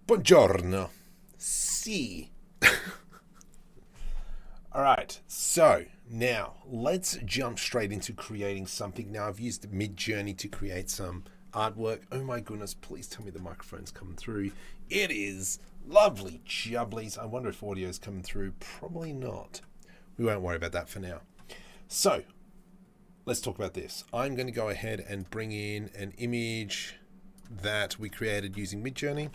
Buongiorno. Si. Alright, so now let's jump straight into creating something. Now I've used Midjourney to create some artwork. Oh my goodness, please tell me the microphone's coming through. It is lovely jubblies. I wonder if audio is coming through. Probably not. We won't worry about that for now. So let's talk about this. I'm going to go ahead and bring in an image that we created using Midjourney.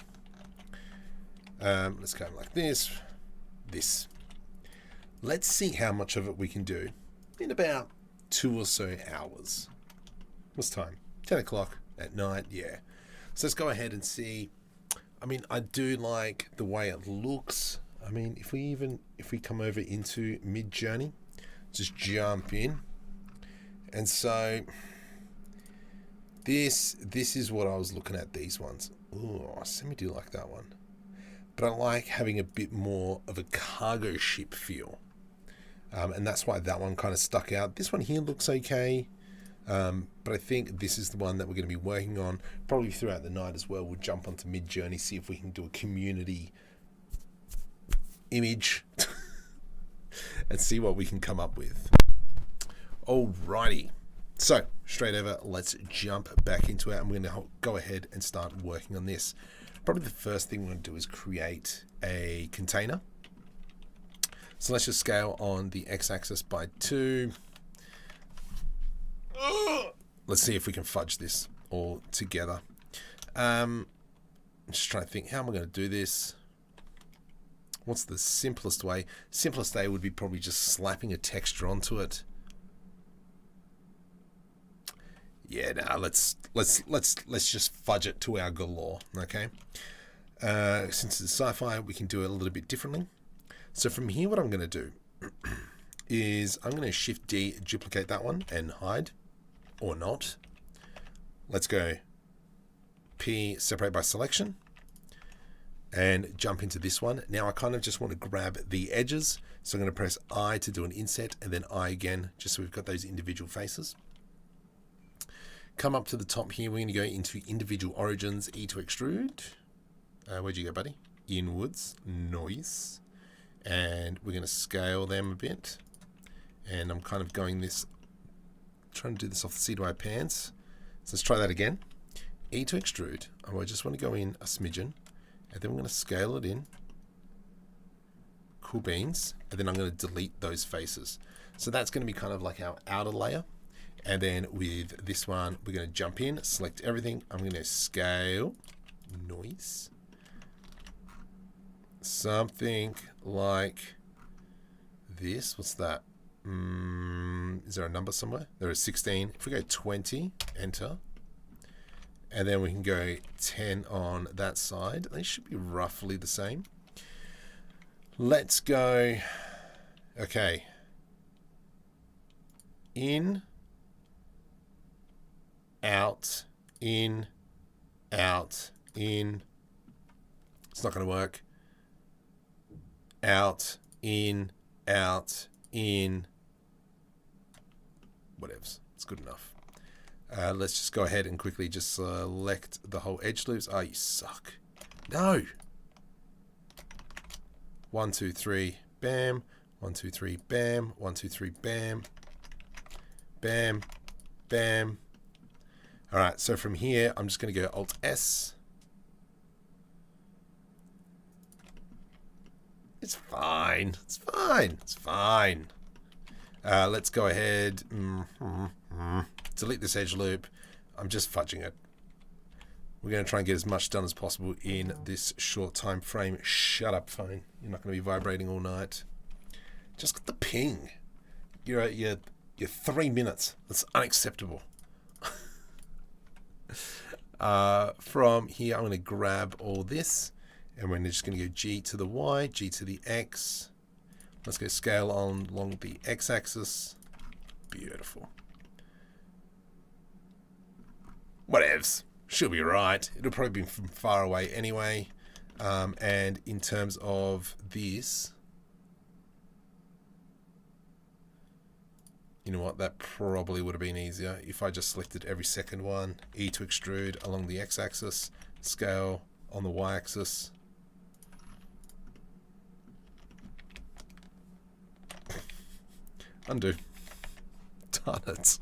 Let's go like this. Let's see how much of it we can do in about 2 or so hours. What's time? 10 o'clock at night, yeah. So let's go ahead and see. I mean, I do like the way it looks. I mean, if we come over into Midjourney, just jump in. And so this is what I was looking at, these ones. Oh, I semi-do like that one. But I like having a bit more of a cargo ship feel. And that's why that one kind of stuck out. This one here looks okay. But I think this is the one that we're going to be working on. Probably throughout the night as well. We'll jump onto Midjourney, see if we can do a community image. And see what we can come up with. Alrighty. So, straight over, let's jump back into it. I'm going to go ahead and start working on this. Probably the first thing we're going to do is create a container. So let's just scale on the x-axis by 2. Let's see if we can fudge this all together. I'm just trying to think, how am I going to do this? What's the simplest way? Simplest way would be probably just slapping a texture onto it. Yeah, no, let's just fudge it to our galore, okay? Since it's sci-fi, we can do it a little bit differently. So from here, what I'm going to do is I'm going to Shift D, duplicate that one, and hide, or not. Let's go P, separate by selection, and jump into this one. Now I kind of just want to grab the edges, so I'm going to press I to do an inset, and then I again, just so we've got those individual faces. Come up to the top here, we're going to go into individual origins, E to extrude. Where'd you go, buddy? Inwards, noise. And we're going to scale them a bit. And I'm kind of going this, trying to do this off the seat of my pants. So let's try that again. E to extrude. I just want to go in a smidgen. And then we're going to scale it in. Cool beans. And then I'm going to delete those faces. So that's going to be kind of like our outer layer. And then with this one, we're going to jump in, select everything. I'm going to scale, noise. Something like this. What's that? Is there a number somewhere? There is 16. If we go 20, enter. And then we can go 10 on that side. They should be roughly the same. Let's go. Okay. In. Out, in, out, in. It's not going to work. Out, in, whatevs. It's good enough. Let's just go ahead and quickly just select the whole edge loops. Oh, you suck. No. 1, 2, 3, bam. 1, 2, 3, bam. 1, 2, 3, bam. Bam, bam. All right, so from here, I'm just going to go Alt-S. It's fine. It's fine. It's fine. Let's go ahead. Delete this edge loop. I'm just fudging it. We're going to try and get as much done as possible in this short time frame. Shut up, phone. You're not going to be vibrating all night. Just got the ping. You're 3 minutes. That's unacceptable. From here, I'm going to grab all this, and we're just going to go G to the Y, G to the X. Let's go scale on along the X-axis. Beautiful. Whatevs. Should be right. It'll probably be from far away anyway. And in terms of this, you know what, that probably would have been easier if I just selected every second one, E to extrude along the x-axis, scale on the y-axis. Undo. Darn it.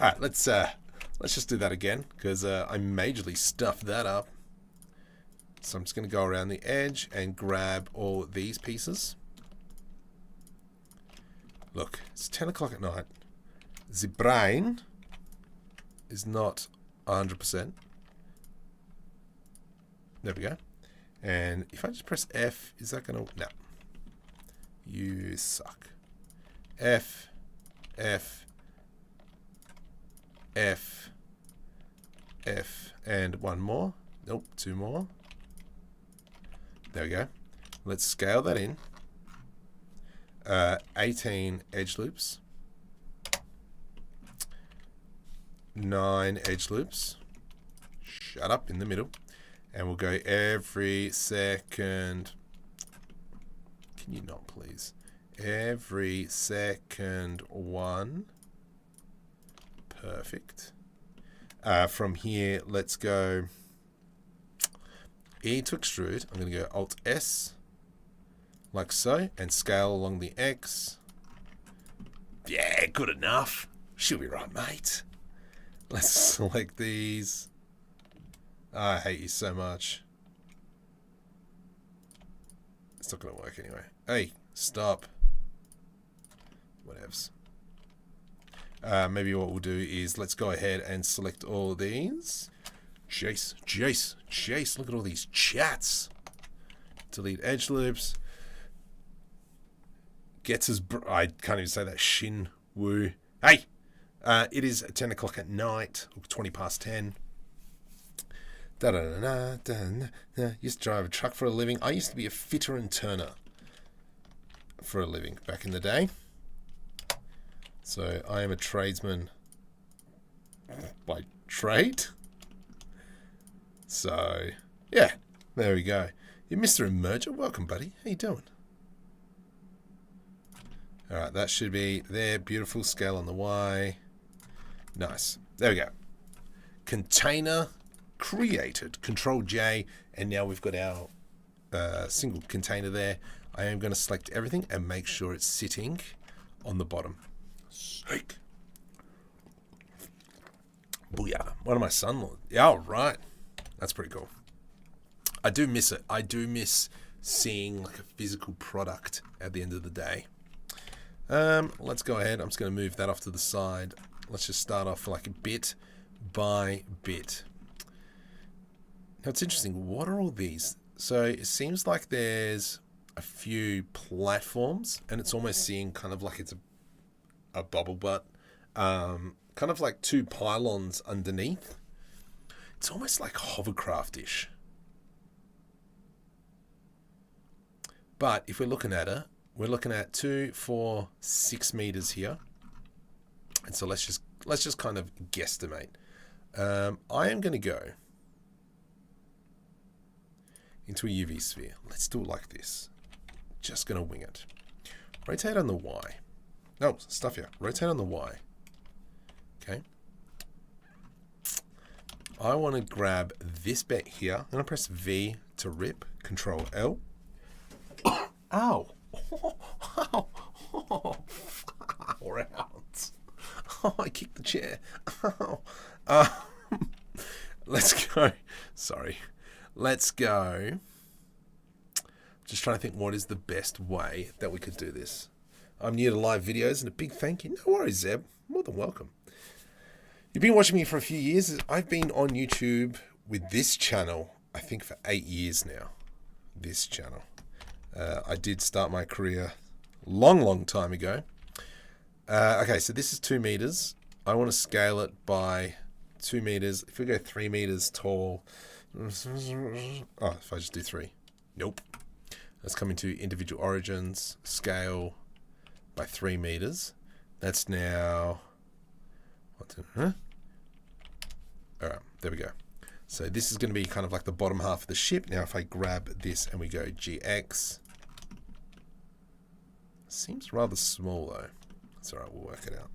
Alright, let's just do that again, because I majorly stuffed that up. So I'm just going to go around the edge and grab all these pieces. Look, it's 10 o'clock at night. The brain is not 100%. There we go. And if I just press F, is that going to... No. You suck. F, F, F, F, and one more. Nope, two more. There we go. Let's scale that in. 18 edge loops. 9 edge loops. Shut up in the middle. And we'll go every second. Can you not, please? Every second one. Perfect. From here, let's go E to extrude. I'm going to go Alt S, like so, and scale along the X. Yeah, good enough. Should be right, mate. Let's select these. I hate you so much. It's not going to work anyway. Hey, stop. Whatevs. Maybe what we'll do is let's go ahead and select all of these. Chase, Jace, Chase. Look at all these chats. Delete edge loops. Gets his... I can't even say that. Shin Woo. Hey! It is 10 o'clock at night. 20 past 10. Used to drive a truck for a living. I used to be a fitter and turner for a living back in the day. So I am a tradesman by trade. So yeah, there we go. You're Mr. Emerger. Welcome, buddy. How you doing? All right, that should be there. Beautiful scale on the Y. Nice. There we go. Container created. Control J, and now we've got our single container there. I am going to select everything and make sure it's sitting on the bottom. Sake. Booyah. One of my son-in-law. Yeah, all right. That's pretty cool. I do miss it. I do miss seeing like a physical product at the end of the day. Let's go ahead. I'm just going to move that off to the side. Let's just start off like a bit by bit. Now it's interesting. What are all these? So it seems like there's a few platforms, and it's almost seeing kind of like it's a bubble butt. Kind of like two pylons underneath. It's almost like hovercraft-ish. But if we're looking at it, we're looking at 2, 4, 6 meters here. And so let's just kind of guesstimate. I am going to go into a UV sphere. Let's do it like this. Just going to wing it. Rotate on the Y. No, stuff here. Rotate on the Y. Okay. I want to grab this bit here. I'm going to press V to rip. Control L. Ow. Oh, far out. Oh, I kicked the chair. Oh. Let's go. Sorry. Let's go. Just trying to think what is the best way that we could do this. I'm new to live videos, and a big thank you. No worries, Zeb. More than welcome. You've been watching me for a few years. I've been on YouTube with this channel, I think, for 8 years now. This channel. I did start my career long time ago. Okay, so this is 2 meters. I want to scale it by 2 meters. If we go 3 meters tall, oh, if I just do 3, nope. Let's come into individual origins, scale by 3 meters. That's now, all right, there we go. So this is going to be kind of like the bottom half of the ship. Now if I grab this and we go GX, seems rather small though. That's all right, we'll work it out.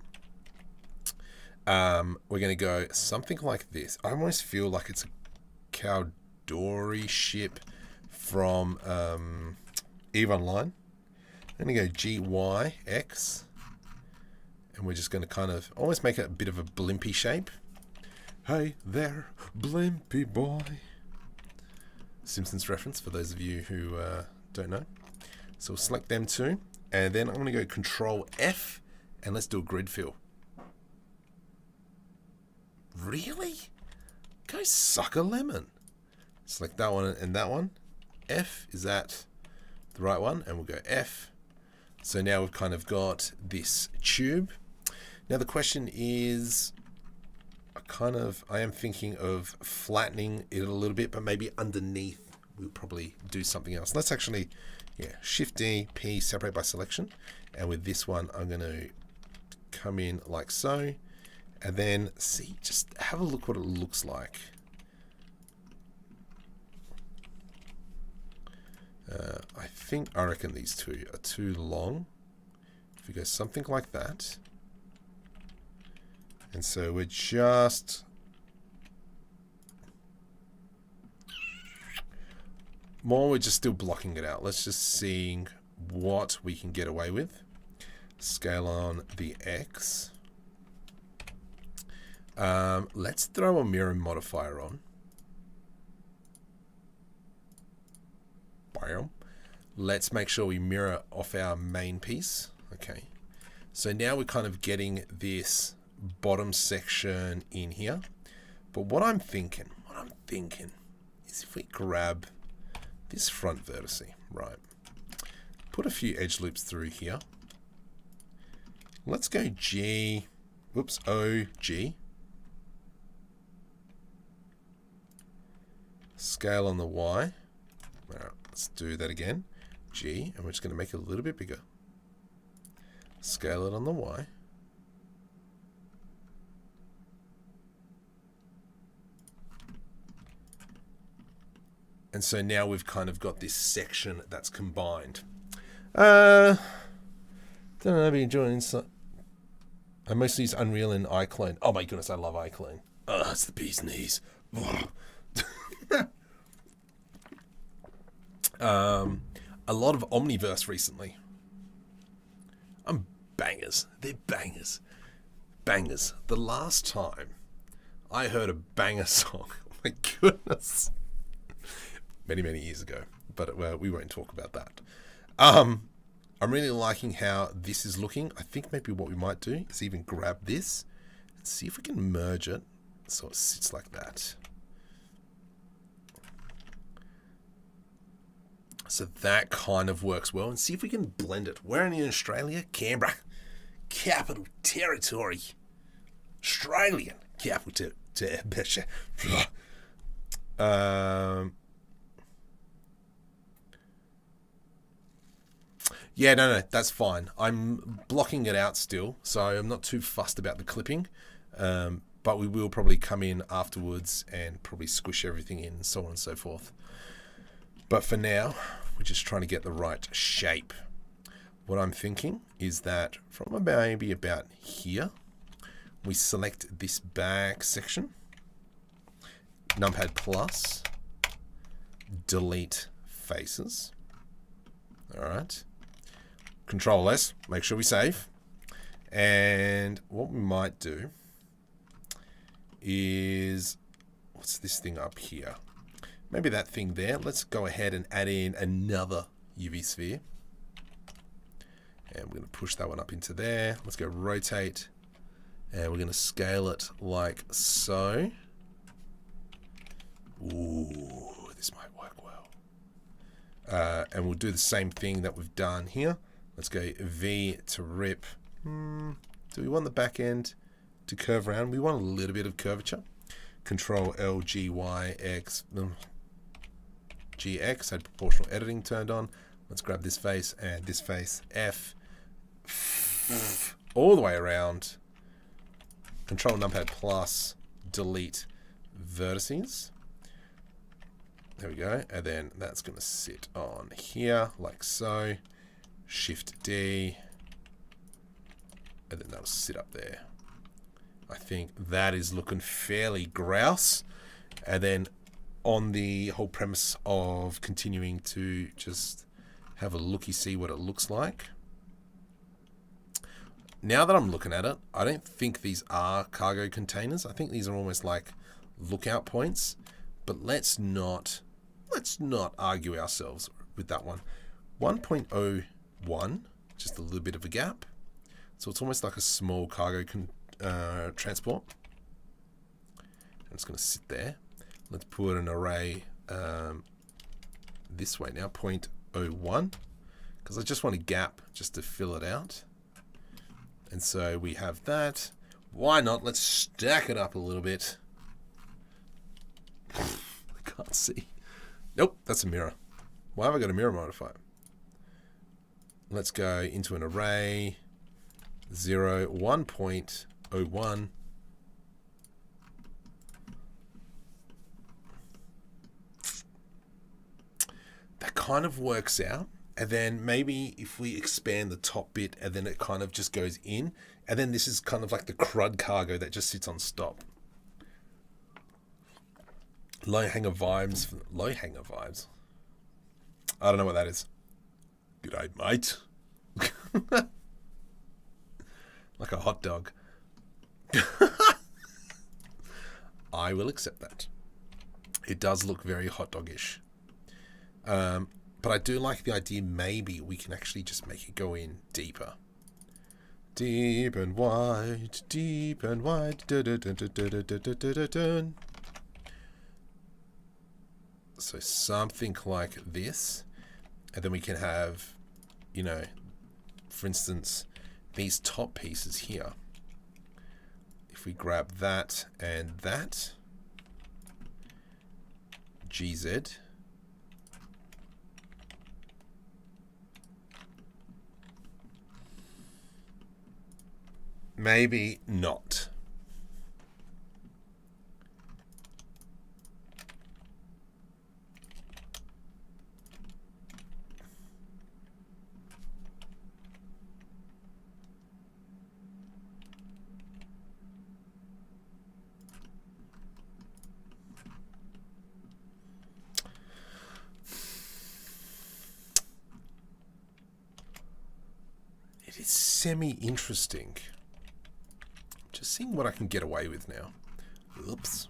We're going to go something like this. I almost feel like it's Cowdory ship from EVE Online. I'm going to go GYX. And we're just going to kind of almost make it a bit of a blimpy shape. Hey there, blimpy boy. Simpsons reference for those of you who don't know. So we'll select them two. And then I'm going to go Control F. And let's do a grid fill. Really? Go suck a lemon. Select that one and that one. F, is that the right one? And we'll go F. So now we've kind of got this tube. Now the question is, I am thinking of flattening it a little bit, but maybe underneath we'll probably do something else. Let's actually, Shift D, P, separate by selection. And with this one, I'm going to come in like so. And then see, just have a look what it looks like. I reckon these two are too long. If we go something like that. And so we're just we're just still blocking it out. Let's just see what we can get away with. Scale on the X. Let's throw a mirror modifier on. Bam. Let's make sure we mirror off our main piece. Okay. So now we're kind of getting this bottom section in here. But what I'm thinking is if we grab this front vertex, right, put a few edge loops through here. Let's go O, G. Scale on the Y. All right, let's do that again. G, and we're just going to make it a little bit bigger. Scale it on the Y. And so now we've kind of got this section that's combined. Don't know, I've been enjoying I mostly use Unreal and iClone. Oh my goodness, I love iClone. Oh, it's the bee's knees. A lot of Omniverse recently. Bangers. They're bangers. Bangers. The last time I heard a banger song, oh my goodness, many, many years ago. But we won't talk about that. I'm really liking how this is looking. I think maybe what we might do is even grab this and see if we can merge it so it sits like that. So that kind of works well. And see if we can blend it. We're in Australia, Canberra, Capital Territory. Australian Capital Territory. Yeah, no, that's fine. I'm blocking it out still, so I'm not too fussed about the clipping. But we will probably come in afterwards and probably squish everything in and so on and so forth. But for now, we're just trying to get the right shape. What I'm thinking is that from maybe about here, we select this back section, numpad plus, delete faces. All right. Control S, make sure we save. And what we might do is, what's this thing up here? Maybe that thing there. Let's go ahead and add in another UV sphere. And we're going to push that one up into there. Let's go rotate. And we're going to scale it like so. Ooh, this might work well. And we'll do the same thing that we've done here. Let's go V to rip. Do we want the back end to curve around? We want a little bit of curvature. Control L, G, Y, X. GX had proportional editing turned on. Let's grab this face and this face. F. All the way around. Control numpad plus. Delete vertices. There we go. And then that's going to sit on here like so. Shift D. And then that'll sit up there. I think that is looking fairly grouse. And then on the whole premise of continuing to just have a looky, see what it looks like. Now that I'm looking at it, I don't think these are cargo containers. I think these are almost like lookout points. But let's not argue ourselves with that one. 1.01, just a little bit of a gap. So it's almost like a small cargo transport. I'm just going to sit there. Let's put an array this way now, 0.01, because I just want a gap just to fill it out. And so we have that. Why not? Let's stack it up a little bit. I can't see. Nope, that's a mirror. Why have I got a mirror modifier? Let's go into an array. 0, 1.01. That kind of works out. And then maybe if we expand the top bit and then it kind of just goes in. And then this is kind of like the crud cargo that just sits on stop. Low hanger vibes. Low hanger vibes. I don't know what that is. G'day, mate. Like a hot dog. I will accept that. It does look very hot dog-ish. But I do like the idea maybe we can actually just make it go in deeper. Deep and wide, deep and wide. Dun, dun, dun, dun, dun, dun, dun, dun, dun. So something like this. And then we can have, you know, for instance, these top pieces here. If we grab that and that, GZ. Maybe not. It is semi-interesting. Just seeing what I can get away with now. Oops.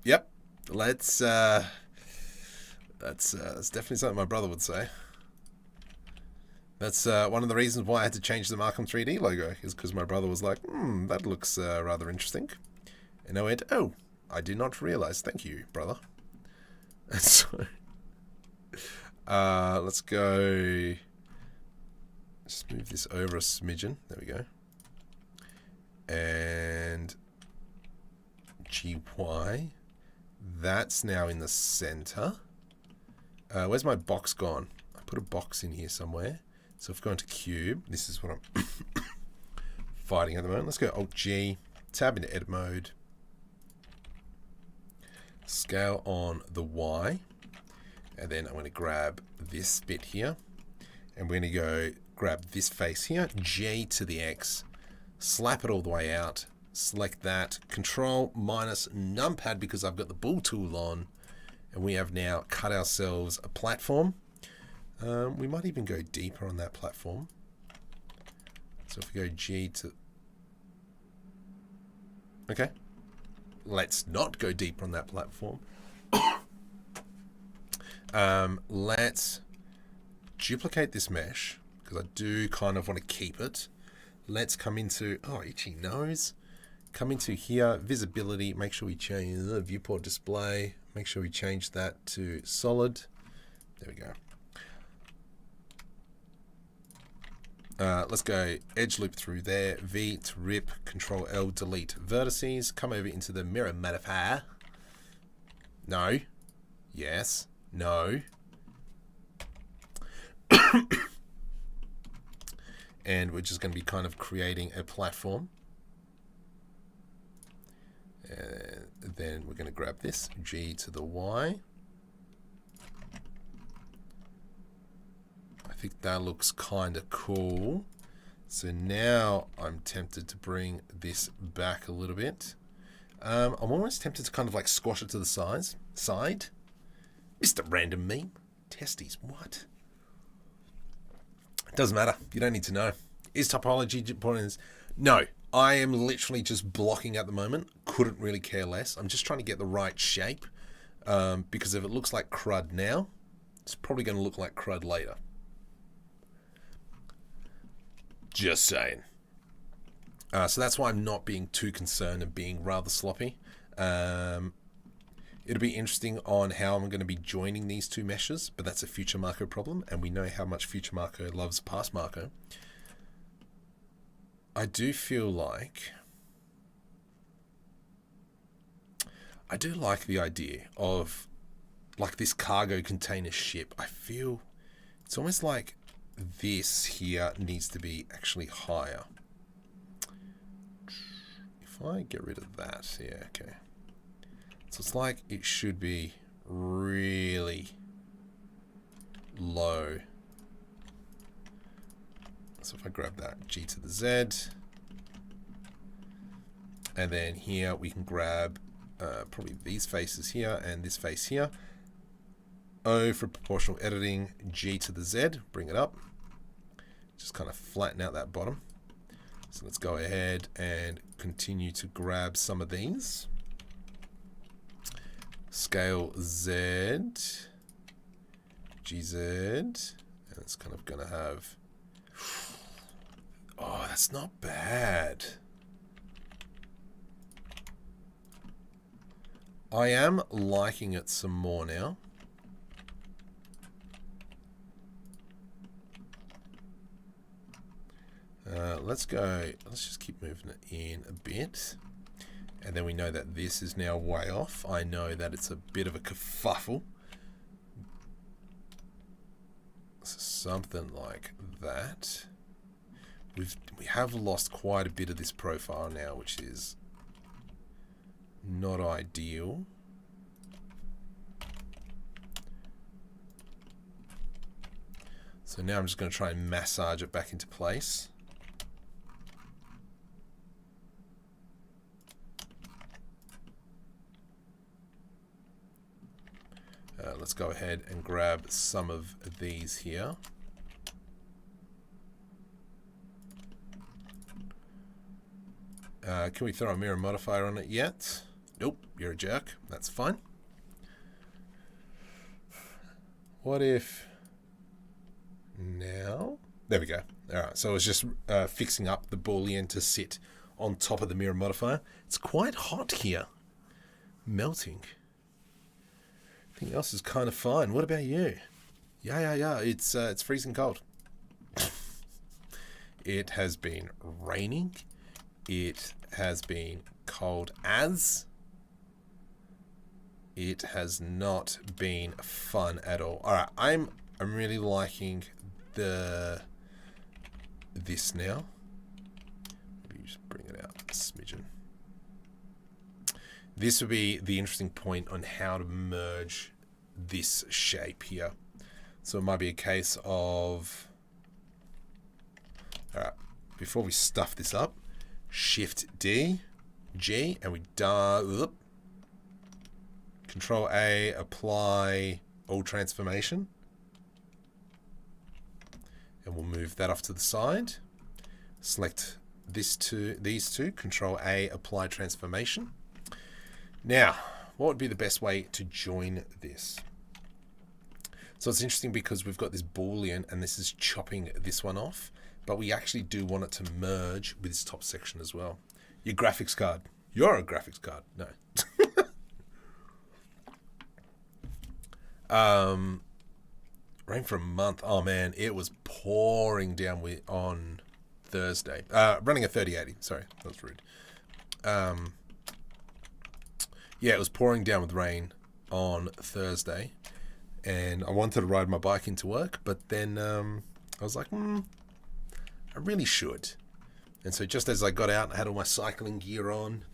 Yep. Let's that's definitely something my brother would say. That's one of the reasons why I had to change the Markham 3D logo, is because my brother was like, that looks rather interesting. And I went, oh, I did not realize. Thank you, brother. And so let's go. Just move this over a smidgen. There we go. And GY. That's now in the center. Where's my box gone? I put a box in here somewhere. So if we go into cube, this is what I'm fighting at the moment. Let's go Alt G, tab into edit mode. Scale on the Y. And then I'm going to grab this bit here. And we're going to go grab this face here, J to the X, slap it all the way out, select that, Control minus numpad because I've got the bull tool on, and we have now cut ourselves a platform. We might even go deeper on that platform. So if we go G to... Okay. Let's not go deeper on that platform. Let's duplicate this mesh because I do kind of want to keep it. Let's come into, oh, itchy nose. Come into here, visibility, make sure we change the viewport display. Make sure we change that to solid. There we go. Let's go edge loop through there. V to rip, Control L, delete vertices. Come over into the mirror modifier. No. Yes. No. And we're just going to be kind of creating a platform. And then we're going to grab this, G to the Y. I think that looks kind of cool. So now I'm tempted to bring this back a little bit. I'm almost tempted to kind of like squash it to the side. Mr. Random Meme. Testes, what? It doesn't matter. You don't need to know. Is topology important? No. I am literally just blocking at the moment. Couldn't really care less. I'm just trying to get the right shape. Because if it looks like crud now, it's probably going to look like crud later. Just saying. So that's why I'm not being too concerned and being rather sloppy. It'll be interesting on how I'm going to be joining these two meshes, but that's a Future Marco problem, and we know how much Future Marco loves Past Marco. I do feel like... I do like the idea of like this cargo container ship. I feel it's almost like this here needs to be actually higher. If I get rid of that, yeah, okay. So it's like it should be really low. So if I grab that G to the Z, and then here we can grab probably these faces here and this face here. O for proportional editing, G to the Z, bring it up. Just kind of flatten out that bottom. So let's go ahead and continue to grab some of these. Scale Z, GZ, and it's kind of going to have... Oh, that's not bad. I am liking it some more now. Let's just keep moving it in a bit. And then we know that this is now way off. I know that it's a bit of a kerfuffle. So something like that. We have lost quite a bit of this profile now, which is not ideal. So now I'm just going to try and massage it back into place. Let's go ahead and grab some of these here. Can we throw a mirror modifier on it yet? Nope, you're a jerk. That's fine. What if now? There we go. All right, so it's just fixing up the Boolean to sit on top of the mirror modifier. It's quite hot here. Melting. Everything else is kind of fine. What about you? Yeah. It's freezing cold. It has been raining. It has been cold as. It has not been fun at all. All right, I'm really liking this now. Maybe just bring it out a smidgen. This would be the interesting point on how to merge this shape here. So it might be a case of, all right, before we stuff this up, Shift D, G, and we Control A, apply all transformation. And we'll move that off to the side. Select these two, Control A, apply transformation. Now, what would be the best way to join this? So it's interesting because we've got this Boolean and this is chopping this one off, but we actually do want it to merge with this top section as well. Your graphics card. You're a graphics card. No. Rain for a month. Oh man, it was pouring down on Thursday. Running a 3080. Sorry, that was rude. Yeah, it was pouring down with rain on Thursday, and I wanted to ride my bike into work, but then I was like, I really should. And so just as I got out, I had all my cycling gear on,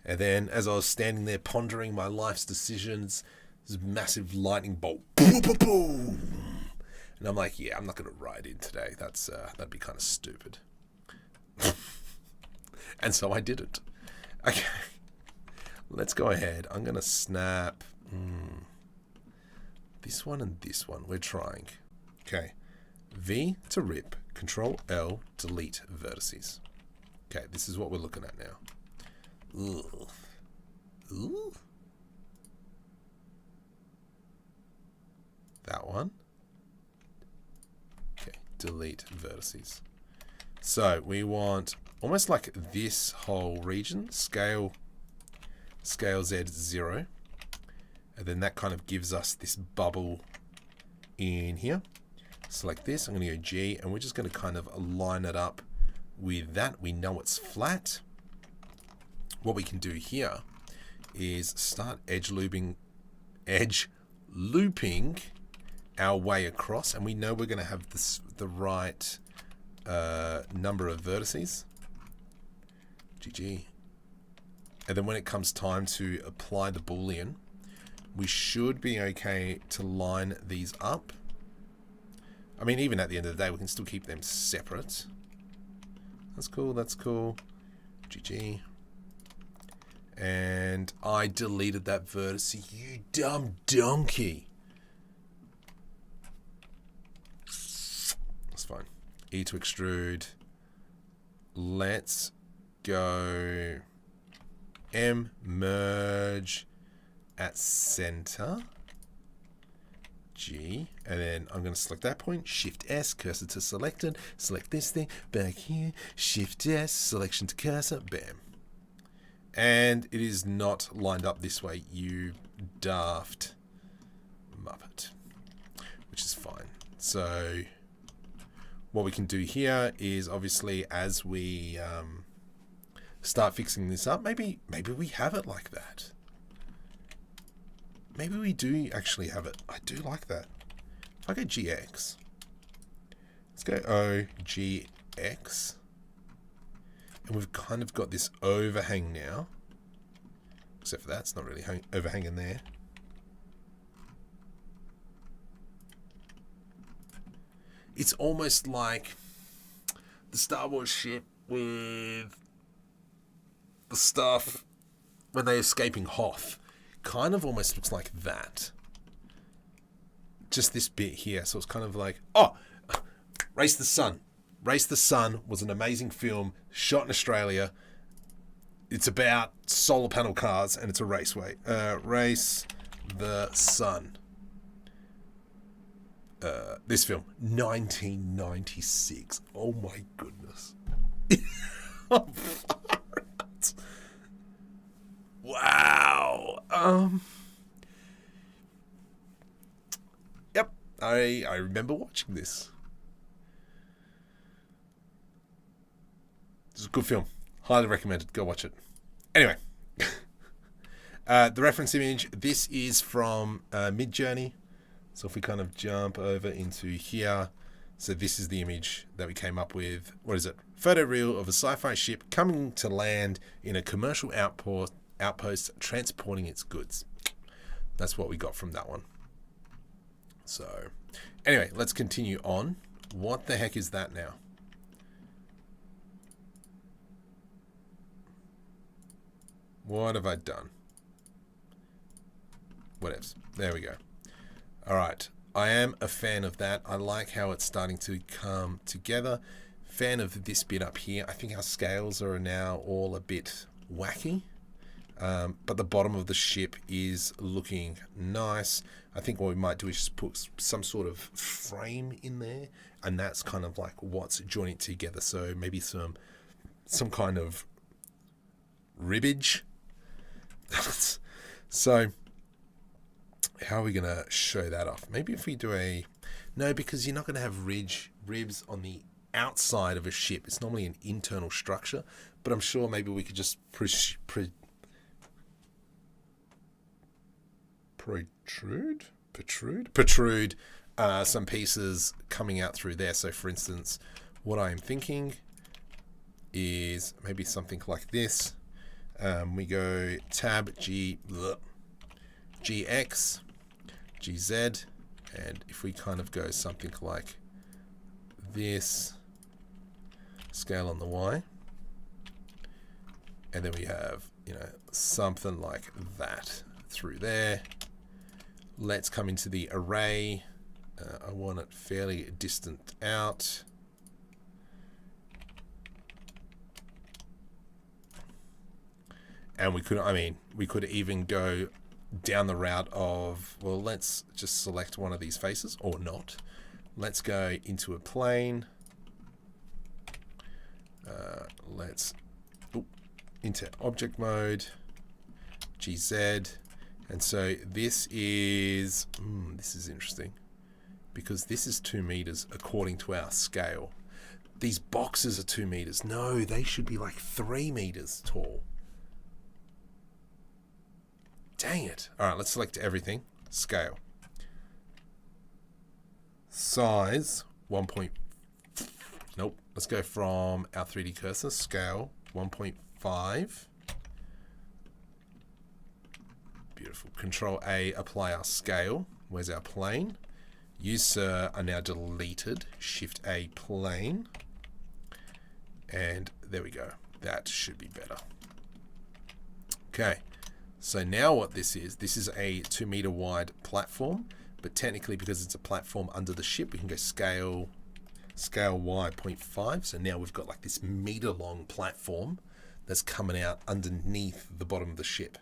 and then as I was standing there pondering my life's decisions, this massive lightning bolt, boom, boom, boom, And I'm like, yeah, I'm not going to write in today. That'd be kind of stupid. And so I didn't. Okay. Let's go ahead. I'm going to snap this one and this one. We're trying. Okay. V to rip. Control L, delete vertices. Okay, this is what we're looking at now. Ooh. Ooh. That one. Okay, delete vertices. So we want almost like this whole region, scale Z 0. And then that kind of gives us this bubble in here. Select this, I'm going to go G, and we're just going to kind of line it up with that. We know it's flat. What we can do here is start edge looping our way across, and we know we're going to have the right number of vertices. GG. And then when it comes time to apply the Boolean, we should be okay to line these up. I mean, even at the end of the day, we can still keep them separate. That's cool, that's cool. GG. And I deleted that vertex, you dumb donkey. That's fine. E to extrude. Let's go M, merge at center. G, and then I'm going to select that point, Shift S, cursor to selected, select this thing, back here, Shift S, selection to cursor, bam. And it is not lined up this way, you daft muppet, which is fine. So what we can do here is obviously as we start fixing this up, maybe we have it like that. Maybe we do actually have it. I do like that. If I go GX, let's go OGX, and we've kind of got this overhang now. Except for that, it's not really overhanging there. It's almost like the Star Wars ship with the stuff when they're escaping Hoth. Kind of almost looks like that. Just this bit here. So it's kind of like, oh, Race the Sun. Race the Sun was an amazing film shot in Australia. It's about solar panel cars and it's a raceway. Race the Sun. This film, 1996. Oh my goodness. Wow. Yep. I remember watching this. It's a good film. Highly recommended. Go watch it. Anyway. The reference image. This is from Midjourney. So if we kind of jump over into here. So this is the image that we came up with. What is it? Photo reel of a sci-fi ship coming to land in a commercial outpost transporting its goods. That's what we got from that one. So anyway, let's continue on. What the heck is that now? What have I done? Whatevs. There we go. All right. I am a fan of that. I like how it's starting to come together. Fan of this bit up here. I think our scales are now all a bit wacky. But the bottom of the ship is looking nice. I think what we might do is just put some sort of frame in there, and that's kind of like what's joining it together. So maybe some kind of ribbage. So how are we going to show that off? Maybe if we do no, because you're not going to have ribs on the outside of a ship. It's normally an internal structure, but I'm sure maybe we could just protrude some pieces coming out through there. So for instance, what I'm thinking is maybe something like this. We go tab GX, GZ, And if we kind of go something like this, scale on the Y, and then we have, you know, something like that through there. Let's come into the array. I want it fairly distant out. And we could, I mean, we could even go down the route of, well, let's just select one of these faces or not. Let's go into a plane. Let's into object mode, GZ. And so this is interesting because this is 2 meters according to our scale. These boxes are 2 meters. No, they should be like 3 meters tall. Dang it. All right, let's select everything. Scale. Size, 1. Nope. Let's go from our 3D cursor. Scale, 1.5. Beautiful. Control A, apply our scale. Where's our plane? Use are now deleted. Shift A, plane. And there we go. That should be better. Okay. So now what this is a 2 meter wide platform, but technically because it's a platform under the ship, we can go scale Y 0.5. So now we've got like this meter long platform that's coming out underneath the bottom of the ship.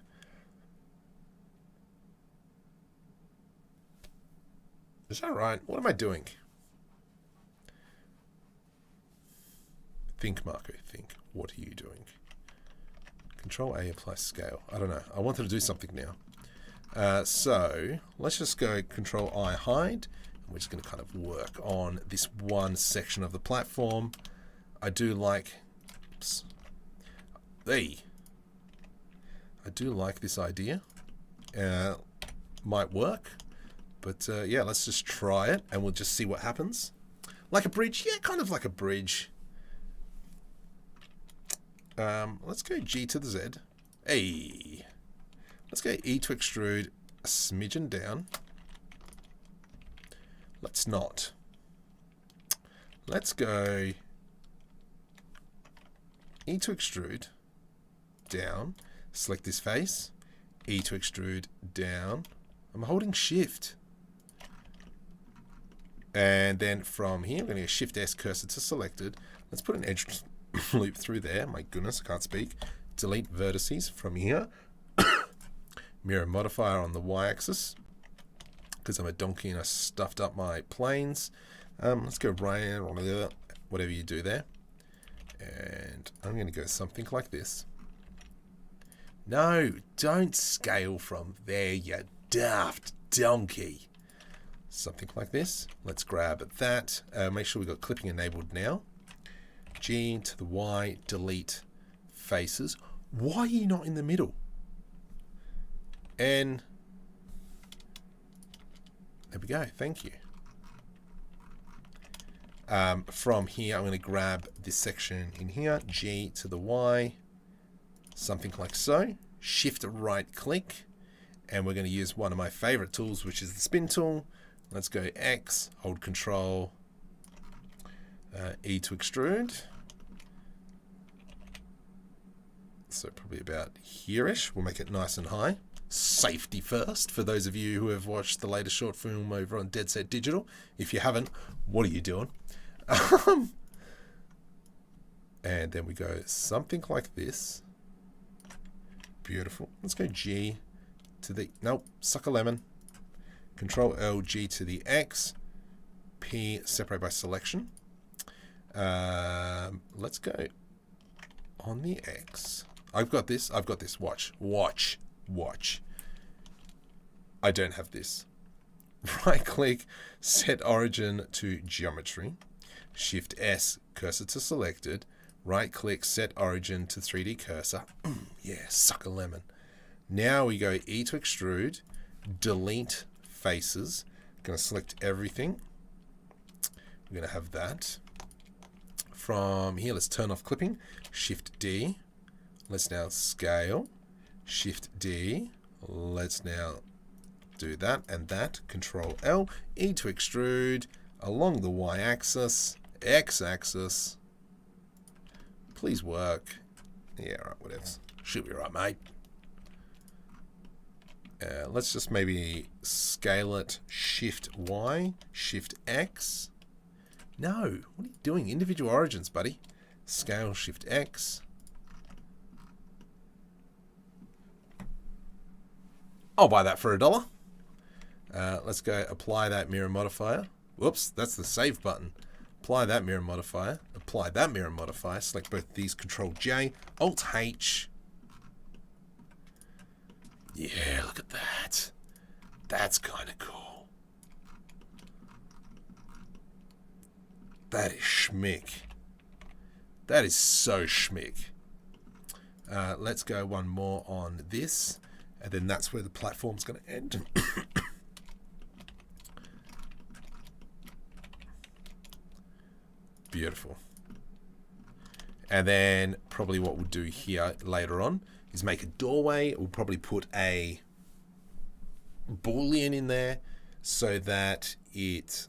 Is that right? What am I doing? Think, Marco, think. What are you doing? Control A, apply scale. I don't know. I wanted to do something now. So let's just go Control I, hide. We're just going to kind of work on this one section of the platform. I do like, oops, I do like this idea. Might work, but yeah, let's just try it and we'll just see what happens. Like a bridge, yeah, kind of like a bridge. Let's go G to the Z. Hey, let's go E to extrude a smidgen down. Let's not. Let's go E to extrude down. Select this face. E to extrude down. I'm holding shift. And then from here, I'm going to go Shift S, cursor to selected. Let's put an edge loop through there. My goodness, I can't speak. Delete vertices from here. Mirror modifier on the y-axis because I'm a donkey and I stuffed up my planes. Let's go right, whatever you do there. And I'm going to go something like this. No, don't scale from there, you daft donkey. Something like this. Let's grab that. Make sure we've got clipping enabled now. G to the Y, delete faces. Why are you not in the middle? And there we go. Thank you. From here, I'm going to grab this section in here. G to the Y, something like so. Shift right click. And we're going to use one of my favorite tools, which is the spin tool. Let's go X, hold control, E to extrude. So probably about here-ish. We'll make it nice and high. Safety first, for those of you who have watched the latest short film over on Dead Set Digital. If you haven't, what are you doing? And then we go something like this. Beautiful. Let's go G to the, nope, suck a lemon. Control L, G to the X. P, separate by selection. Let's go on the X. I've got this. Watch. I don't have this. Right click, set origin to geometry. Shift S, cursor to selected. Right click, set origin to 3D cursor. Yeah, suck a lemon. Now we go E to extrude, delete faces. Going to select everything. We're going to have that. From here, let's turn off clipping. Shift D. Let's now scale. Shift D. Let's now do that and that. Control L, E to extrude along the y-axis, x-axis. Please work. Yeah, alright, whatever. Should be right, mate. Let's just maybe scale it. Shift Y, Shift X. No, what are you doing? Individual origins, buddy. Scale, Shift X. I'll buy that for $1. Let's go apply that mirror modifier. Whoops, that's the save button. Apply that mirror modifier. Apply that mirror modifier. Select both these. Control J, Alt H. Yeah, look at that. That's kind of cool. That is schmick. That is so schmick. Let's go one more on this. And then that's where the platform's going to end. Beautiful. And then probably what we'll do here later on is make a doorway. We'll probably put a Boolean in there so that it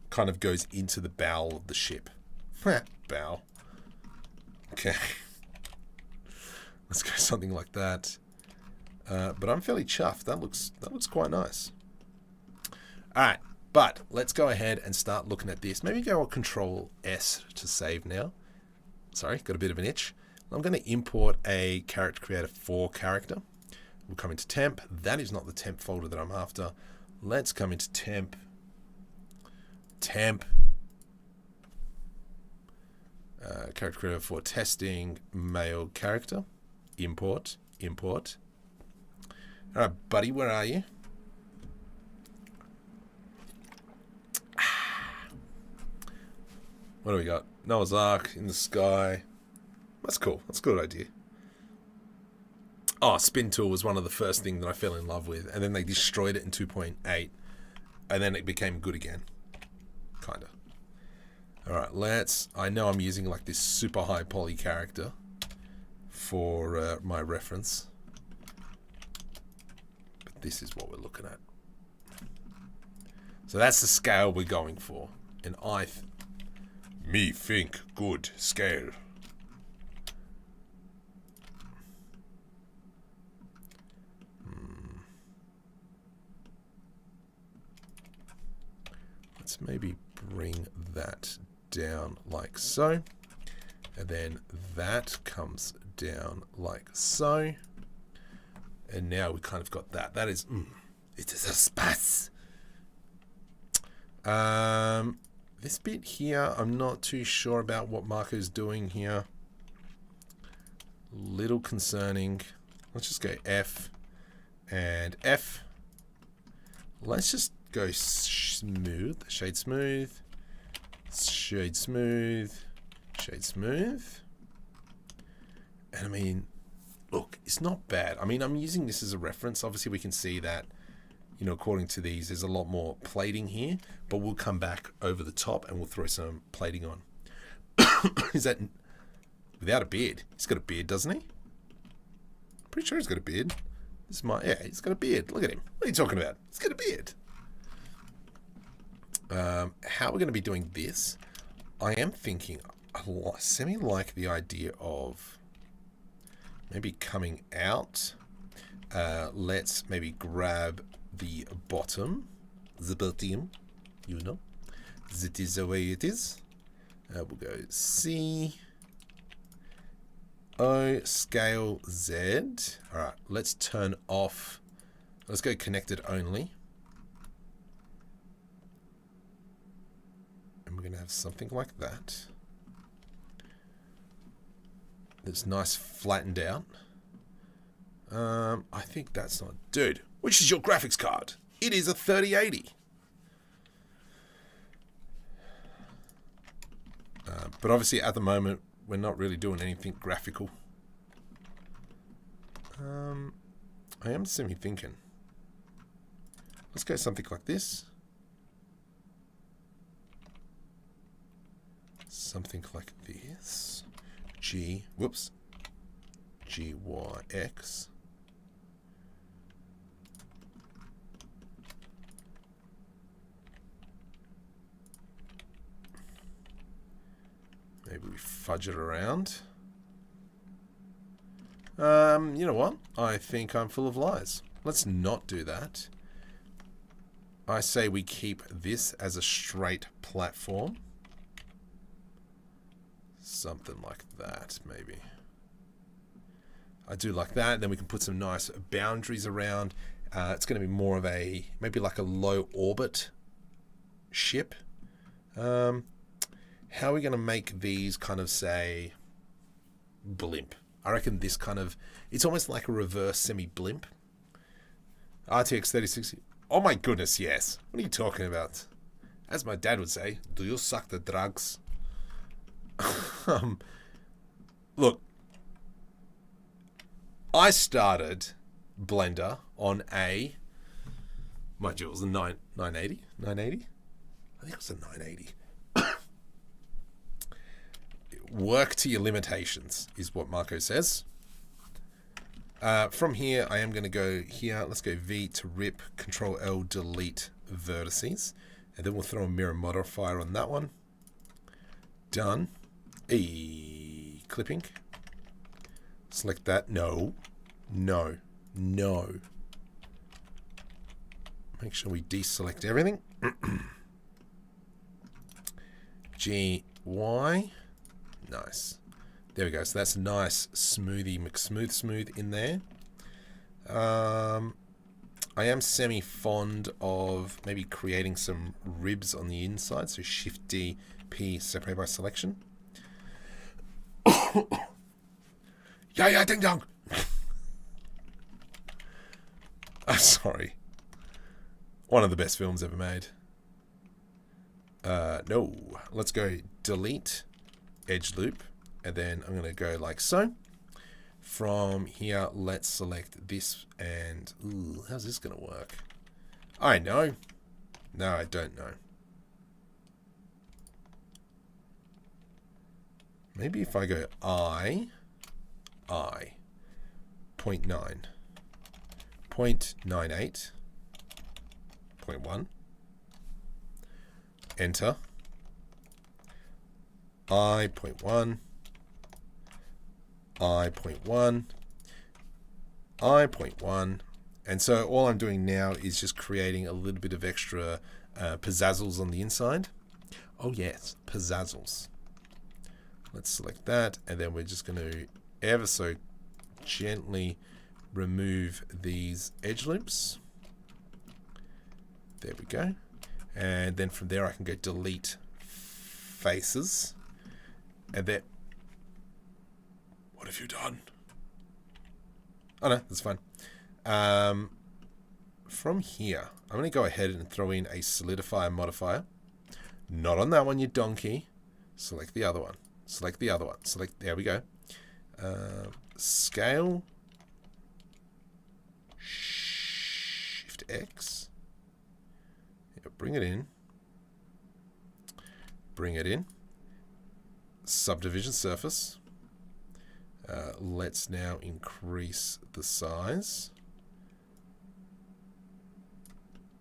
kind of goes into the bow of the ship. Bow. Okay. Let's go something like that. But I'm fairly chuffed. That looks quite nice. All right, but let's go ahead and start looking at this. Maybe go on Control S to save now. Sorry, got a bit of an itch. I'm going to import a character creator for character. We'll come into temp. That is not the temp folder that I'm after. Let's come into temp. Temp. Character creator for testing male character. Import. Import. All right, buddy, where are you? What do we got? Noah's Ark in the sky. That's cool. That's a good idea. Oh, Spin Tool was one of the first things that I fell in love with. And then they destroyed it in 2.8. And then it became good again. Kind of. Alright, I know I'm using like this super high poly character for my reference. But this is what we're looking at. So that's the scale we're going for. And me think good scale. Let's maybe bring that down like so. And then that comes down like so. And now we kind of got that. That is, it is a space. This bit here, I'm not too sure about what Marco's doing here. Little concerning. Let's just go F and F. Let's just go smooth, shade smooth, shade smooth, shade smooth. And I mean, look, it's not bad. I mean, I'm using this as a reference. Obviously, we can see that, you know, according to these, there's a lot more plating here, but we'll come back over the top and we'll throw some plating on. Is that without a beard? He's got a beard, doesn't he? Pretty sure he's got a beard. This is yeah, he's got a beard. Look at him. What are you talking about? He's got a beard. How we're going to be doing this, I am thinking, I semi-like the idea of maybe coming out. Let's maybe grab the bottom, you know, that is the way it is. We'll go C, O, scale Z. All right, let's turn off. Let's go connected only. And we're going to have something like that. It's nice flattened out. I think that's not... Dude, which is your graphics card? It is a 3080. But obviously at the moment, we're not really doing anything graphical. I am semi-thinking. Let's go something like this. Something like this. G, whoops. GYX. Maybe we fudge it around. You know what? I think I'm full of lies. Let's not do that. I say we keep this as a straight platform. Something like that, maybe. I do like that. Then we can put some nice boundaries around. It's going to be more of a, maybe like a low orbit ship. How are we going to make these kind of, say, blimp? I reckon this kind of, it's almost like a reverse semi-blimp. RTX 3060. Oh my goodness, yes. What are you talking about? As my dad would say, do you suck the drugs? Look, I started Blender on a, mind you, it was a 980? 980? I think it was a 980. Work to your limitations is what Marco says. From here, I am going to go here. Let's go V to rip, Control L, delete vertices. And then we'll throw a mirror modifier on that one. Done. Clipping. Select that. No. No. No. Make sure we deselect everything. G, Y. Nice. There we go. So that's a nice smoothie McSmooth in there. I am semi-fond of maybe creating some ribs on the inside. So Shift D, P, separate by selection. Yeah, ding dong. I'm sorry. One of the best films ever made. No. Let's go delete, edge loop, and then I'm going to go like so. From here, let's select this and... Ooh, how's this going to work? I know. No, I don't know. Maybe if I go I, 0.9, 0.98, 0.1, enter, I, 0.1, I, 0.1, I, 0.1, and so all I'm doing now is just creating a little bit of extra pizzazzles on the inside. Oh yes, pizzazzles. Let's select that, and then we're just going to ever so gently remove these edge loops. There we go. And then from there I can go delete faces. And then... What have you done? Oh no, that's fine. From here, I'm going to go ahead and throw in a Solidifier Modifier. Not on that one, you donkey. Select the other one. Select the other one. Select, there we go. Scale. Shift X. Yeah, bring it in. Bring it in. Subdivision surface. Let's now increase the size.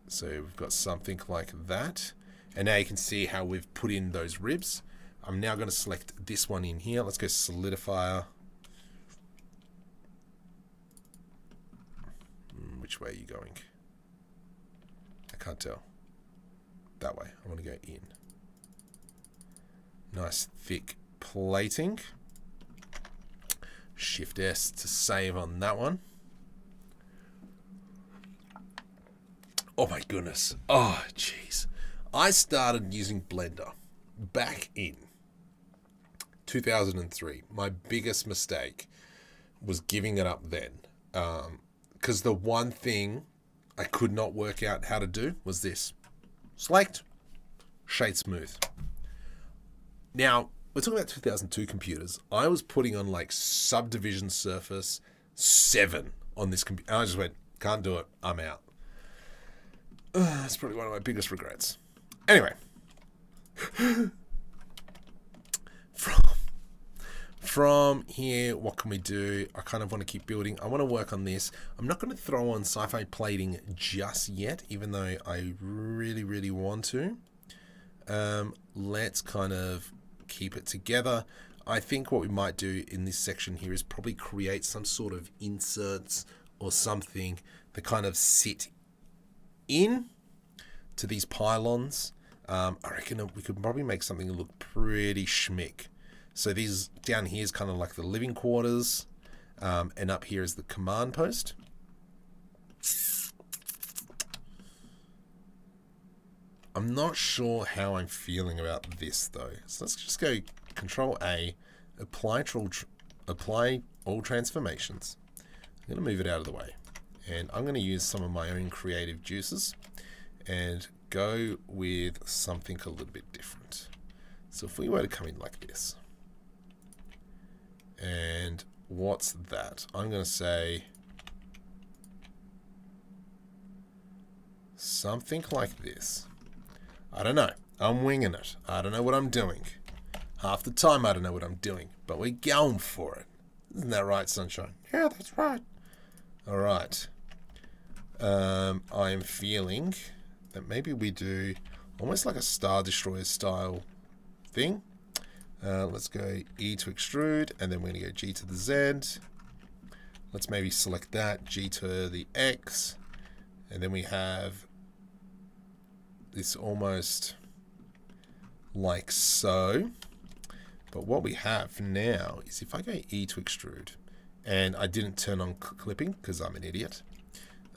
So we've got something like that. And now you can see how we've put in those ribs. I'm now going to select this one in here. Let's go Solidifier. Which way are you going? I can't tell. That way. I want to go in. Nice thick plating. Shift S to save on that one. Oh my goodness. Oh, jeez. I started using Blender back in 2003. My biggest mistake was giving it up then. Because the one thing I could not work out how to do was this. Select, shade smooth. Now, we're talking about 2002 computers. I was putting on like subdivision surface 7 on this computer. And I just went, can't do it. I'm out. That's probably one of my biggest regrets. Anyway. From here, what can we do? I kind of want to keep building. I want to work on this. I'm not going to throw on sci-fi plating just yet, even though I really, really want to. Let's kind of keep it together. I think what we might do in this section here is probably create some sort of inserts or something that kind of sit in to these pylons. I reckon we could probably make something look pretty schmick. So these down here is kind of like the living quarters, and up here is the command post. I'm not sure how I'm feeling about this though. So let's just go Control A, apply all transformations. I'm going to move it out of the way. And I'm going to use some of my own creative juices and go with something a little bit different. So if we were to come in like this, and what's that? I'm going to say something like this. I don't know. I'm winging it. I don't know what I'm doing. Half the time I don't know what I'm doing, but we're going for it. Isn't that right, Sunshine? Yeah, that's right. All right. I am feeling that maybe we do almost like a Star Destroyer style thing. Let's go E to extrude, and then we're going to go G to the Z. Let's maybe select that, G to the X, and then we have this almost like so. But what we have now is if I go E to extrude, and I didn't turn on clipping because I'm an idiot.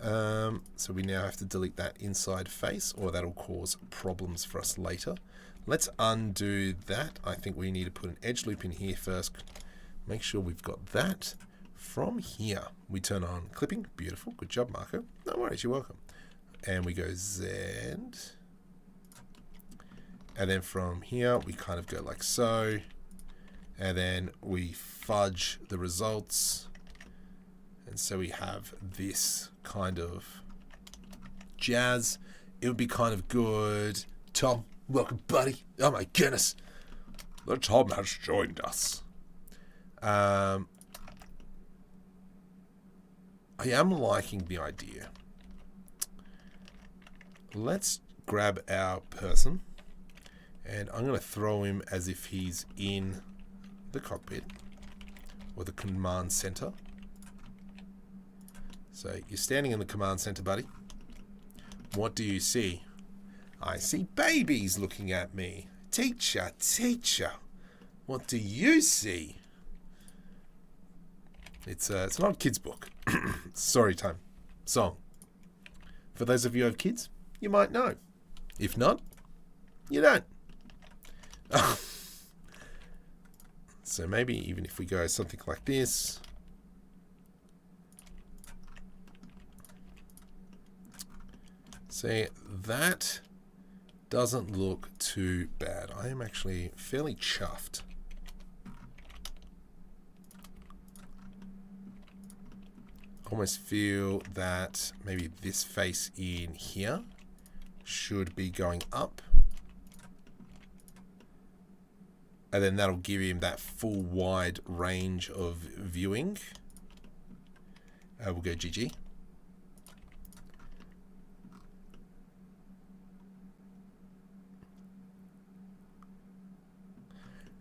So we now have to delete that inside face, or that'll cause problems for us later. Let's undo that. I think we need to put an edge loop in here first. Make sure we've got that. From here, we turn on clipping. Beautiful. Good job, Marco. No worries. You're welcome. And we go Z. And then from here, we kind of go like so. And then we fudge the results. And so we have this kind of jazz. It would be kind of good. Tom, welcome, buddy. Oh my goodness. The Tom has joined us. I am liking the idea. Let's grab our person. And I'm going to throw him as if he's in the cockpit or the command center. So you're standing in the command center, buddy. What do you see? I see babies looking at me. Teacher, teacher, what do you see? It's an old kid's book. Story time. Song. For those of you who have kids, you might know. If not, you don't. So maybe even if we go something like this. See, that doesn't look too bad. I am actually fairly chuffed. Almost feel that maybe this face in here should be going up. And then that'll give him that full wide range of viewing. We'll go GG.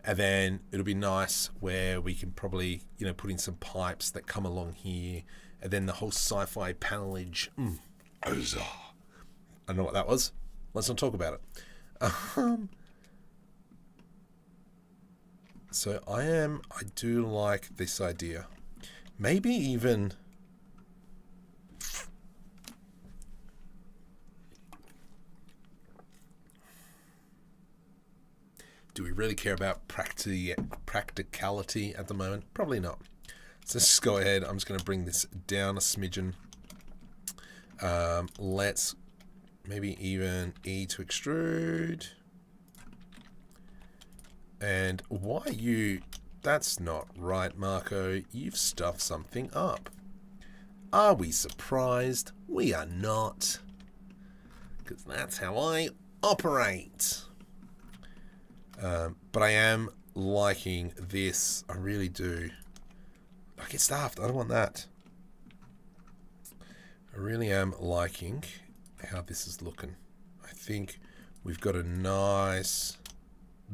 And then it'll be nice where we can probably, put in some pipes that come along here. And then the whole sci-fi panelage. I don't know what that was. Let's not talk about it. So I do like this idea. Maybe even do we really care about practicality at the moment? Probably not. So let's just go ahead. I'm just going to bring this down a smidgen. Let's maybe even E to extrude. And why you... That's not right, Marco. You've stuffed something up. Are we surprised? We are not. Because that's how I operate. But I am liking this. I really do. I get stuffed. I don't want that. I really am liking how this is looking. I think we've got a nice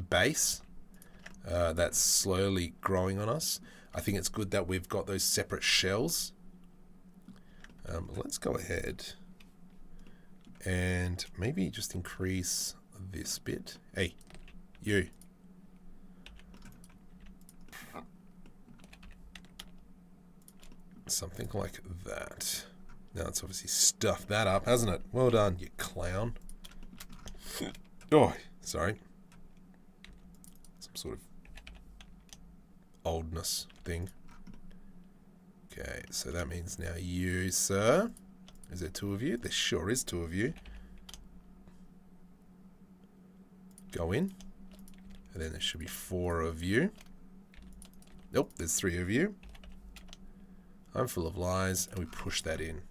base. that's slowly growing on us. I think it's good that we've got those separate shells. Let's go ahead and maybe just increase this bit. Hey, you. Something like that. Now it's obviously stuffed that up, hasn't it? Well done, you clown. Oh, sorry. Some sort of oldness thing. Okay, so that means now you, sir. Is there two of you? There sure is two of you. Go in. And then there should be four of you. Nope, there's three of you. I'm full of lies, and we push that in.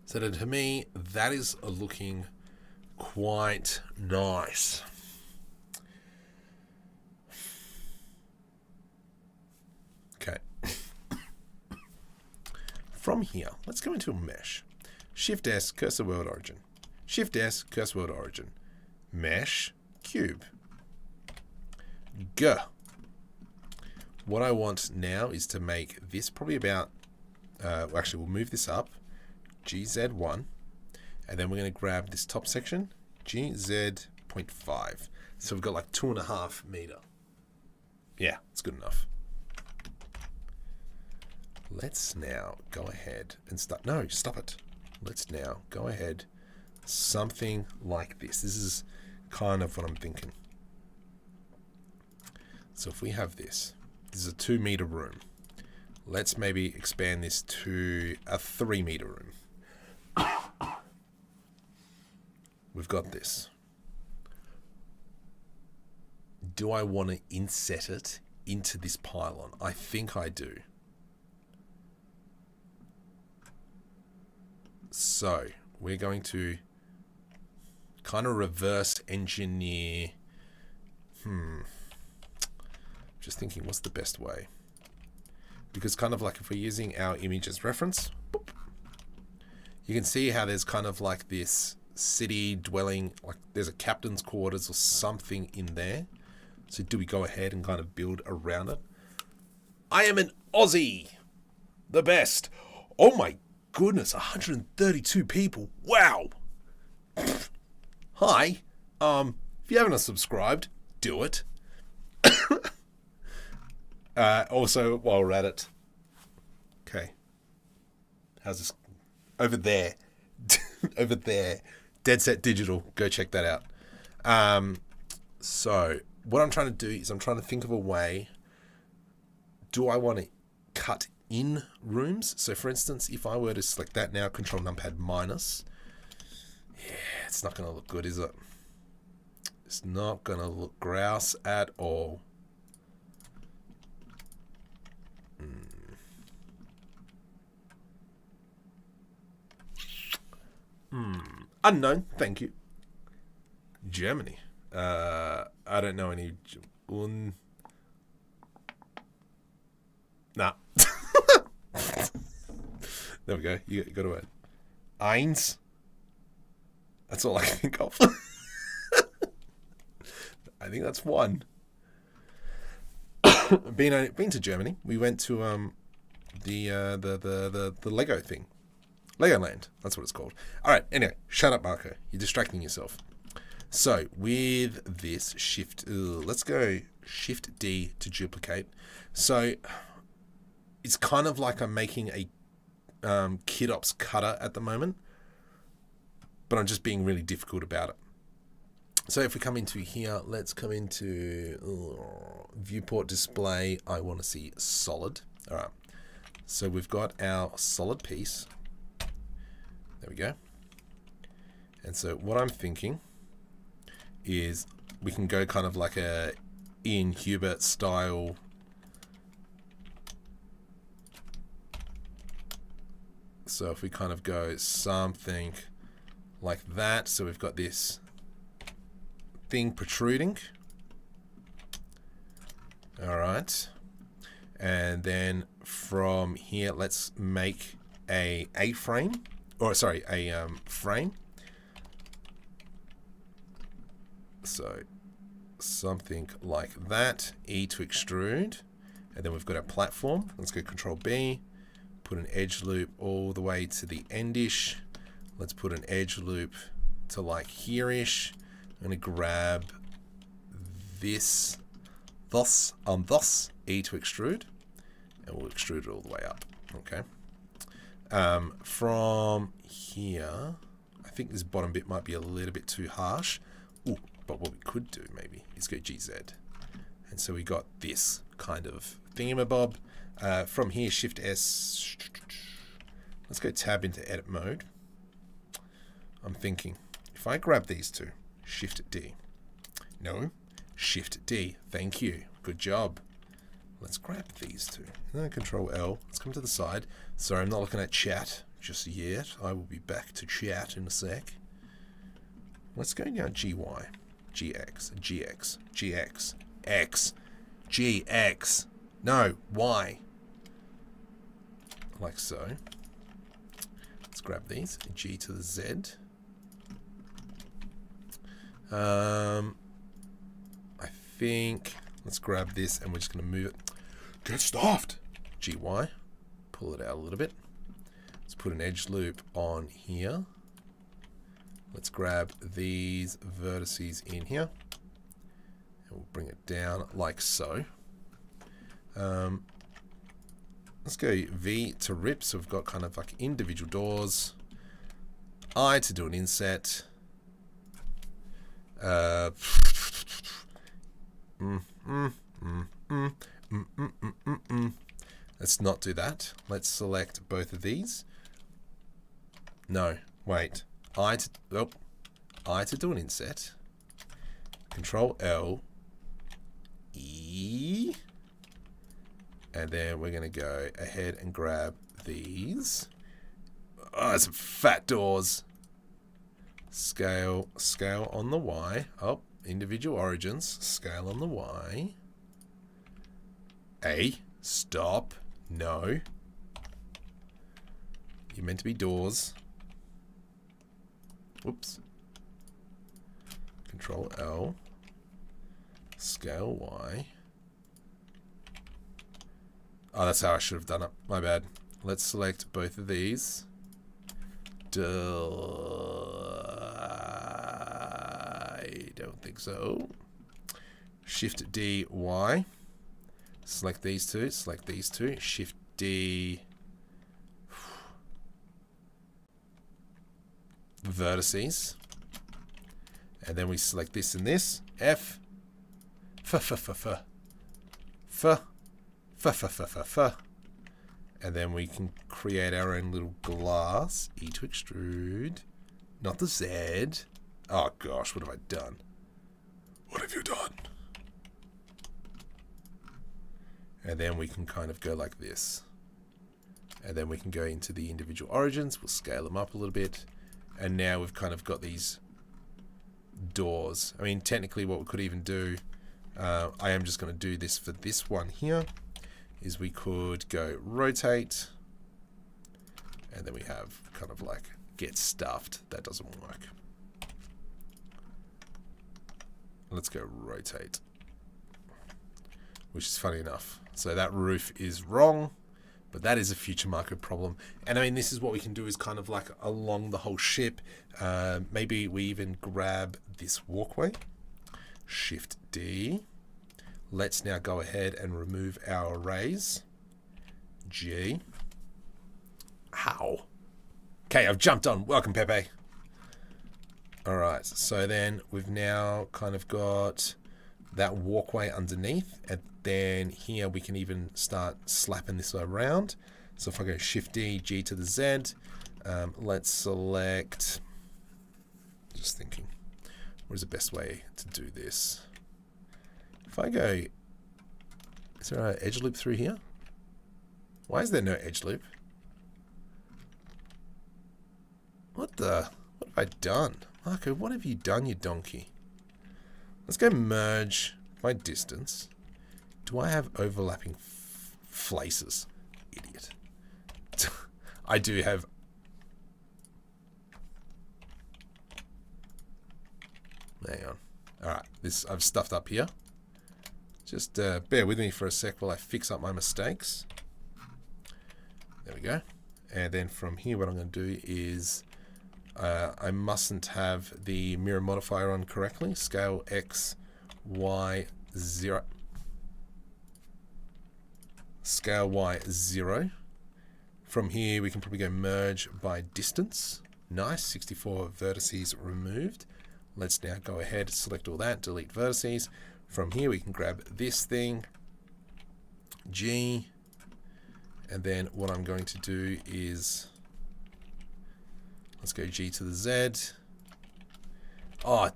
So that, to me, that is looking quite nice. Okay. From here, let's go into a mesh. Shift S, cursor world origin. Shift S, cursor world origin. Mesh, cube. Go. What I want now is to make this probably about, actually we'll move this up, GZ1, and then we're going to grab this top section, GZ.5. So we've got like 2.5 meter. Yeah, it's good enough. Let's now go ahead and start, no, stop it. Let's now go ahead, something like this. This is kind of what I'm thinking. So if we have this, this is a 2 meter room. Let's maybe expand this to a 3 meter room. We've got this. Do I want to inset it into this pylon? I think I do. So we're going to kind of reverse engineer. Just thinking, what's the best way? Because kind of like if we're using our image as reference, boop, you can see how there's kind of like this city dwelling, like there's a captain's quarters or something in there. So do we go ahead and kind of build around it? I am an Aussie, the best. Oh my goodness, 132 people. Wow. Hi. If you haven't subscribed, do it. Also, while we're at it, okay, how's this over there? Over there, Dead Set Digital. Go check that out. So what I'm trying to do is I'm trying to think of a way. Do I want to cut in rooms? So, for instance, if I were to select that now, Control Numpad minus, yeah, it's not going to look good, is it? It's not going to look grouse at all. Unknown, thank you. Germany. I don't know any. Nah. There we go. You got to add. Eins. That's all I can think of. I think that's one. Been to Germany. We went to the Lego thing. Legoland, that's what it's called. All right, anyway, shut up, Marco. You're distracting yourself. So with this let's go Shift D to duplicate. So it's kind of like I'm making a KidOps cutter at the moment, but I'm just being really difficult about it. So if we come into here, let's come into viewport display. I want to see solid. All right. So we've got our solid piece. There we go. And so what I'm thinking is we can go kind of like a Ian Hubert style so if we kind of go something like that, so we've got this thing protruding. All right. And then from here, let's make a frame. Or sorry, a frame. So something like that. E to extrude. And then we've got our platform. Let's go Control B. Put an edge loop all the way to the endish. Let's put an edge loop to like here-ish. I'm going to grab this, thus, E to extrude. And we'll extrude it all the way up. Okay. From here, I think this bottom bit might be a little bit too harsh. Ooh, but what we could do maybe is go GZ. And so we got this kind of thingamabob. From here, Shift S. Let's go tab into edit mode. I'm thinking, if I grab these two, Shift D. No, Shift D. Thank you. Good job. Let's grab these two. Control L. Let's come to the side. Sorry, I'm not looking at chat just yet. I will be back to chat in a sec. Let's go now GY, GX, GX, GX, X, GX. No, Y. Like so. Let's grab these. G to the Z. I think let's grab this and we're just going to move it. Get stuffed. GY. Pull it out a little bit. Let's put an edge loop on here. Let's grab these vertices in here. And we'll bring it down like so. Let's go V to rip. So we've got kind of like individual doors. I to do an inset. Let's not do that. Let's select both of these. No, wait. I to do an inset. Control L, E, and then we're going to go ahead and grab these. Oh, some fat doors. Scale on the Y. Oh, individual origins. Scale on the Y. A, stop. No. You're meant to be doors. Whoops. Control L. Scale Y. Oh, that's how I should have done it. My bad. Let's select both of these. I don't think so. Shift D, Y. Select these two. Select these two. Shift D. Vertices. And then we select this and this. F. And then we can create our own little glass. E to extrude. Not the Z. Oh gosh, what have I done? What have you done? And then we can kind of go like this. And then we can go into the individual origins. We'll scale them up a little bit. And now we've kind of got these doors. I mean, technically what we could even do, I am just going to do this for this one here, is we could go rotate. And then we have kind of like get stuffed. That doesn't work. Let's go rotate. Which is funny enough. So that roof is wrong, but that is a future market problem. And I mean, this is what we can do is kind of like along the whole ship. Maybe we even grab this walkway. Shift D. Let's now go ahead and remove our arrays. G. Ow. Okay, I've jumped on. Welcome, Pepe. All right, so then we've now kind of got that walkway underneath, and then here we can even start slapping this around. So if I go Shift D, G to the Z, let's select, just thinking, what is the best way to do this? If I go, is there an edge loop through here? Why is there no edge loop? What have I done? Marco, what have you done, you donkey? Let's go merge by distance. Do I have overlapping faces? Idiot. I do have. Hang on. Alright, this I've stuffed up here. Just bear with me for a sec while I fix up my mistakes. There we go. And then from here what I'm going to do is I mustn't have the mirror modifier on correctly. Scale X, Y, 0. Scale Y, 0. From here we can probably go merge by distance. Nice, 64 vertices removed. Let's now go ahead, select all that, delete vertices. From here we can grab this thing, G, and then what I'm going to do is, let's go G to the Z. Oh,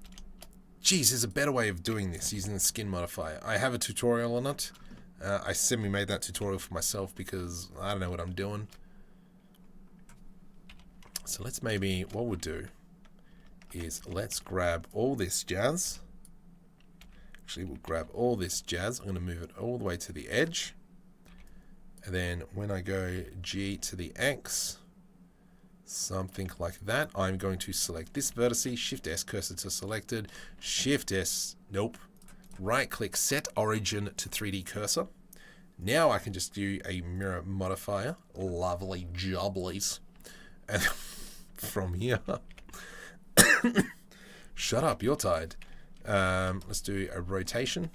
geez, there's a better way of doing this using the skin modifier. I have a tutorial on it. I semi-made that tutorial for myself because I don't know what I'm doing. So let's maybe, what we'll do is let's grab all this jazz. Actually, we'll grab all this jazz. I'm going to move it all the way to the edge. And then when I go G to the X, something like that, I'm going to select this vertex, Shift S, cursor to selected, Shift S, nope, right click, set origin to 3D cursor. Now I can just do a mirror modifier. Lovely jobblies. And from here, shut up, you're tired. Let's do a rotation.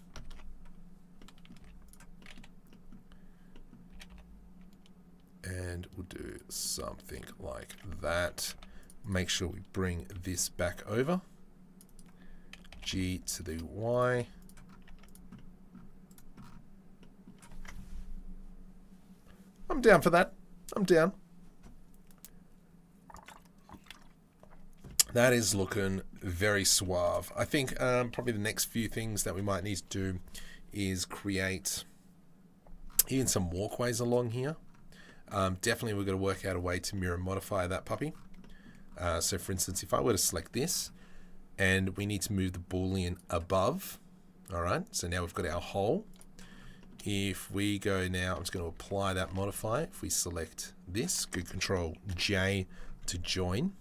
And we'll do something like that. Make sure we bring this back over. G to the Y. I'm down for that. I'm down. That is looking very suave. I think probably the next few things that we might need to do is create even some walkways along here. Definitely we're going to work out a way to mirror modify that puppy. So for instance, if I were to select this and we need to move the Boolean above. All right, so now we've got our hole. If we go now, I'm just going to apply that modifier. If we select this, go Control J to join.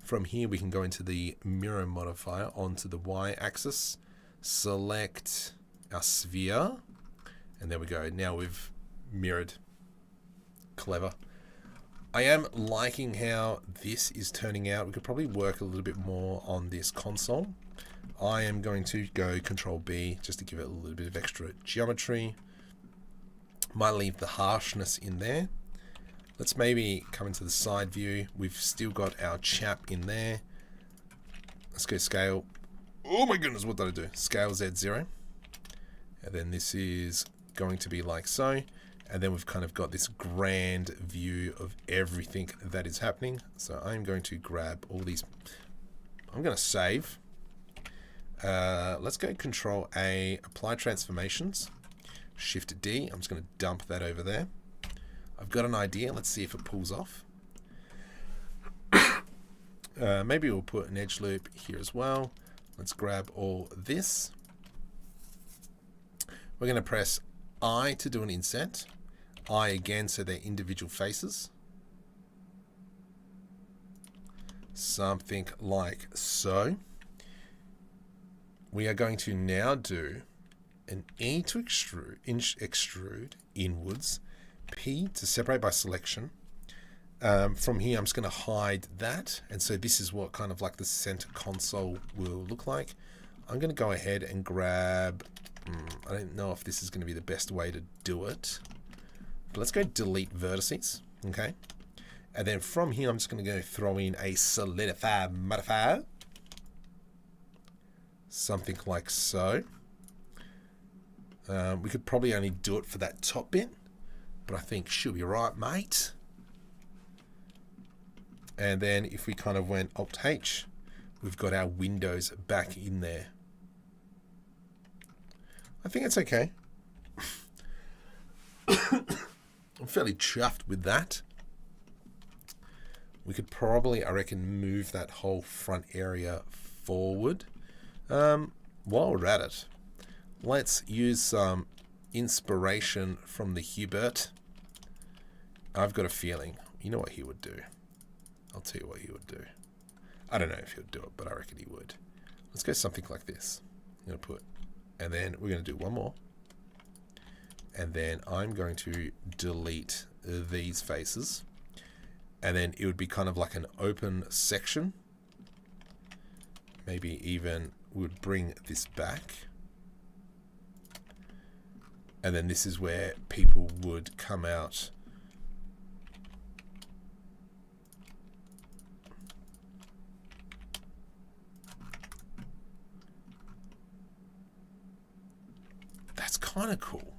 From here, we can go into the mirror modifier onto the Y-axis, select our sphere, and there we go. Now we've mirrored. Clever. I am liking how this is turning out. We could probably work a little bit more on this console. I am going to go Control B just to give it a little bit of extra geometry. Might leave the harshness in there. Let's maybe come into the side view. We've still got our chap in there. Let's go scale. Oh my goodness, what did I do? Scale Z0. And then this is going to be like so. And then we've kind of got this grand view of everything that is happening. So I'm going to grab all these. I'm going to save. Let's go Control A, apply transformations. Shift D. I'm just going to dump that over there. I've got an idea. Let's see if it pulls off. Maybe we'll put an edge loop here as well. Let's grab all this. We're going to press I to do an inset. I again, so they're individual faces. Something like so. We are going to now do an E to extrude inwards, P to separate by selection. From here, I'm just going to hide that. And so this is what kind of like the center console will look like. I'm going to go ahead and grab, I don't know if this is going to be the best way to do it. But let's go delete vertices, okay? And then from here, I'm just going to go throw in a Solidifier Modifier. Something like so. We could probably only do it for that top bit, but I think she'll be right, mate. And then if we kind of went Alt-H, we've got our windows back in there. I think it's okay. I'm fairly chuffed with that. We could probably, I reckon, move that whole front area forward. While we're at it, let's use some inspiration from the Hubert. I've got a feeling, you know what he would do. I'll tell you what he would do. I don't know if he would do it, but I reckon he would. Let's go something like this. I'm going to put, and then we're going to do one more. And then I'm going to delete these faces. And then it would be kind of like an open section. Maybe even we would bring this back. And then this is where people would come out. That's kind of cool.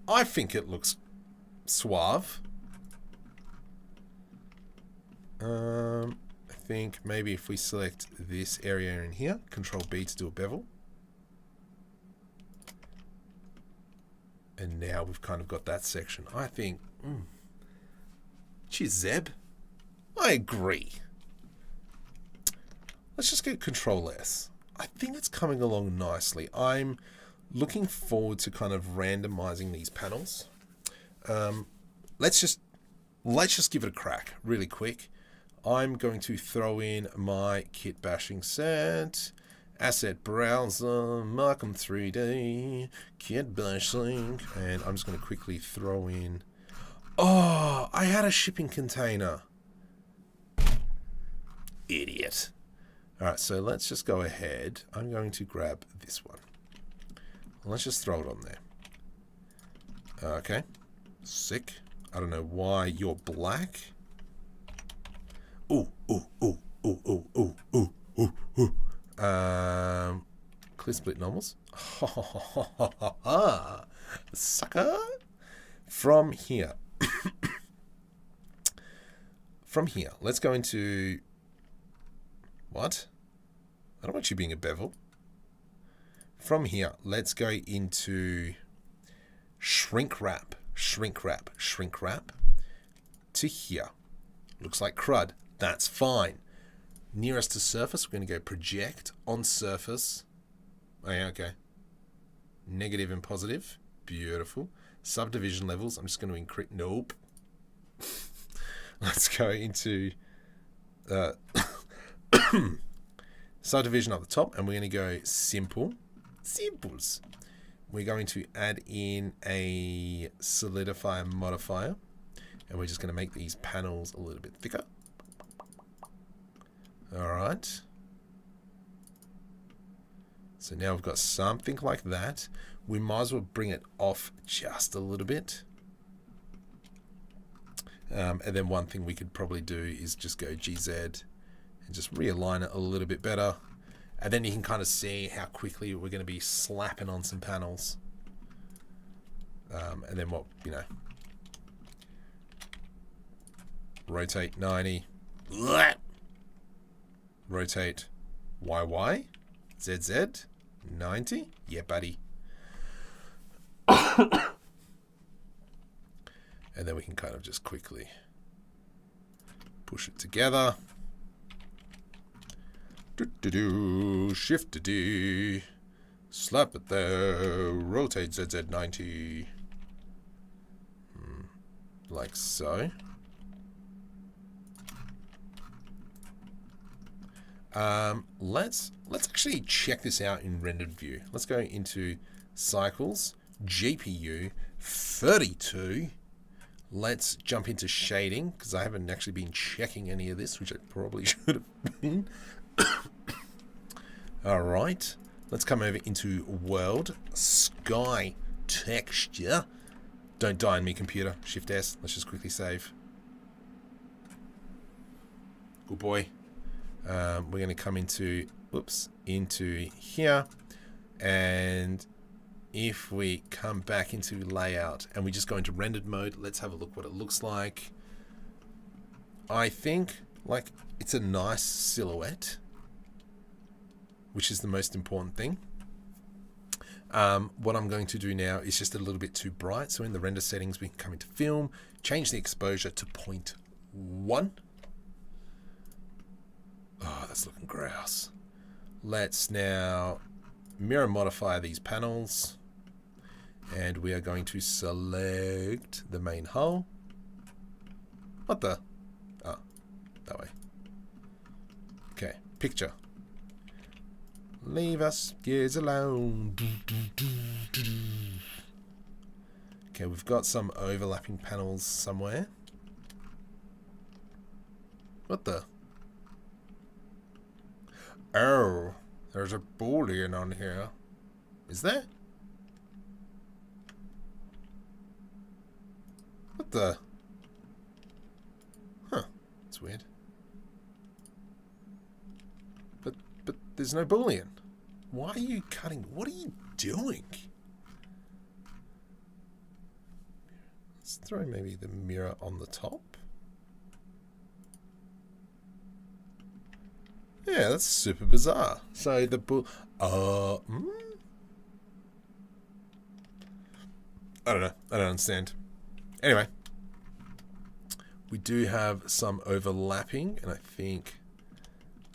I think it looks suave. I think maybe if we select this area in here, Control B to do a bevel. And now we've kind of got that section. I think, geez, Zeb, I agree. Let's just get Control S. I think it's coming along nicely. I'm looking forward to kind of randomizing these panels. Let's just give it a crack really quick. I'm going to throw in my Kitbashing set, asset browser, Markham 3D, Kitbashing, and I'm just going to quickly throw in. Oh, I had a shipping container. Idiot. All right, so let's just go ahead. I'm going to grab this one. Let's just throw it on there. Okay, sick. I don't know why you're black. Ooh, ooh, ooh, ooh, ooh, ooh, ooh, ooh, ooh. Clear split normals. Sucker. From here. From here, let's go into... What? I don't want you being a bevel. From here, let's go into shrink wrap, shrink wrap, shrink wrap to here. Looks like crud. That's fine. Nearest to surface, we're going to go project on surface. Oh, yeah, okay. Negative and positive. Beautiful. Subdivision levels. I'm just going to encrypt. Nope. Let's go into subdivision up the top, and we're going to go simple. Simples. We're going to add in a Solidifier Modifier, and we're just going to make these panels a little bit thicker. Alright. So now we've got something like that. We might as well bring it off just a little bit. And then one thing we could probably do is just go GZ and just realign it a little bit better. And then you can kind of see how quickly we're going to be slapping on some panels. And then what, you know, rotate 90. Rotate YY. ZZ. 90. Yeah, buddy. And then we can kind of just quickly push it together. Shift to D. Slap it there. Rotate ZZ 90. Like so. Let's actually check this out in rendered view. Let's go into cycles, GPU 32. Let's jump into shading, because I haven't actually been checking any of this, which I probably should have been. Alright, let's come over into world, sky, texture. Don't die on me, computer. Shift S. Let's just quickly save. Good boy. We're going to come into, into here, and if we come back into layout and we just go into rendered mode, let's have a look what it looks like. I think like it's a nice silhouette, which is the most important thing. What I'm going to do now is just a little bit too bright. So in the render settings, we can come into film, change the exposure to 0.1. Oh, that's looking gross. Let's now mirror modify these panels. And we are going to select the main hull. What the? Oh, that way. Okay, picture. Leave us gears alone. Okay, we've got some overlapping panels somewhere. What the? Oh, there's a Boolean on here. Is there? What the? Huh, that's weird. But there's no Boolean. Why are you cutting? What are you doing? Let's throw maybe the mirror on the top. Yeah, that's super bizarre. So the I don't know. I don't understand. Anyway, we do have some overlapping, and I think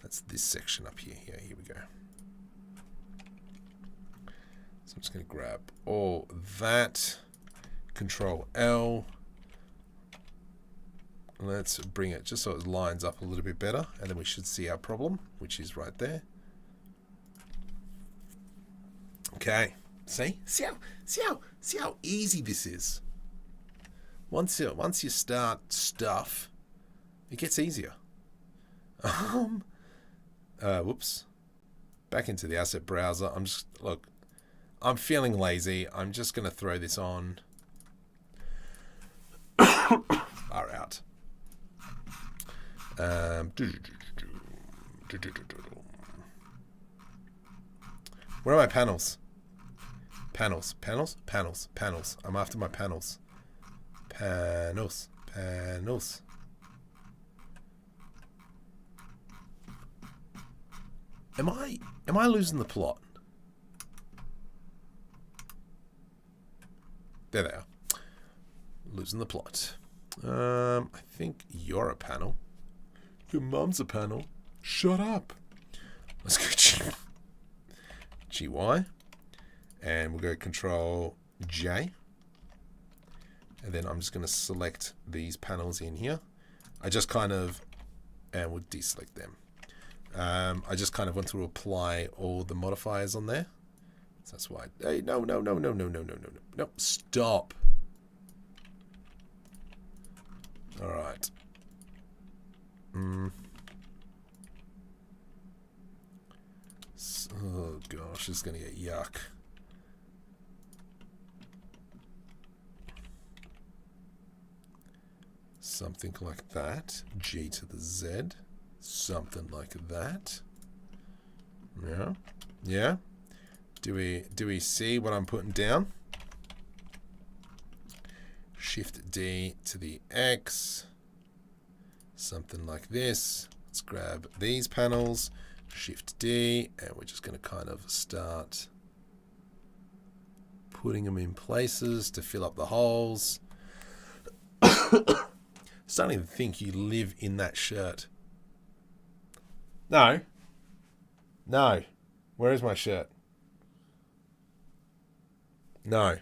that's this section up here. Yeah, here we go. So I'm just going to grab all that. Control L. Let's bring it just so it lines up a little bit better, and then we should see our problem, which is right there. Okay, see how easy this is. Once you start stuff, it gets easier. Whoops. Back into the asset browser. I'm feeling lazy. I'm just gonna throw this on. Far out. Where are my panels? Panels. I'm after my panels. Panels. Am I losing the plot? There they are. Losing the plot. I think you're a panel. Your mum's a panel. Shut up. Let's go GY. And we'll go Control J. And then I'm just going to select these panels in here. I just kind of, and we'll deselect them. I just kind of want to apply all the modifiers on there. So that's why. Hey, no, stop. All right. Oh gosh, it's gonna get yuck. Something like that. G to the Z. Something like that. Yeah. Yeah. Do we see what I'm putting down? Shift D to the X. Something like this. Let's grab these panels. Shift D, and we're just going to kind of start putting them in places to fill up the holes. Starting to think you live in that shirt. No. Where is my shirt? No.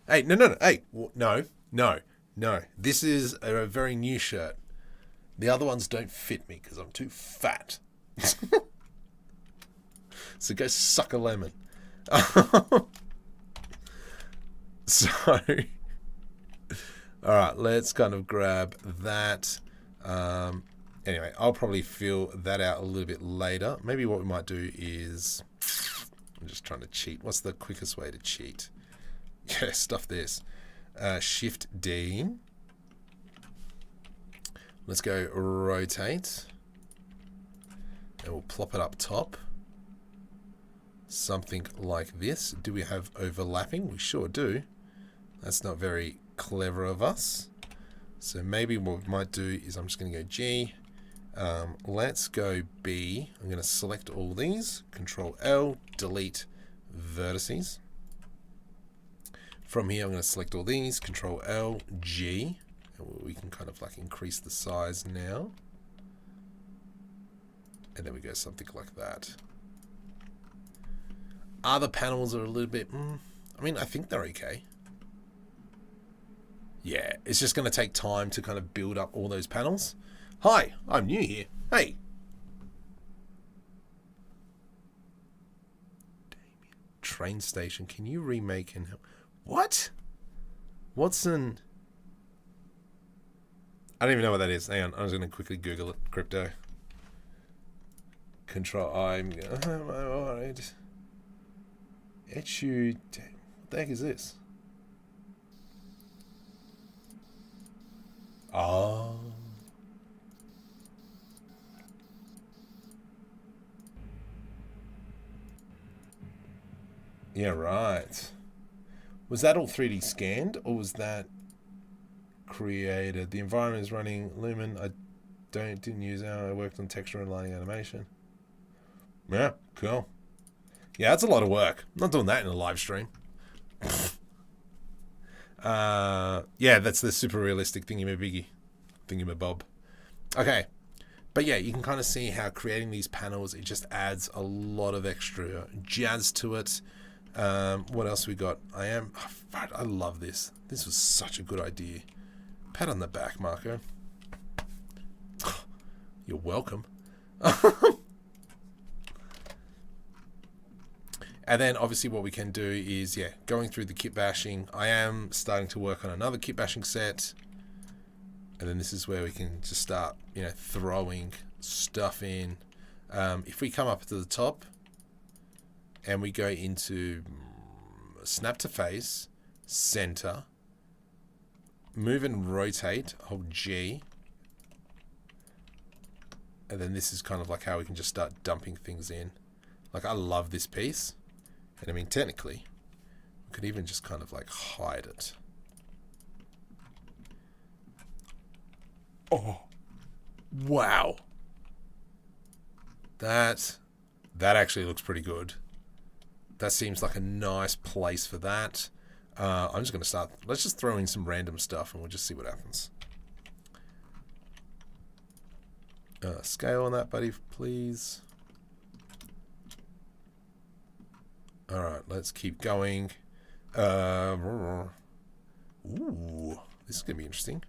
Hey, no. Hey, no. This is a very new shirt. The other ones don't fit me because I'm too fat. So go suck a lemon. So, all right, let's kind of grab that. Anyway, I'll probably fill that out a little bit later. Maybe what we might do is, I'm just trying to cheat. What's the quickest way to cheat? Yeah, stuff this. Shift D. Let's go rotate. And we'll plop it up top. Something like this. Do we have overlapping? We sure do. That's not very clever of us. So maybe what we might do is I'm just going to go G. Let's go B. I'm going to select all these. Control L, delete vertices. From here, I'm going to select all these. Control L, G. And we can kind of like increase the size now. And then we go something like that. Other panels are a little bit, I mean, I think they're okay. Yeah, it's just going to take time to kind of build up all those panels. Hi, I'm new here. Hey. train station. Can you remake and... What? What's an... I don't even know what that is. Hang on, I'm just going to quickly Google it. Crypto. Control... I'm alright. Etu... What the heck is this? Oh... Yeah, right. Was that all 3D scanned, or was that created? The environment is running Lumen. I didn't use it. I worked on texture and lighting animation. Yeah, cool. Yeah, that's a lot of work. I'm not doing that in a live stream. Yeah, that's the super realistic thingy-ma-bob. Okay. But yeah, you can kind of see how creating these panels, it just adds a lot of extra jazz to it. What else we got? I love this. This was such a good idea. Pat on the back, Marco. You're welcome. And then obviously what we can do is, yeah, going through the kit bashing. I am starting to work on another kit bashing set. And then this is where we can just start, you know, throwing stuff in. If we come up to the top and we go into snap to face, center, move and rotate, hold G. And then this is kind of like how we can just start dumping things in. Like, I love this piece. And I mean, technically, we could even just kind of like hide it. Oh, wow. That actually looks pretty good. That seems like a nice place for that. I'm just going to start. Let's just throw in some random stuff and we'll just see what happens. Scale on that, buddy, please. All right, let's keep going. Ooh, this is going to be interesting.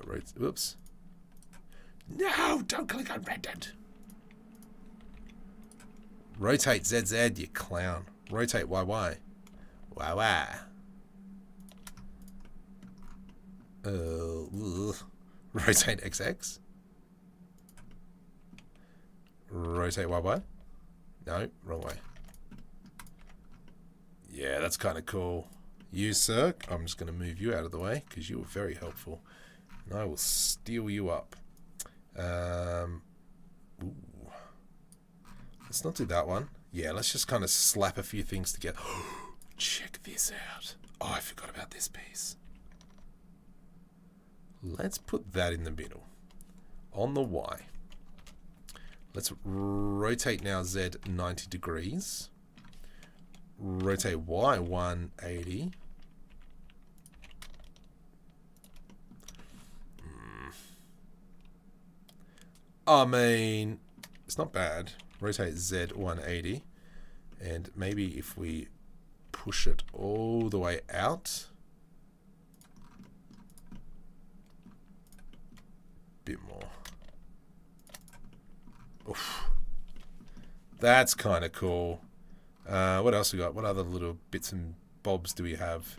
Right. Whoops. No, don't click on rendered. Rotate ZZ, you clown. Rotate YY. YY. Rotate XX. Rotate YY. No, wrong way. Yeah, that's kind of cool. You, sir. I'm just going to move you out of the way because you were very helpful. And I will steal you up. Ooh. Let's not do that one. Yeah, let's just kind of slap a few things together. Check this out. Oh, I forgot about this piece. Let's put that in the middle. On the Y. Let's rotate now Z 90 degrees. Rotate Y 180. I mean, it's not bad. Rotate Z 180. And maybe if we push it all the way out. Bit more. Oof. That's kind of cool. What else we got? What other little bits and bobs do we have?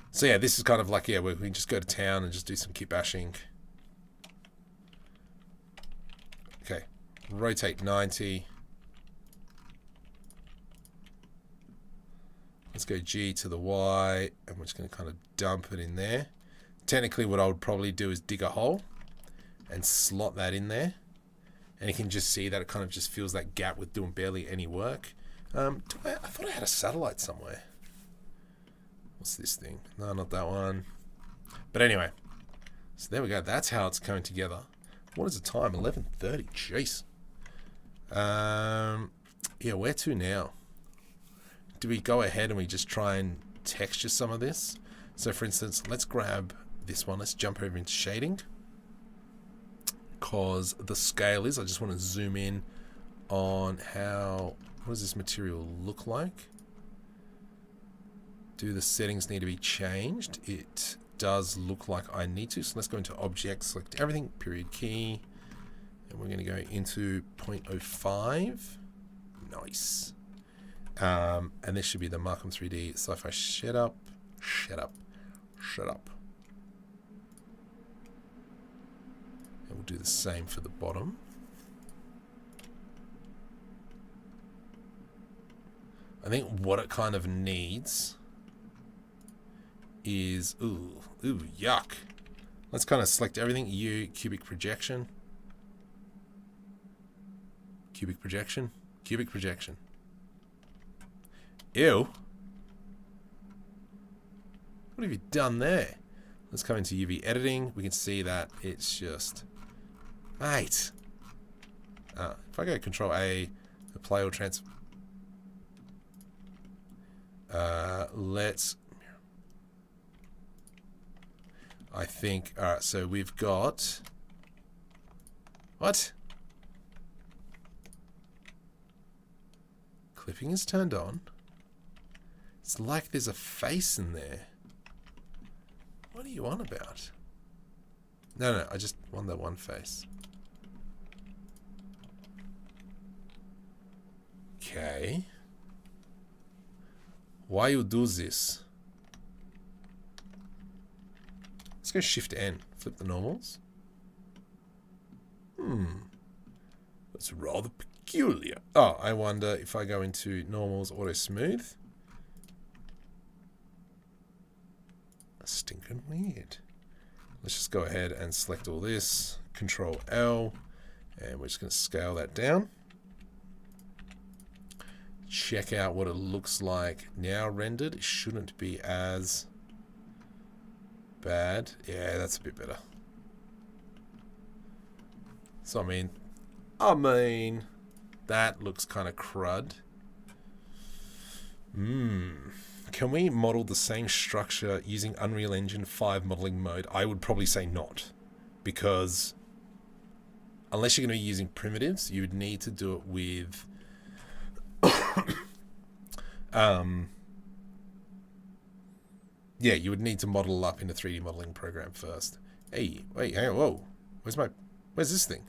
So yeah, this is kind of like, yeah, where we can just go to town and just do some kit bashing. Okay, rotate 90. Let's go G to the Y, and we're just going to kind of dump it in there. Technically, what I would probably do is dig a hole and slot that in there. And you can just see that it kind of just fills that gap with doing barely any work. I thought I had a satellite somewhere. What's this thing? No, not that one. But anyway, so there we go. That's how it's coming together. What is the time? 11:30. Jeez. Yeah, where to now? Do we go ahead and we just try and texture some of this? So for instance, let's grab this one. Let's jump over into shading. Because the scale is, I just want to zoom in on how, what does this material look like? Do the settings need to be changed? It does look like I need to. So let's go into Object, select everything, period key. And we're going to go into 0.05. Nice. And this should be the Markham 3D sci-fi setup. Shut up. And we'll do the same for the bottom. I think what it kind of needs is, ooh, yuck. Let's kind of select everything. Cubic projection. Ew. What have you done there? Let's come into UV editing. We can see that it's just, mate. If I go Control A, apply or transfer. I think, alright, so we've got, what? Clipping is turned on. It's like there's a face in there. What are you on about? No, I just want that one face. Okay. Why you do this? Let's go Shift N. Flip the normals. That's rather peculiar. Oh, I wonder if I go into normals, auto smooth. Stinking weird. Let's just go ahead and select all this. Control L. And we're just going to scale that down. Check out what it looks like now rendered. It shouldn't be as bad. Yeah, that's a bit better. So, I mean, that looks kind of crud. Can we model the same structure using Unreal Engine 5 modeling mode? I would probably say not. Because unless you're going to be using primitives, you would need to do it with yeah, you would need to model up in a 3D modeling program first. Hey, wait, hang on, whoa. Where's this thing?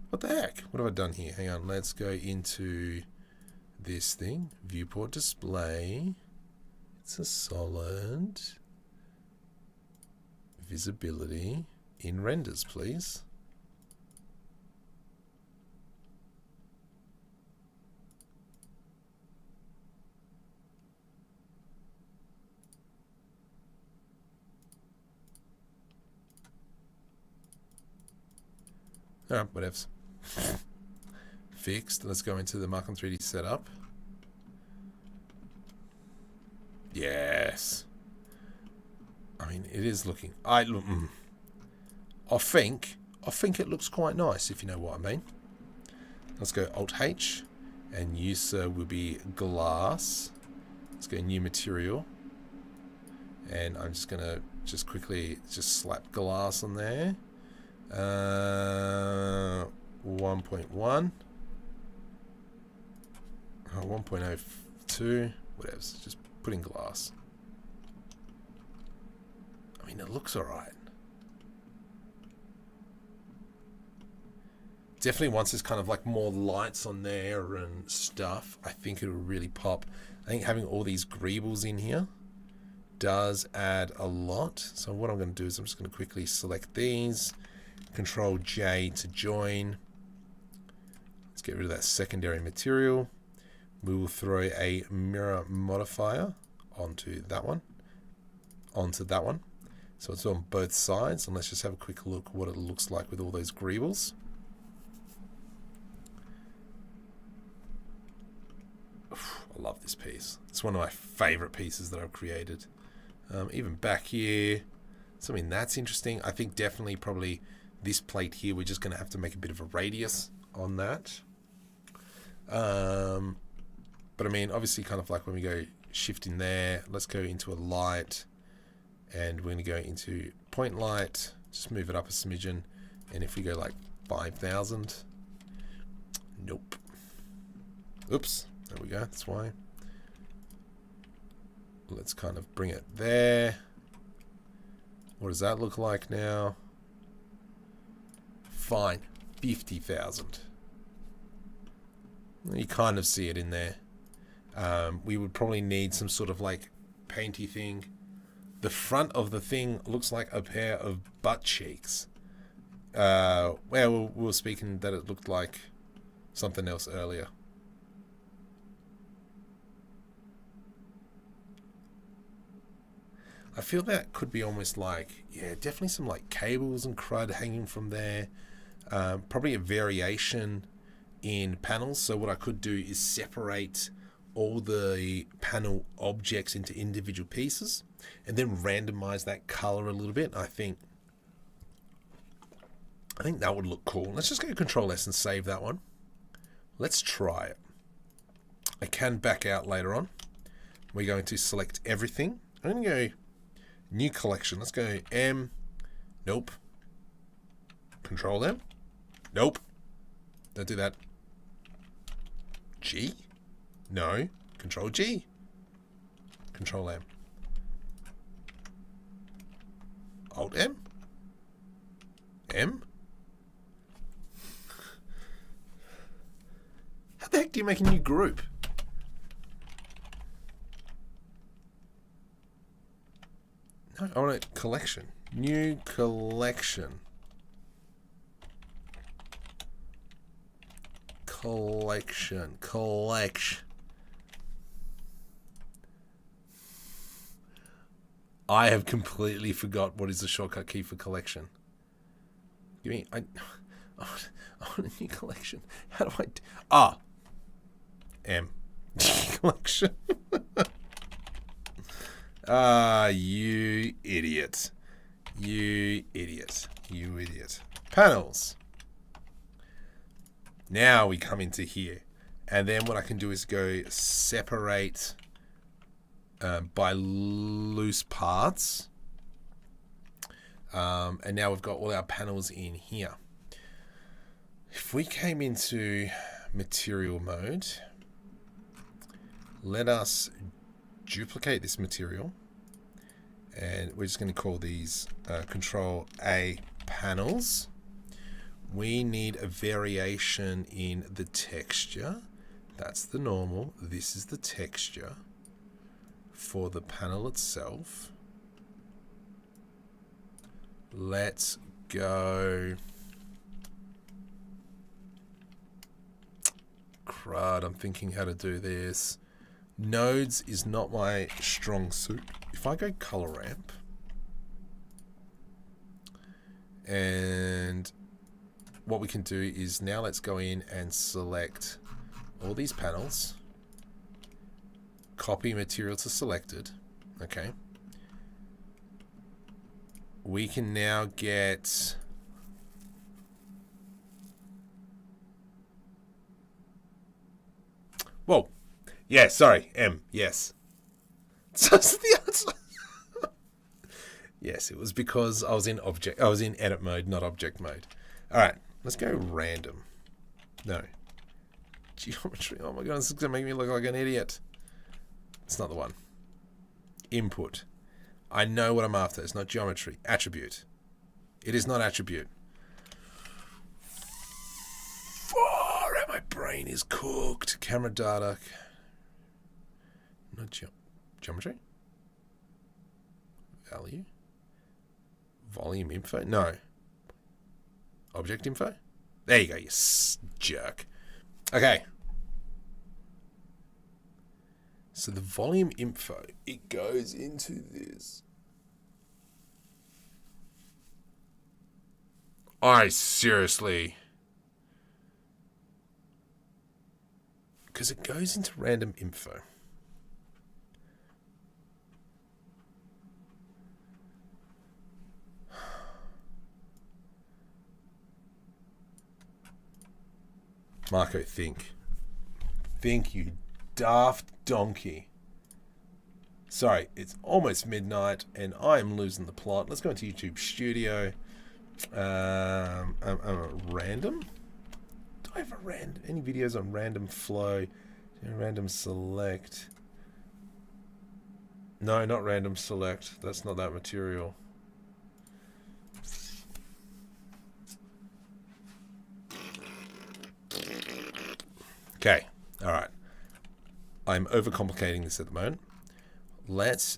What the heck? What have I done here? Hang on, let's go into this thing. Viewport display. It's a solid. Visibility. In renders, please. Alright, whatevs. Fixed. Let's go into the Markham 3D setup. Yes. I mean, it is looking. I think it looks quite nice, if you know what I mean. Let's go Alt H, and user will be glass. Let's go new material, and I'm just gonna quickly slap glass on there. 1.1, 1.02, whatever. Just put in glass. I mean, it looks alright. Definitely once there's kind of like more lights on there and stuff, I think it'll really pop. I think having all these greebles in here does add a lot. So what I'm going to do is I'm just going to quickly select these. Control J to join. Let's get rid of that secondary material. We will throw a mirror modifier onto that one. So it's on both sides, and let's just have a quick look what it looks like with all those greebles. I love this piece. It's one of my favorite pieces that I've created. Even back here, so I mean that's interesting. I think definitely probably this plate here, we're just going to have to make a bit of a radius on that. But I mean, obviously kind of like when we go shift in there, let's go into a light, and we're going to go into point light, just move it up a smidgen, and if we go like 5,000, nope. Oops, there we go, that's why. Let's kind of bring it there. What does that look like now? Fine. 50,000. You kind of see it in there. We would probably need some sort of like painty thing. The front of the thing looks like a pair of butt cheeks. Well, we were speaking that it looked like something else earlier. I feel that could be almost like, yeah, definitely some like cables and crud hanging from there. Probably a variation in panels. So what I could do is separate all the panel objects into individual pieces and then randomize that color a little bit. I think that would look cool. Let's just go Control S and save that one. Let's try it. I can back out later on. We're going to select everything. I'm going to go New Collection. Let's go M. Nope. Control M. Nope. Don't do that. G. No. Control G. Control M. Alt M. M. How the heck do you make a new group? No, I want a collection. New collection. Collection. Collect. I have completely forgot what is the shortcut key for collection. Give me. I want a new collection. How do I? M. Collection. You idiot. You idiot. You idiot. Panels. Now we come into here. And then what I can do is go separate by loose parts. And now we've got all our panels in here. If we came into material mode, let us duplicate this material. And we're just going to call these Control A panels. We need a variation in the texture. That's the normal. This is the texture for the panel itself. Let's go. Crud, I'm thinking how to do this. Nodes is not my strong suit. If I go color ramp and what we can do is now let's go in and select all these panels, copy material to selected. Okay. We can now get whoa. Yeah, sorry. M. Yes. So the answer. Yes, it was because I was in edit mode, not object mode. All right, let's go random. No. Geometry. Oh my god, this is going to make me look like an idiot. It's not the one. Input. I know what I'm after. It's not geometry. Attribute. It is not attribute. Far out, my brain is cooked. Camera data. Not geometry? Value? Volume info? No. Object info? There you go, you jerk. Okay. So the volume info, it goes into this. I seriously. Because it goes into random info. Marco, think. Think, you daft donkey. Sorry, it's almost midnight and I'm losing the plot. Let's go into YouTube Studio. Random? Do I have any videos on random flow? Random select. No, not random select. That's not that material. Okay. All right. I'm overcomplicating this at the moment. Let's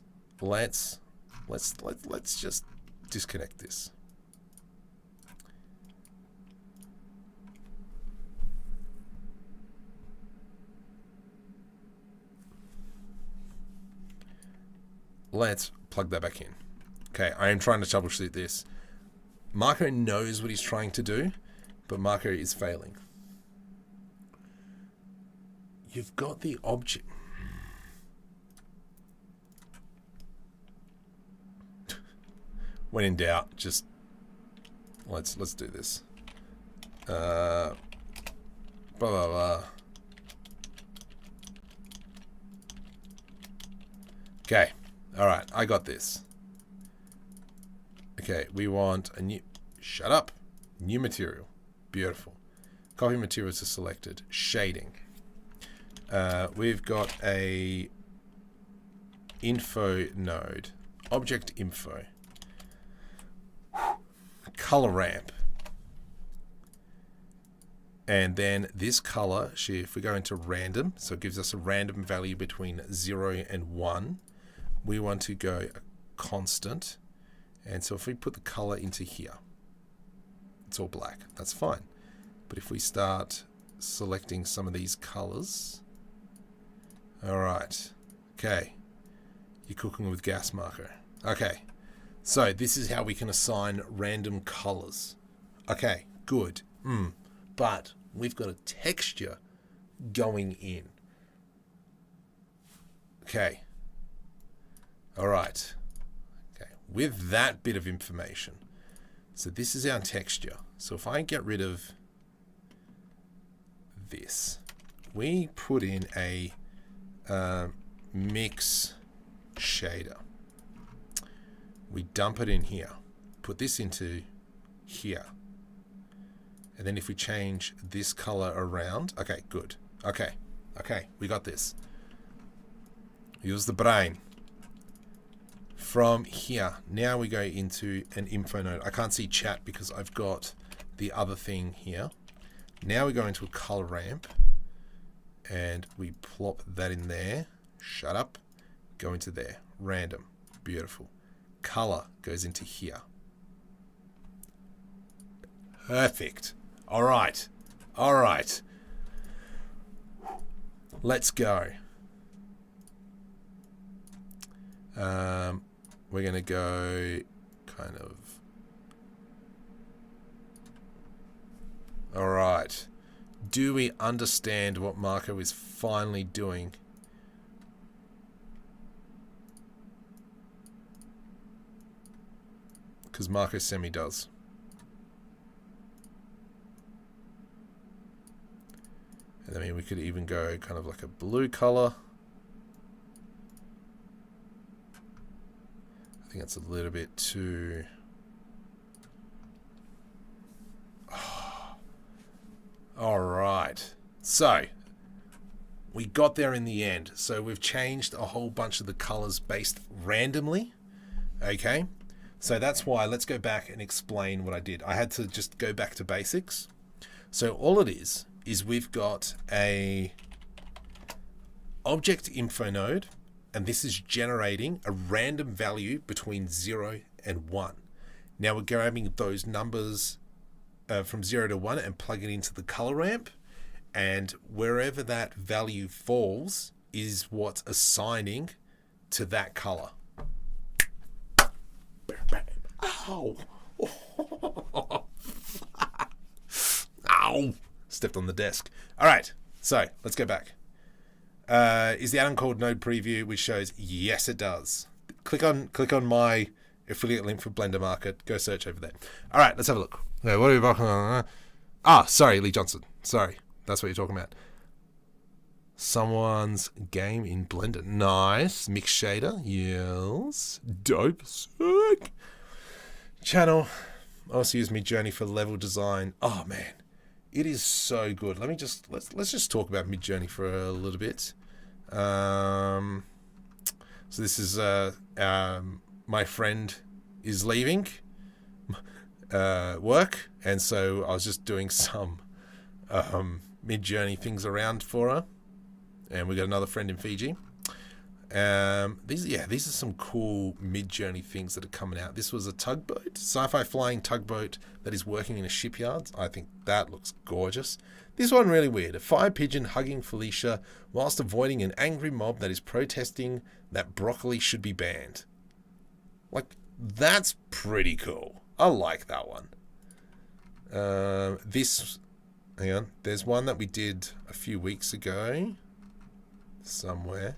just disconnect this. Let's plug that back in. Okay, I am trying to troubleshoot this. Marco knows what he's trying to do, but Marco is failing. You've got the object. When in doubt, just let's do this. Blah blah blah. Okay. All right, I got this. Okay, we want a new... Shut up. New material. Beautiful. Copy materials are selected. Shading. We've got a info node. Object info. Color ramp. And then this color, if we go into random, so it gives us a random value between 0 and 1. We want to go a constant. And so if we put the color into here, it's all black. That's fine. But if we start selecting some of these colors, all right. Okay. You're cooking with gas, Marco. Okay. So this is how we can assign random colors. Okay, good. But we've got a texture going in. Okay. All right. Okay. With that bit of information. So this is our texture. So if I get rid of this, we put in a mix shader. We dump it in here. Put this into here. And then if we change this color around, okay, good. Okay, we got this. Use the brain. From here, now we go into an info node. I can't see chat because I've got the other thing here. Now we go into a color ramp and we plop that in there. Shut up. Go into there. Random. Beautiful. Color goes into here. Perfect. All right. All right. Let's go. We're going to go kind of... All right. Do we understand what Marco is finally doing? Because Marco semi does. And I mean, we could even go kind of like a blue color. I think that's a little bit too... Oh. All right. So, we got there in the end. So we've changed a whole bunch of the colors based randomly. Okay. So that's why, let's go back and explain what I did. I had to just go back to basics. So all it is we've got a object info node, and this is generating a random value between 0 and 1. Now we're grabbing those numbers from 0 to 1 and plug it into the color ramp, and wherever that value falls is what's assigning to that color. Ow! Ow! Stepped on the desk. All right, so let's go back. Is the add-on called Node Preview, which shows yes, it does. Click on my affiliate link for Blender Market. Go search over there. All right, let's have a look. Okay, what are we working on? Sorry, Lee Johnson. Sorry, that's what you're talking about. Someone's game in Blender. Nice. Mix shader. Yes. Dope. Sick. Channel. I also use Midjourney for level design. Oh man, it is so good. Let's just talk about Midjourney for a little bit. So this is my friend is leaving work, and so I was just doing some Midjourney things around for her, and we got another friend in Fiji. These are some cool Midjourney things that are coming out. This was a tugboat, sci-fi flying tugboat that is working in a shipyard. I think that looks gorgeous. This one really weird. A fire pigeon hugging Felicia whilst avoiding an angry mob that is protesting that broccoli should be banned. Like, that's pretty cool. I like that one. Hang on. There's one that we did a few weeks ago somewhere.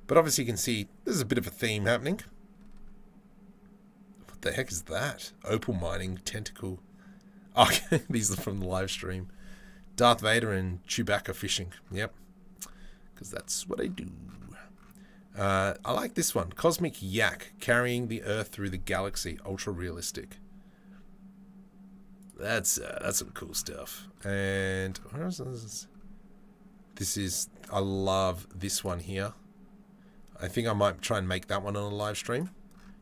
But obviously you can see there's a bit of a theme happening. What the heck is that? Opal mining, tentacle. Okay, these are from the live stream. Darth Vader and Chewbacca fishing. Yep. Because that's what I do. I like this one. Cosmic Yak carrying the Earth through the galaxy. Ultra realistic. That's some cool stuff. And where is this? This is, I love this one here. I think I might try and make that one on a live stream.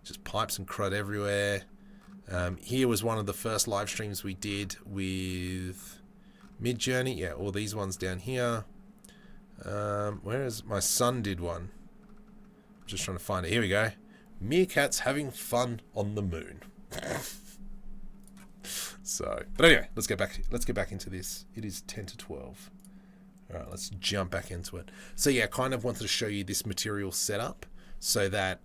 Just pipes and crud everywhere. Here was one of the first live streams we did with Midjourney. Yeah, all these ones down here. Where is my son did one? I'm just trying to find it. Here we go. Meerkats having fun on the moon. So, but anyway, let's get back into this. It is 10 to 12. All right, let's jump back into it. So yeah, kind of wanted to show you this material setup so that,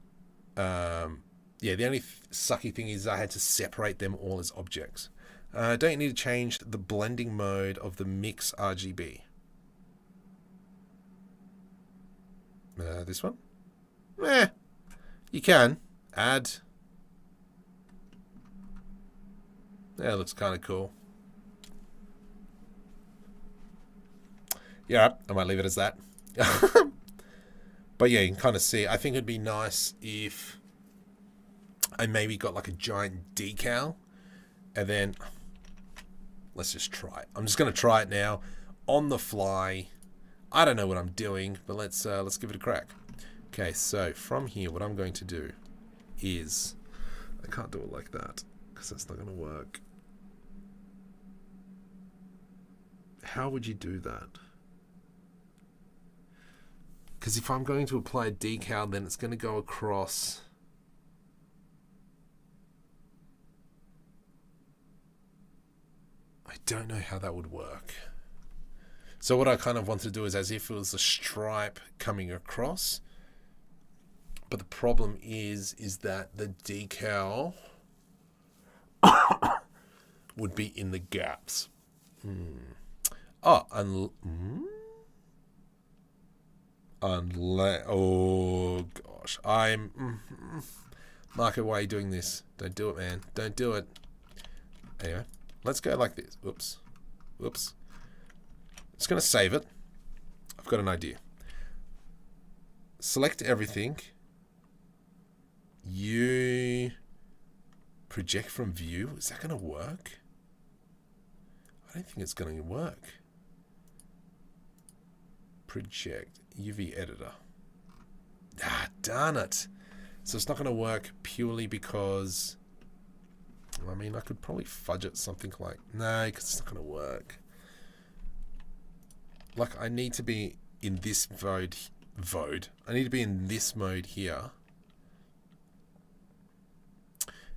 yeah, the only sucky thing is I had to separate them all as objects. Don't need to change the blending mode of the mix RGB. This one? You can add. Yeah, it looks kind of cool. Yeah, I might leave it as that. But yeah, you can kind of see. I think it'd be nice if I maybe got like a giant decal, and then let's just try it. I'm just going to try it now on the fly. I don't know what I'm doing, but let's give it a crack. Okay, so from here, what I'm going to do is, I can't do it like that because that's not going to work. How would you do that? Because if I'm going to apply a decal, then it's going to go across. I don't know how that would work. So what I kind of want to do is as if it was a stripe coming across. But the problem is that the decal would be in the gaps. Oh, oh gosh, Marco, why are you doing this? Don't do it, man. Don't do it. Anyway, let's go like this. Whoops. Just gonna save it. I've got an idea. Select everything. You project from view. Is that gonna work? I don't think it's gonna work. Project UV editor. Ah, darn it. So it's not going to work purely because, I mean, I could probably fudge it something like, no, because it's not going to work. Like, I need to be in this mode. I need to be in this mode here.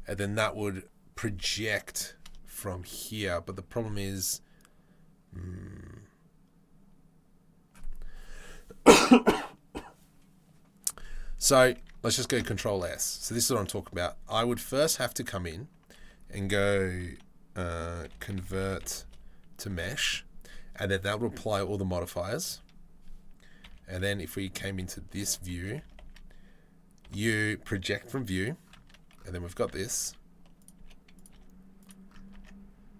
And then that would project from here. But the problem is, so let's just go Control S. So this is what I'm talking about. I would first have to come in and go convert to mesh, and then that would apply all the modifiers. And then if we came into this view, you project from view, and then we've got this.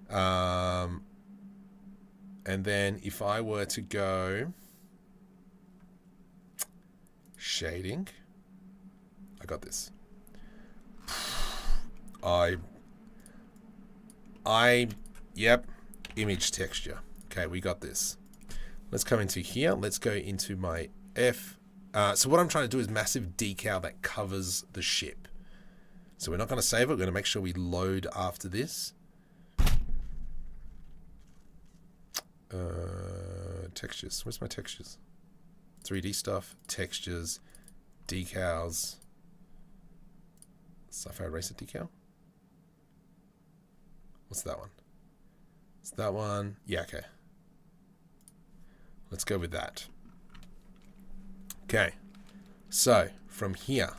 And then if I were to go shading, I got this. Yep, image texture. Okay, we got this. Let's come into here. Let's go into my So what I'm trying to do is massive decal that covers the ship. So we're not going to save it. We're going to make sure we load after this. Textures. Where's my textures? 3D stuff. Textures. Decals. Sci-fi Racer decal. What's that one? It's that one. Yeah, okay. Let's go with that. Okay. So, from here,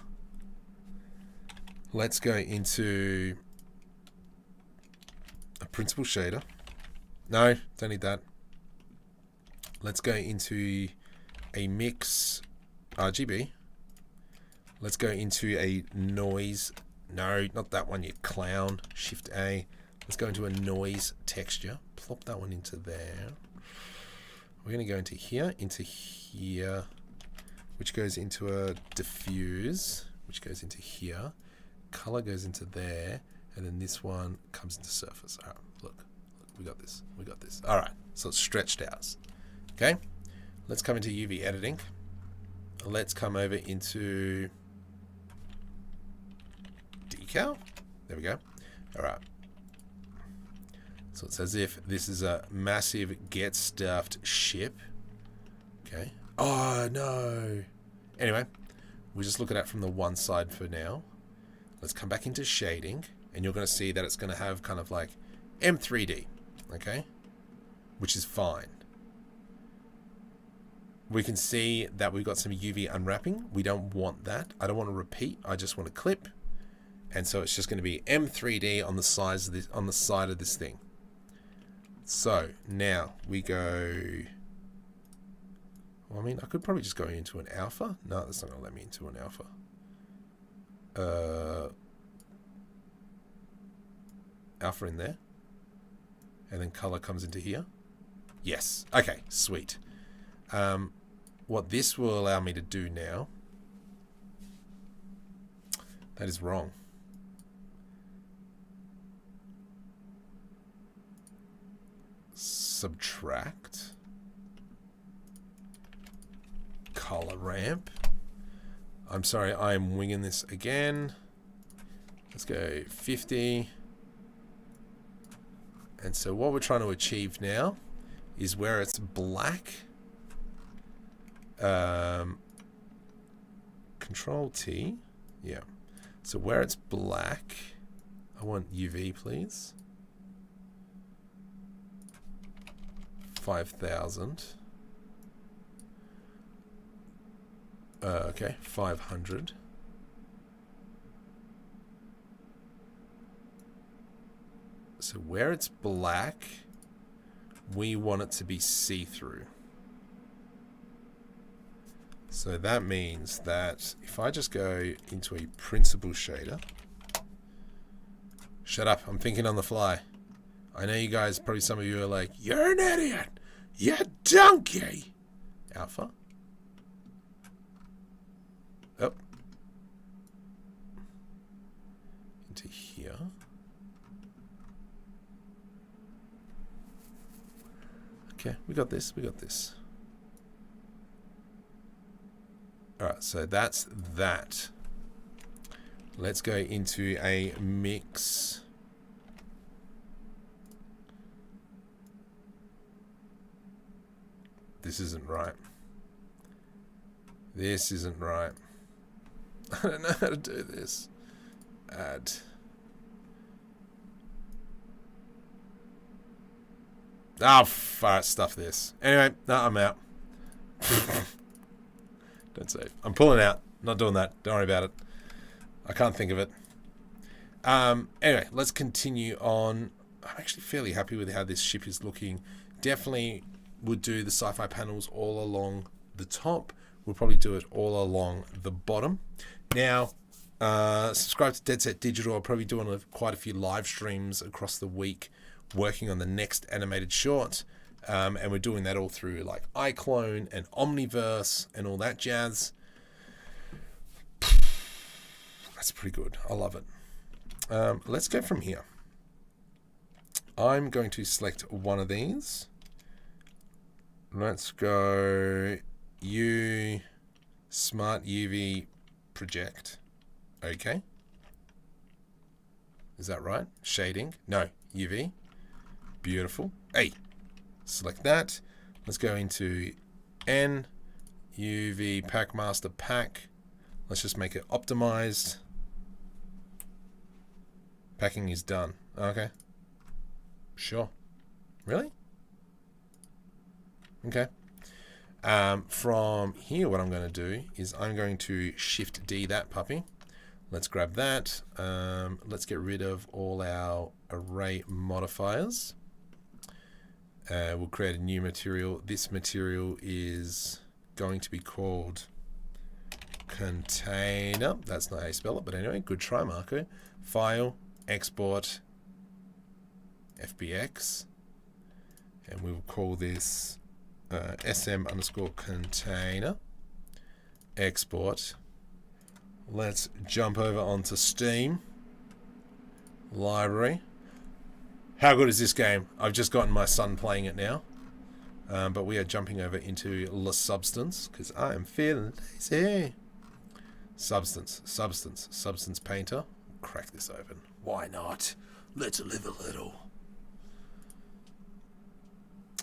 let's go into a principal shader. No, don't need that. Let's go into a mix RGB. Let's go into a noise. No, not that one, you clown. Shift A. Let's go into a noise texture. Plop that one into there. We're going to go into here, which goes into a diffuse, which goes into here. Color goes into there, and then this one comes into surface. All right, look, we got this. We got this. All right, so it's stretched out. Okay, let's come into UV editing. Let's come over into decal. There we go. All right. So it's as if this is a massive get stuffed ship. Okay. Oh, no. Anyway, we'll just look at that from the one side for now. Let's come back into shading, and you're going to see that it's going to have kind of like M3D, okay? Which is fine. We can see that we've got some UV unwrapping. We don't want that. I don't want to repeat. I just want to clip. And so it's just going to be M3D on the size of this, on the side of this thing. So now we go. Well, I mean, I could probably just go into an alpha. No, that's not going to let me into an alpha. Alpha in there. And then color comes into here. Yes. Okay, sweet. What this will allow me to do now. That is wrong. Subtract. Color ramp. I'm sorry, I'm winging this again. Let's go 50. And so what we're trying to achieve now is where it's black. Control T. Yeah. So where it's black, I want UV, please. 5,000. Okay, 500. So where it's black, we want it to be see-through. So that means that if I just go into a principal shader. Shut up, I'm thinking on the fly. I know you guys, probably some of you are like, you're an idiot! You donkey! Alpha. Up. Into here. Okay, we got this, we got this. Alright, so that's that. Let's go into a mix. This isn't right. This isn't right. I don't know how to do this. Add. Oh, stuff this. Anyway, no, I'm out. Don't save. I'm pulling out. Not doing that. Don't worry about it. I can't think of it. Anyway, let's continue on. I'm actually fairly happy with how this ship is looking. Definitely would do the sci-fi panels all along the top. We'll probably do it all along the bottom. Now, subscribe to Dead Set Digital. I'll probably be doing quite a few live streams across the week, working on the next animated short. And we're doing that all through like iClone and Omniverse and all that jazz. That's pretty good. I love it. Let's go from here. I'm going to select one of these. Let's go Smart UV project. Okay. Is that right? Shading? No. UV. Beautiful. Hey. Select that. Let's go into N. UV Pack Master Pack. Let's just make it optimized. Packing is done. Okay. Sure. Really? Okay. From here, what I'm going to do is I'm going to Shift D that puppy. Let's grab that. Let's get rid of all our array modifiers. We'll create a new material. This material is going to be called container. That's not how you spell it, but anyway, good try, Marco. File, export, FBX, and we will call this SM_container export. Let's jump over onto Steam library. How good is this game? I've just gotten my son playing it now, but we are jumping over into La Substance because I am feeling lazy. Substance Painter. Crack this open. Why not? Let's live a little.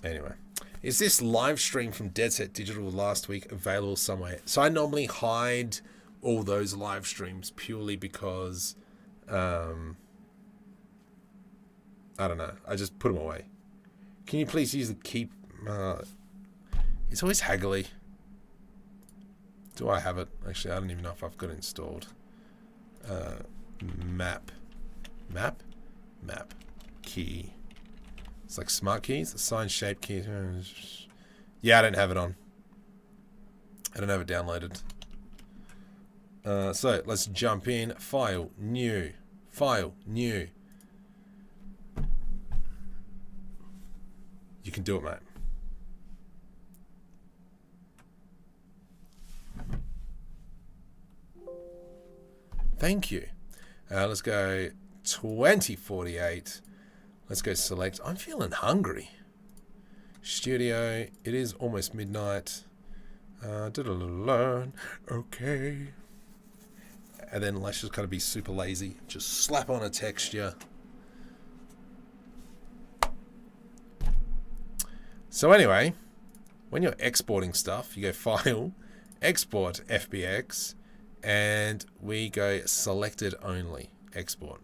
Anyway, is this live stream from Dead Set Digital last week available somewhere? So I normally hide all those live streams purely because I don't know. I just put them away. Can you please use the keep? It's always haggly. Do I have it? Actually, I don't even know if I've got it installed. Map. Key. It's like smart keys. Assign shape key. Yeah, I don't have it on. I don't have it downloaded. So let's jump in. File, new. File, new. You can do it, mate. Thank you. Let's go 2048. Let's go select. I'm feeling hungry. Studio. It is almost midnight. Okay. And then let's just kind of be super lazy. Just slap on a texture. So anyway, when you're exporting stuff, you go File, Export FBX, and we go Selected Only, Export.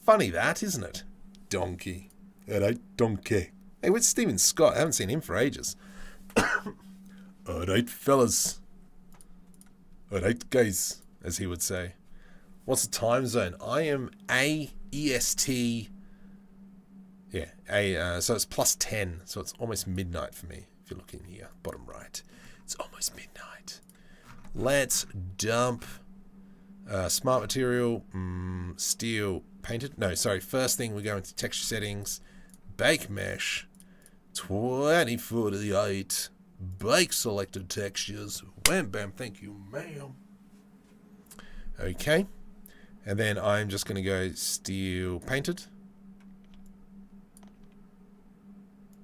Funny that, isn't it? Donkey. Hello, donkey. Hey, where's Stephen Scott? I haven't seen him for ages. Alright, fellas. Alright, guys, as he would say. What's the time zone? I am AEST. Yeah, so it's +10, so it's almost midnight for me. If you're looking here, bottom right, it's almost midnight. Let's dump smart material, steel painted. No, sorry. First thing we go into texture settings, bake mesh, 2048, bake selected textures. Wham bam, thank you, ma'am. Okay, and then I'm just going to go steel painted.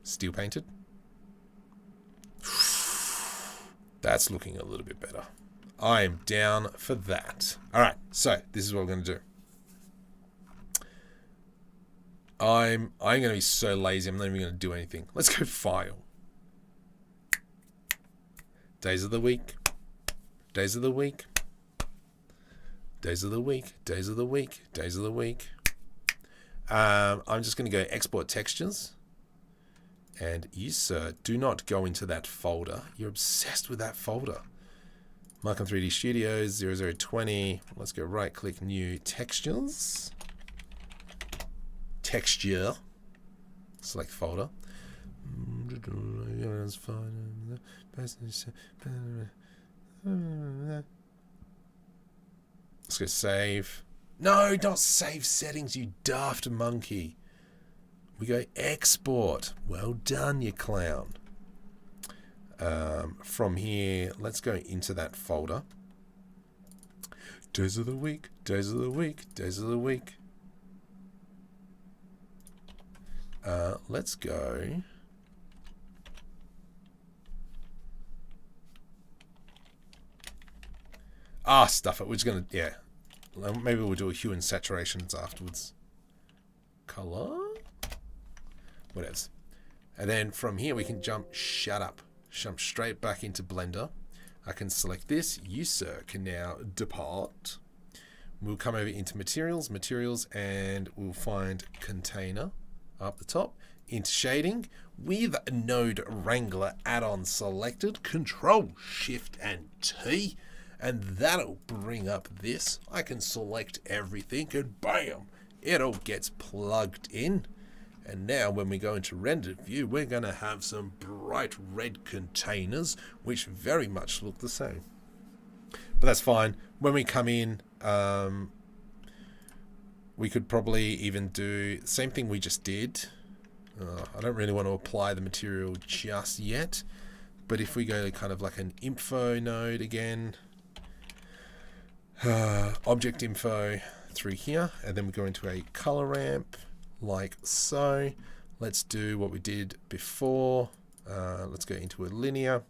Steel painted. That's looking a little bit better. I am down for that. All right, so this is what we're going to do. I'm going to be so lazy. I'm not even going to do anything. Let's go File. Days of the week. Days of the week. Days of the week. Days of the week. Days of the week. I'm just going to go Export Textures. And you, sir, do not go into that folder. You're obsessed with that folder. Mark on 3D Studios, 0020. Let's go right-click, New Textures. Texture. Select folder. Let's go Save. No, not Save Settings, you daft monkey. We go Export. Well done, you clown. From here, let's go into that folder. Days of the week, days of the week, days of the week. Let's go. stuff it. We're just going to, yeah. Maybe we'll do a hue and saturations afterwards. Color. Whatever. And then from here we can jump straight back into Blender. I can select this. You, sir, can now depart. We'll come over into materials, and we'll find container up the top. Into shading with Node Wrangler add-on selected. Control Shift and T. And that'll bring up this. I can select everything and bam, it all gets plugged in. And now when we go into rendered view, we're going to have some bright red containers, which very much look the same. But that's fine. When we come in, we could probably even do the same thing we just did. I don't really want to apply the material just yet. But if we go to kind of like an info node again, object info through here, and then we go into a color ramp like so. Let's do what we did before. Let's go into a linear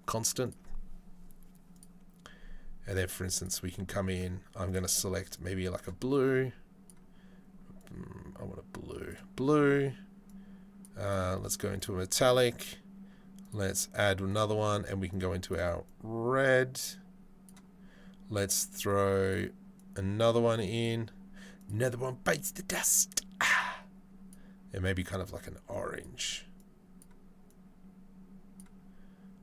constant, and then for instance we can come in. I'm going to select maybe like a blue. I want a blue. Let's go into a metallic. Let's add another one, and we can go into our red. Let's throw another one in. Another one bites the dust. And maybe kind of like an orange.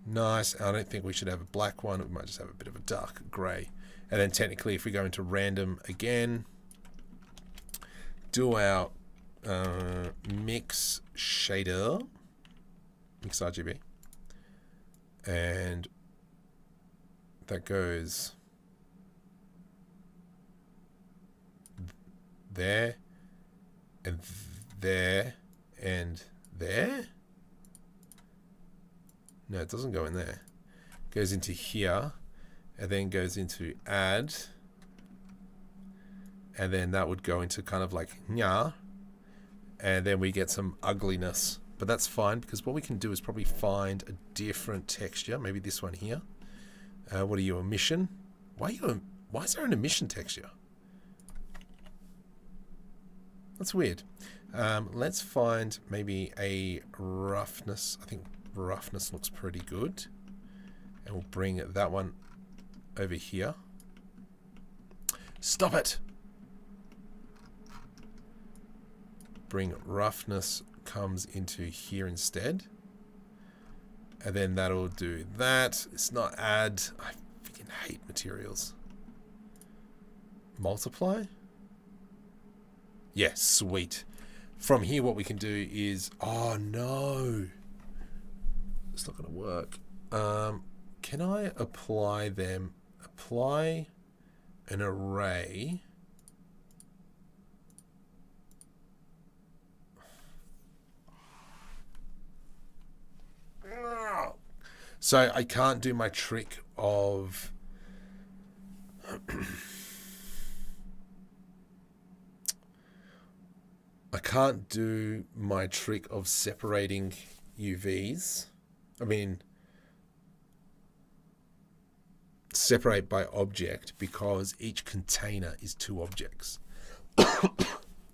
Nice. I don't think we should have a black one. We might just have a bit of a dark grey. And then technically if we go into random again, do our mix shader, mix RGB, and that goes there and there and there. No, it doesn't go in there. It goes into here and then goes into add, and then that would go into kind of like nya, and then we get some ugliness. But that's fine, because what we can do is probably find a different texture. Maybe this one here. What are you, emission? Why is there an emission texture? That's weird. Let's find maybe a roughness. I think roughness looks pretty good. And we'll bring that one over here. Stop it! Bring roughness comes into here instead. And then that'll do that. It's not add. I freaking hate materials. Multiply? Yeah, sweet. From here what we can do is, oh no, it's not going to work. Can I apply them? Apply an array. So I can't do my trick of separating UVs. I mean, separate by object, because each container is two objects.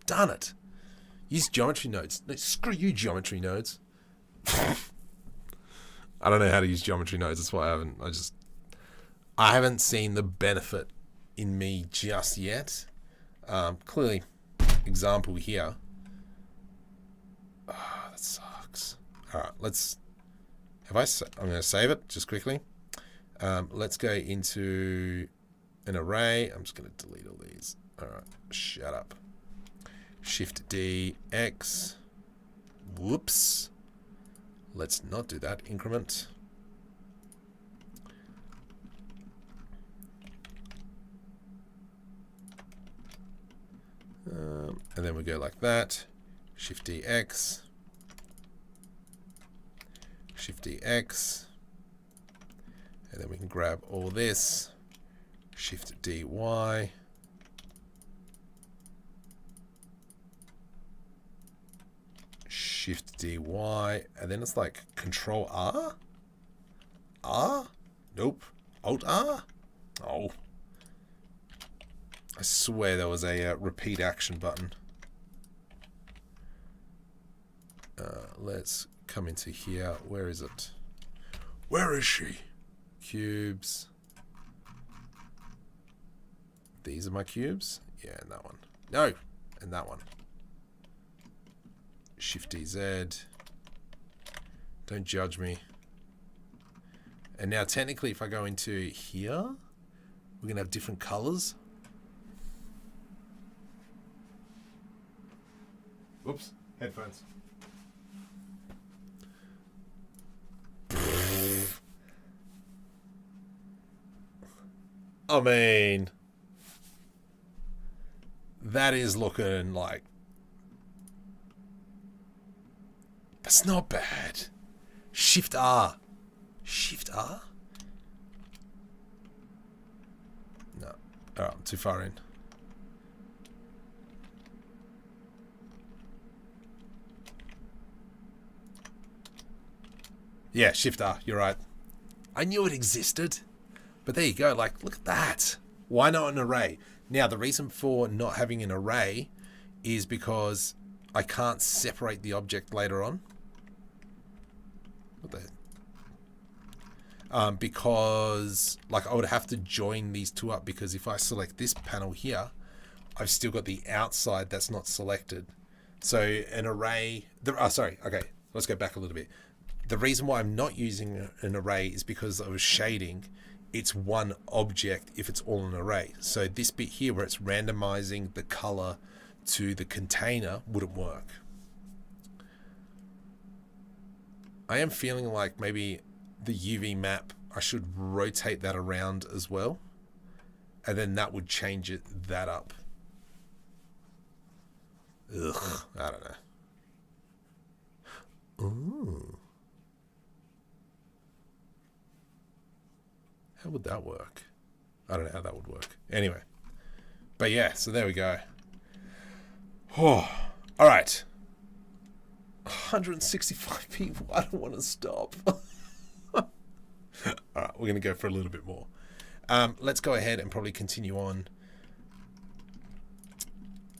Darn it. Use geometry nodes. No, screw you, geometry nodes. I don't know how to use geometry nodes. That's why I haven't seen the benefit in me just yet. Clearly, example here. Oh, that sucks. All right, I'm going to save it just quickly. Let's go into an array. I'm just going to delete all these. All right, shut up. Shift D, X. Whoops. Let's not do that. Increment. And then we go like that. Shift D, X. Shift D, X. And then we can grab all this. Shift D, Y. Shift D, Y, and then it's like Control R? R? Nope. Alt R? Oh. I swear there was a repeat action button. Let's come into here. Where is it? Where is she? Cubes. These are my cubes? Yeah, and that one. No! And that one. Shift-DZ. Don't judge me. And now technically if I go into here, we're going to have different colors. Whoops. Headphones. I mean, that is looking like, that's not bad. Shift R. Shift R? No. Alright, I'm too far in. Yeah, Shift R, you're right. I knew it existed. But there you go, like, look at that. Why not an array? Now, the reason for not having an array is because I can't separate the object later on. What the? Because, like, I would have to join these two up, because if I select this panel here, I've still got the outside that's not selected. So an array, okay, let's go back a little bit. The reason why I'm not using an array is because I was shading. It's one object if it's all an array. So this bit here where it's randomizing the color to the container wouldn't work. I am feeling like maybe the UV map, I should rotate that around as well. And then that would change that up. Ugh, I don't know. Ooh. How would that work? I don't know how that would work. Anyway. But yeah, so there we go. Oh, all right. 165 people. I don't want to stop. All right, we're going to go for a little bit more. Let's go ahead and probably continue on.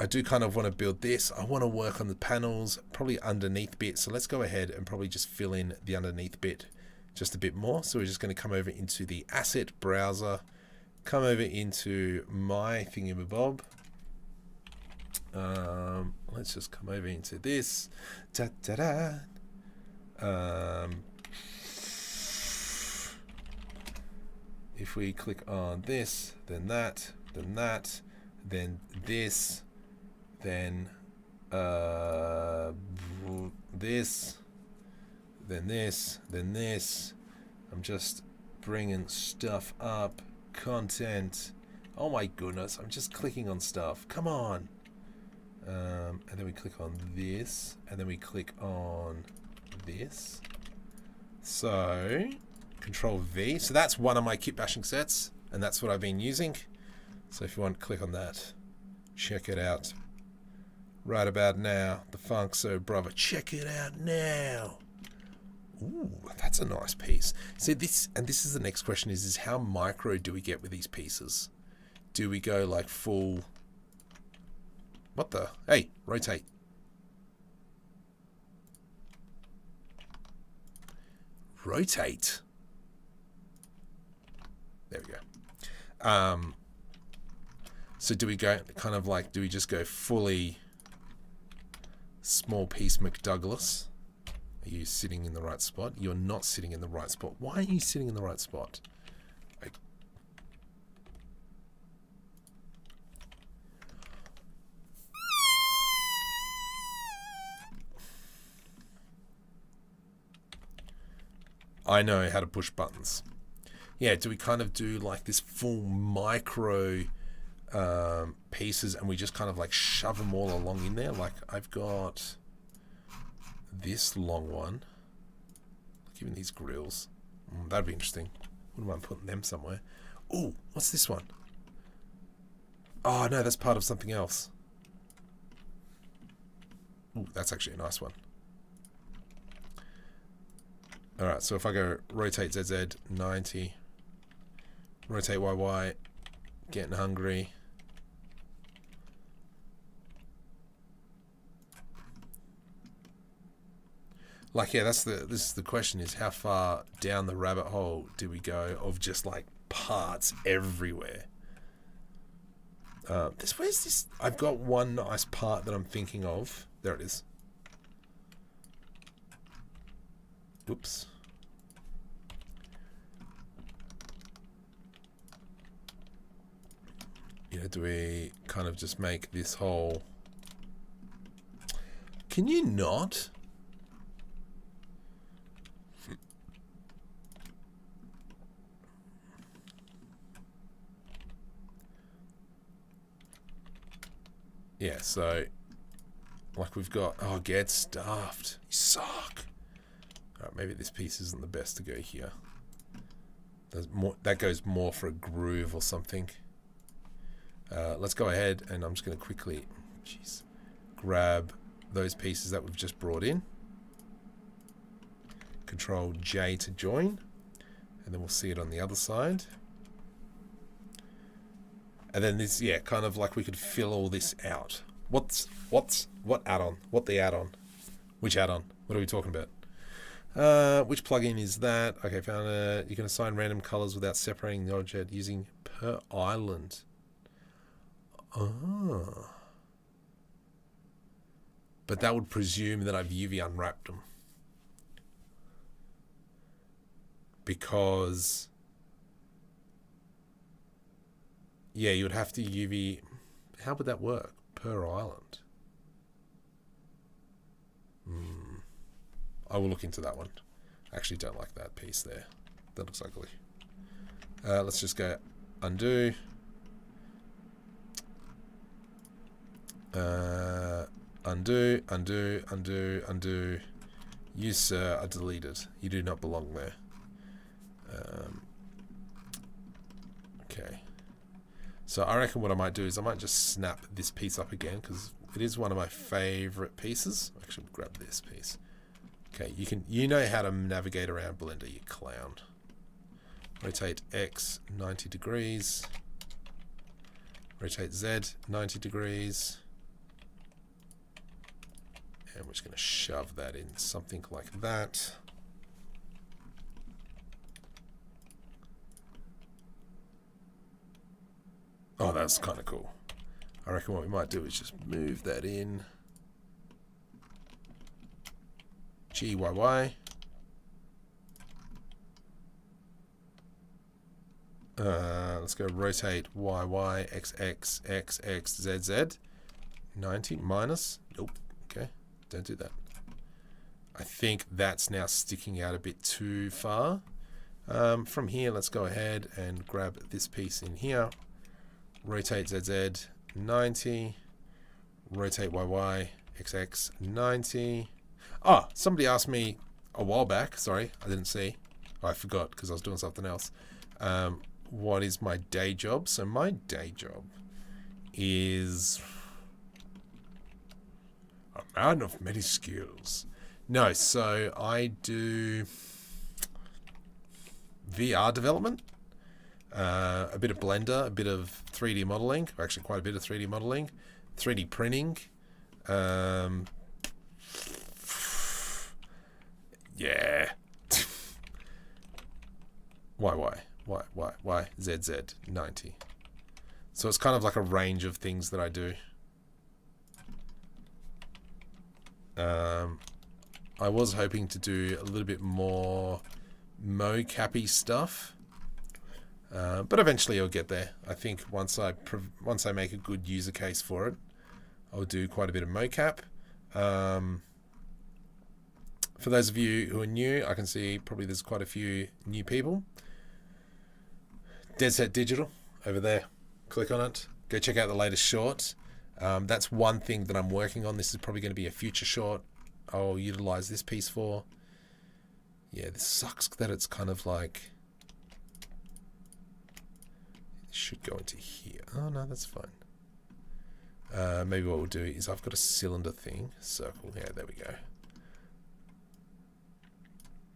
I do kind of want to build this. I want to work on the panels, probably underneath bit. So let's go ahead and probably just fill in the underneath bit just a bit more. So we're just going to come over into the asset browser, come over into my thingamabob. Let's just come over into this. If we click on this, then that, then that, then this, then this, then this, then this. I'm just bringing stuff up, content. Oh my goodness, I'm just clicking on stuff. Come on. And then we click on this, and then we click on this. So, Control V. So that's one of my Kitbashing sets, and that's what I've been using. So if you want to click on that, check it out. Right about now, the Funkso brother. Check it out now. Ooh, that's a nice piece. See this, and this is the next question: is how micro do we get with these pieces? Do we go like full? What the? Hey, rotate. Rotate. There we go. So do we go kind of like, do we just go fully small piece McDouglas? Are you sitting in the right spot? You're not sitting in the right spot. Why are you sitting in the right spot? I know how to push buttons. Yeah, do we kind of do like this full micro pieces and we just kind of like shove them all along in there? Like I've got this long one. Even these grills. That'd be interesting. Wouldn't mind putting them somewhere. Oh, what's this one? Oh no, that's part of something else. Ooh, that's actually a nice one. Alright, so if I go rotate ZZ 90, Rotate YY. Getting hungry. Like, yeah, this is the question, is how far down the rabbit hole do we go of just like parts everywhere? Where's this? I've got one nice part that I'm thinking of. There it is. Oops. Yeah, do we kind of just make this whole... Can you not? Yeah, so like we've got, oh, get stuffed. You suck. All right, maybe this piece isn't the best to go here. There's more, that goes more for a groove or something. Let's go ahead and I'm just going to quickly, grab those pieces that we've just brought in. Control J to join, and then we'll see it on the other side. And then this, yeah, kind of like we could fill all this out. What add-on? What the add-on? Which add-on? What are we talking about? Which plugin is that? Okay, found it. You can assign random colors without separating the object using per island. Oh. But that would presume that I've UV unwrapped them. Because... yeah, you would have to UV... How would that work? Per island. I will look into that one. I actually don't like that piece there. That looks ugly. Let's just go undo. Undo, undo, undo, undo. You, sir, are deleted. You do not belong there. Okay. So I reckon what I might do is I might just snap this piece up again because it is one of my favorite pieces. Actually, grab this piece. Okay, you know how to navigate around Blender, you clown. Rotate X 90 degrees. Rotate Z 90 degrees. And we're just going to shove that in something like that. Oh, that's kind of cool. I reckon what we might do is just move that in. GYY. Let's go rotate YY, XX, XX, ZZ. 90 minus. Nope. Okay. Don't do that. I think that's now sticking out a bit too far. From here, let's go ahead and grab this piece in here. Rotate ZZ 90. Rotate YY, XX 90. Ah, somebody asked me a while back. Sorry, I didn't see. I forgot because I was doing something else. What is my day job? So my day job is a man of many skills. No, so I do VR development, a bit of Blender, a bit of 3D modeling, actually quite a bit of 3D modeling, 3D printing. Yeah. Why? ZZ 90. So it's kind of like a range of things that I do. I was hoping to do a little bit more mocap-y stuff, but eventually I'll get there. I think once I make a good user case for it, I'll do quite a bit of mocap. For those of you who are new, I can see probably there's quite a few new people. Dead Set Digital over there. Click on it. Go check out the latest short. That's one thing that I'm working on. This is probably going to be a future short I'll utilize this piece for. Yeah, this sucks that it's kind of like... it should go into here. Oh, no, that's fine. Maybe what we'll do is I've got a cylinder thing. Circle. Yeah, there we go.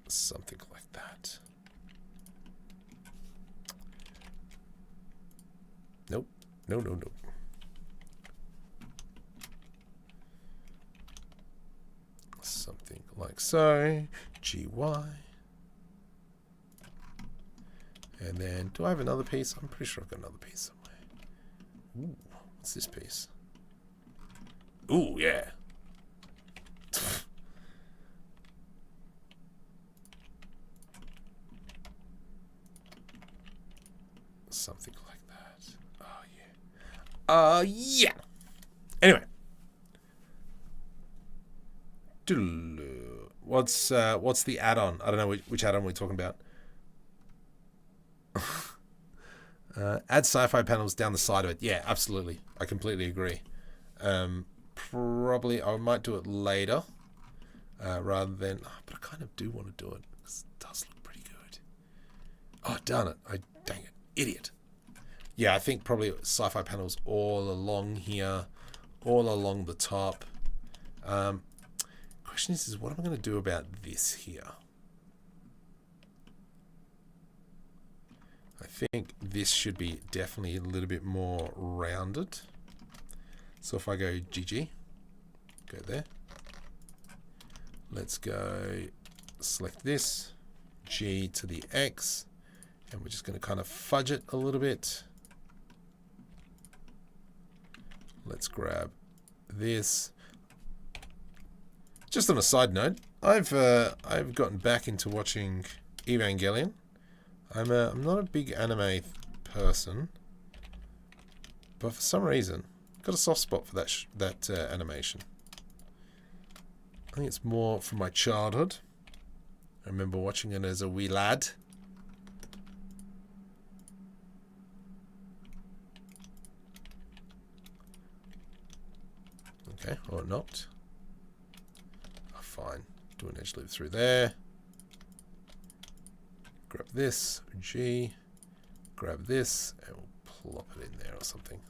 Something like that. Nope. No, no, no. Something like so. GY. And then, do I have another piece? I'm pretty sure I've got another piece somewhere. Ooh, what's this piece? Ooh, yeah. Something like that. Oh, yeah. Yeah. Anyway. What's the add-on? I don't know which add-on we're talking about. Add sci-fi panels down the side of it. Yeah, absolutely. I completely agree. Probably I might do it later rather than... but I kind of do want to do it because it does look pretty good. Oh, darn it. Dang it. Idiot. Yeah, I think probably sci-fi panels all along here, all along the top. Question is what am I going to do about this here? I think this should be definitely a little bit more rounded. So if I go GG, go there. Let's go select this, G to the X, and we're just going to kind of fudge it a little bit. Let's grab this. Just on a side note, I've gotten back into watching Evangelion. I'm not a big anime person, but for some reason, I've got a soft spot for that animation. I think it's more from my childhood. I remember watching it as a wee lad. Okay, or not. Oh, fine. Do an edge loop through there. Grab this, G. Grab this, and we'll plop it in there or something.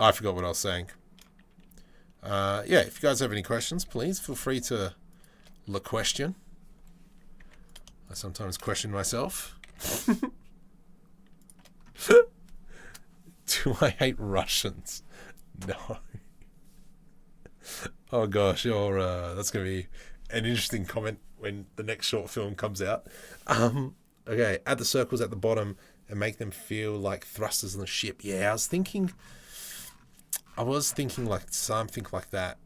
I forgot what I was saying. Yeah, if you guys have any questions, please feel free to question. I sometimes question myself. Do I hate Russians? No. Oh gosh, that's going to be an interesting comment when the next short film comes out. Okay, add the circles at the bottom and make them feel like thrusters on the ship. Yeah, I was thinking like something like that.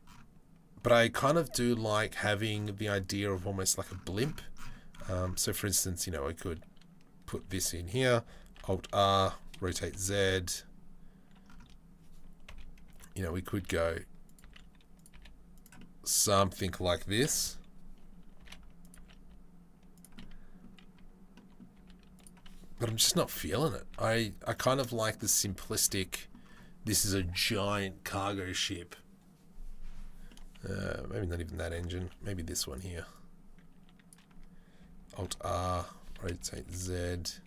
But I kind of do like having the idea of almost like a blimp. So for instance, I could put this in here, Alt R, rotate Z. We could go something like this. But I'm just not feeling it. I kind of like the simplistic, this is a giant cargo ship. Maybe not even that engine. Maybe this one here. Alt R, rotate Z.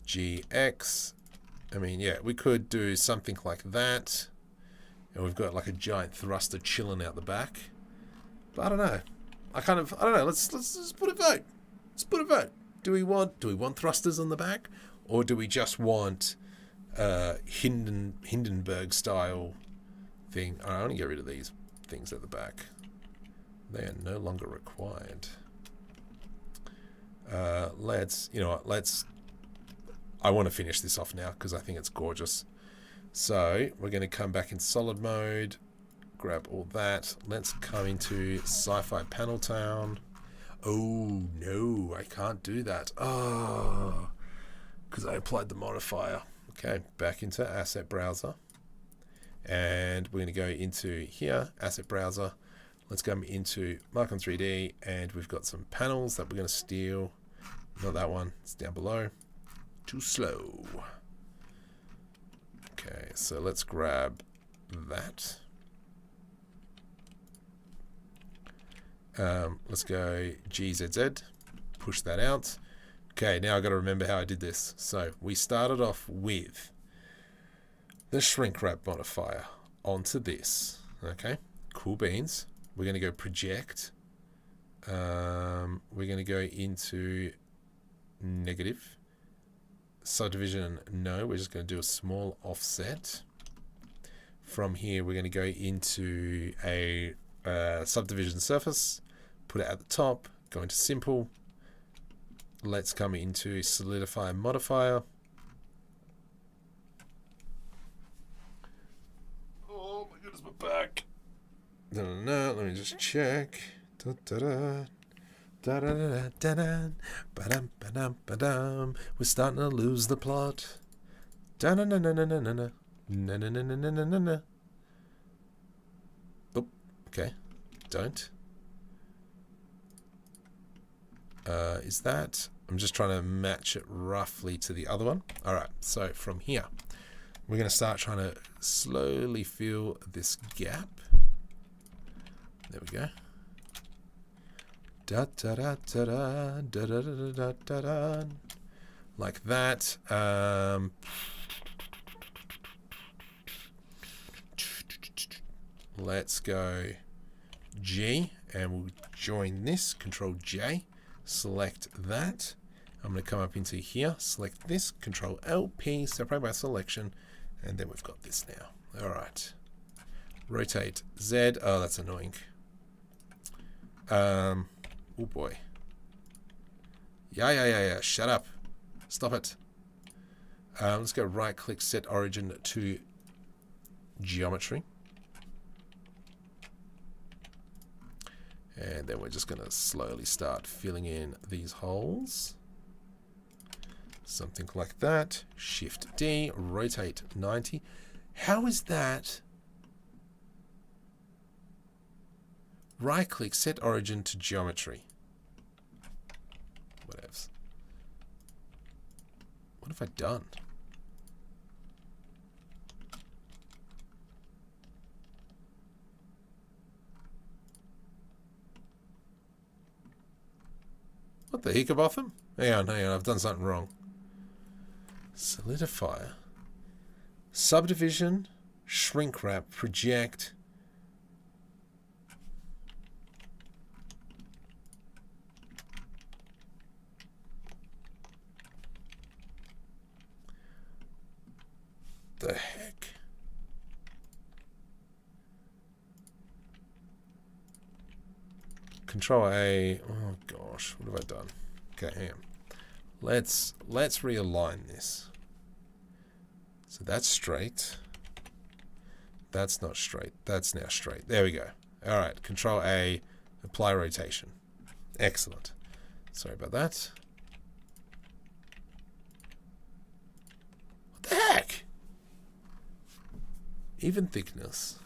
GX. I mean, yeah, we could do something like that. And we've got like a giant thruster chilling out the back. But I don't know. I don't know. Let's put a vote. Let's put a vote. Do we want thrusters on the back? Or do we just want Hindenburg style thing? I want to get rid of these things at the back. They are no longer required. I want to finish this off now because I think it's gorgeous. So we're going to come back in solid mode, grab all that. Let's come into Sci-Fi Panel Town. Oh no, I can't do that. Oh, because I applied the modifier. Okay, back into Asset Browser. And we're going to go into here, Asset Browser. Let's go into Mark on 3D, and we've got some panels that we're going to steal. Not that one, it's down below. Too slow. Okay, so let's grab that. Let's go GZZ, push that out. Okay, now I've got to remember how I did this. So we started off with the shrink wrap modifier onto this. Okay, cool beans. we're going to go project. We're going to go into negative. Subdivision, no, we're just going to do a small offset. From here, we're going to go into a subdivision surface, put it at the top, go into simple. Let's come into Solidifier Modifier. Oh my goodness, my back. No, let me just check. We're starting to lose the plot. Oh, okay. Don't. Is that? I'm just trying to match it roughly to the other one. All right. So from here, we're going to start trying to slowly fill this gap. There we go. Da da da da da da da da da da. Like that. Let's go G and we'll join this. Control J. Select that. I'm going to come up into here. Select this. Control LP. Separate by selection. And then we've got this now. All right. Rotate Z. Oh, that's annoying. Oh boy. Yeah. Shut up. Stop it. Let's go right click, set origin to geometry. And then we're just going to slowly start filling in these holes. Something like that. Shift D, rotate 90. How is that? Right click, set origin to geometry. What else? What have I done? What the Hickabotham? Hang on, I've done something wrong. Solidifier. Subdivision, shrink wrap, project. The heck? Control A. Oh gosh, what have I done? Okay, hang on. Let's realign this. So that's straight. That's not straight. That's now straight. There we go. All right. Control A. Apply rotation. Excellent. Sorry about that. What the heck? Even thickness.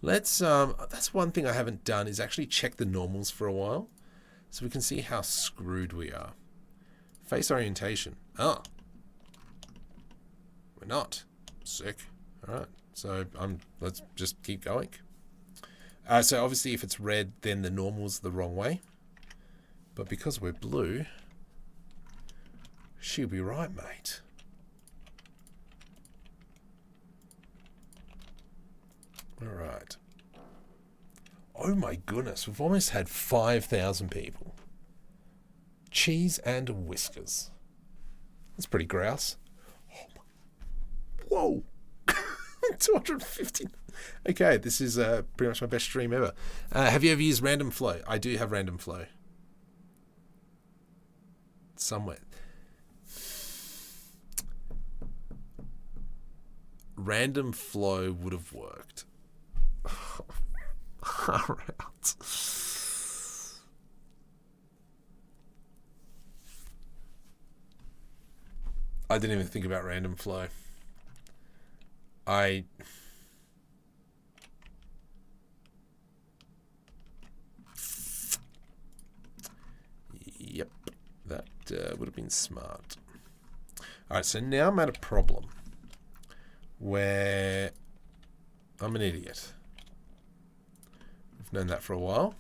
Let's, that's one thing I haven't done is actually check the normals for a while so we can see how screwed we are. Face orientation. Oh. We're not. Sick. All right. So let's just keep going. So obviously if it's red, then the normal's the wrong way. But because we're blue, she'll be right, mate. All right. Oh my goodness, we've almost had 5,000 people. Cheese and whiskers. That's pretty grouse. Oh, whoa. 250. Okay, this is pretty much my best stream ever. Have you ever used random flow? I do have random flow. Somewhere. Random flow would have worked. Far out. I didn't even think about random flow. Yep, that would have been smart. All right, so now I'm at a problem where I'm an idiot. I've known that for a while.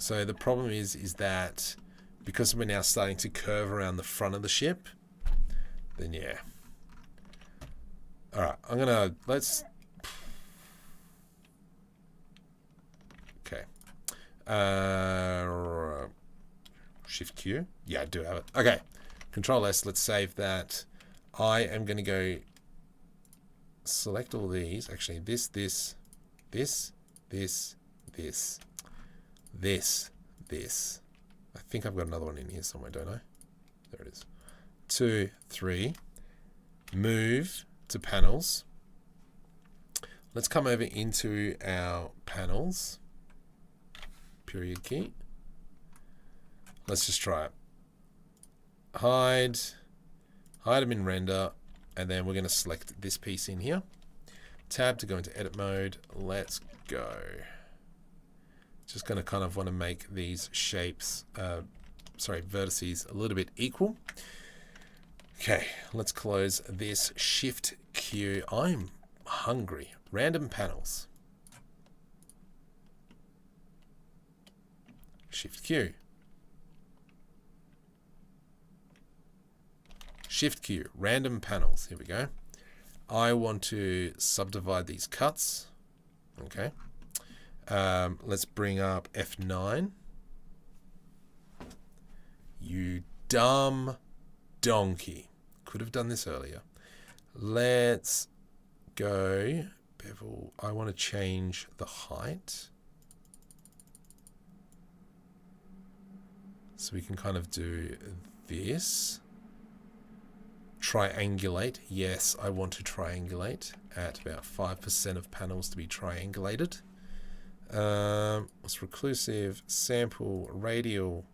So the problem is that because we're now starting to curve around the front of the ship, then yeah. All right, let's. Okay. Shift Q. Yeah, I do have it. Okay. Control S. Let's save that. I am going to go select all these. Actually, this. I think I've got another one in here somewhere, don't I? There it is. 2, 3. Move to panels. Let's come over into our panels. Period key. Let's just try it. Hide them in render, and then we're going to select this piece in here. Tab to go into edit mode. Let's go. Just going to kind of want to make these shapes, vertices a little bit equal. Okay, let's close this. Shift Q. I'm hungry. Random panels. Shift Q. Shift Q. Random panels. Here we go. I want to subdivide these cuts. Okay. Let's bring up F9. You dumb donkey. Could have done this earlier. Let's go bevel. I want to change the height. So we can kind of do this. Triangulate. Yes, I want to triangulate at about 5% of panels to be triangulated. What's reclusive? Sample, radial.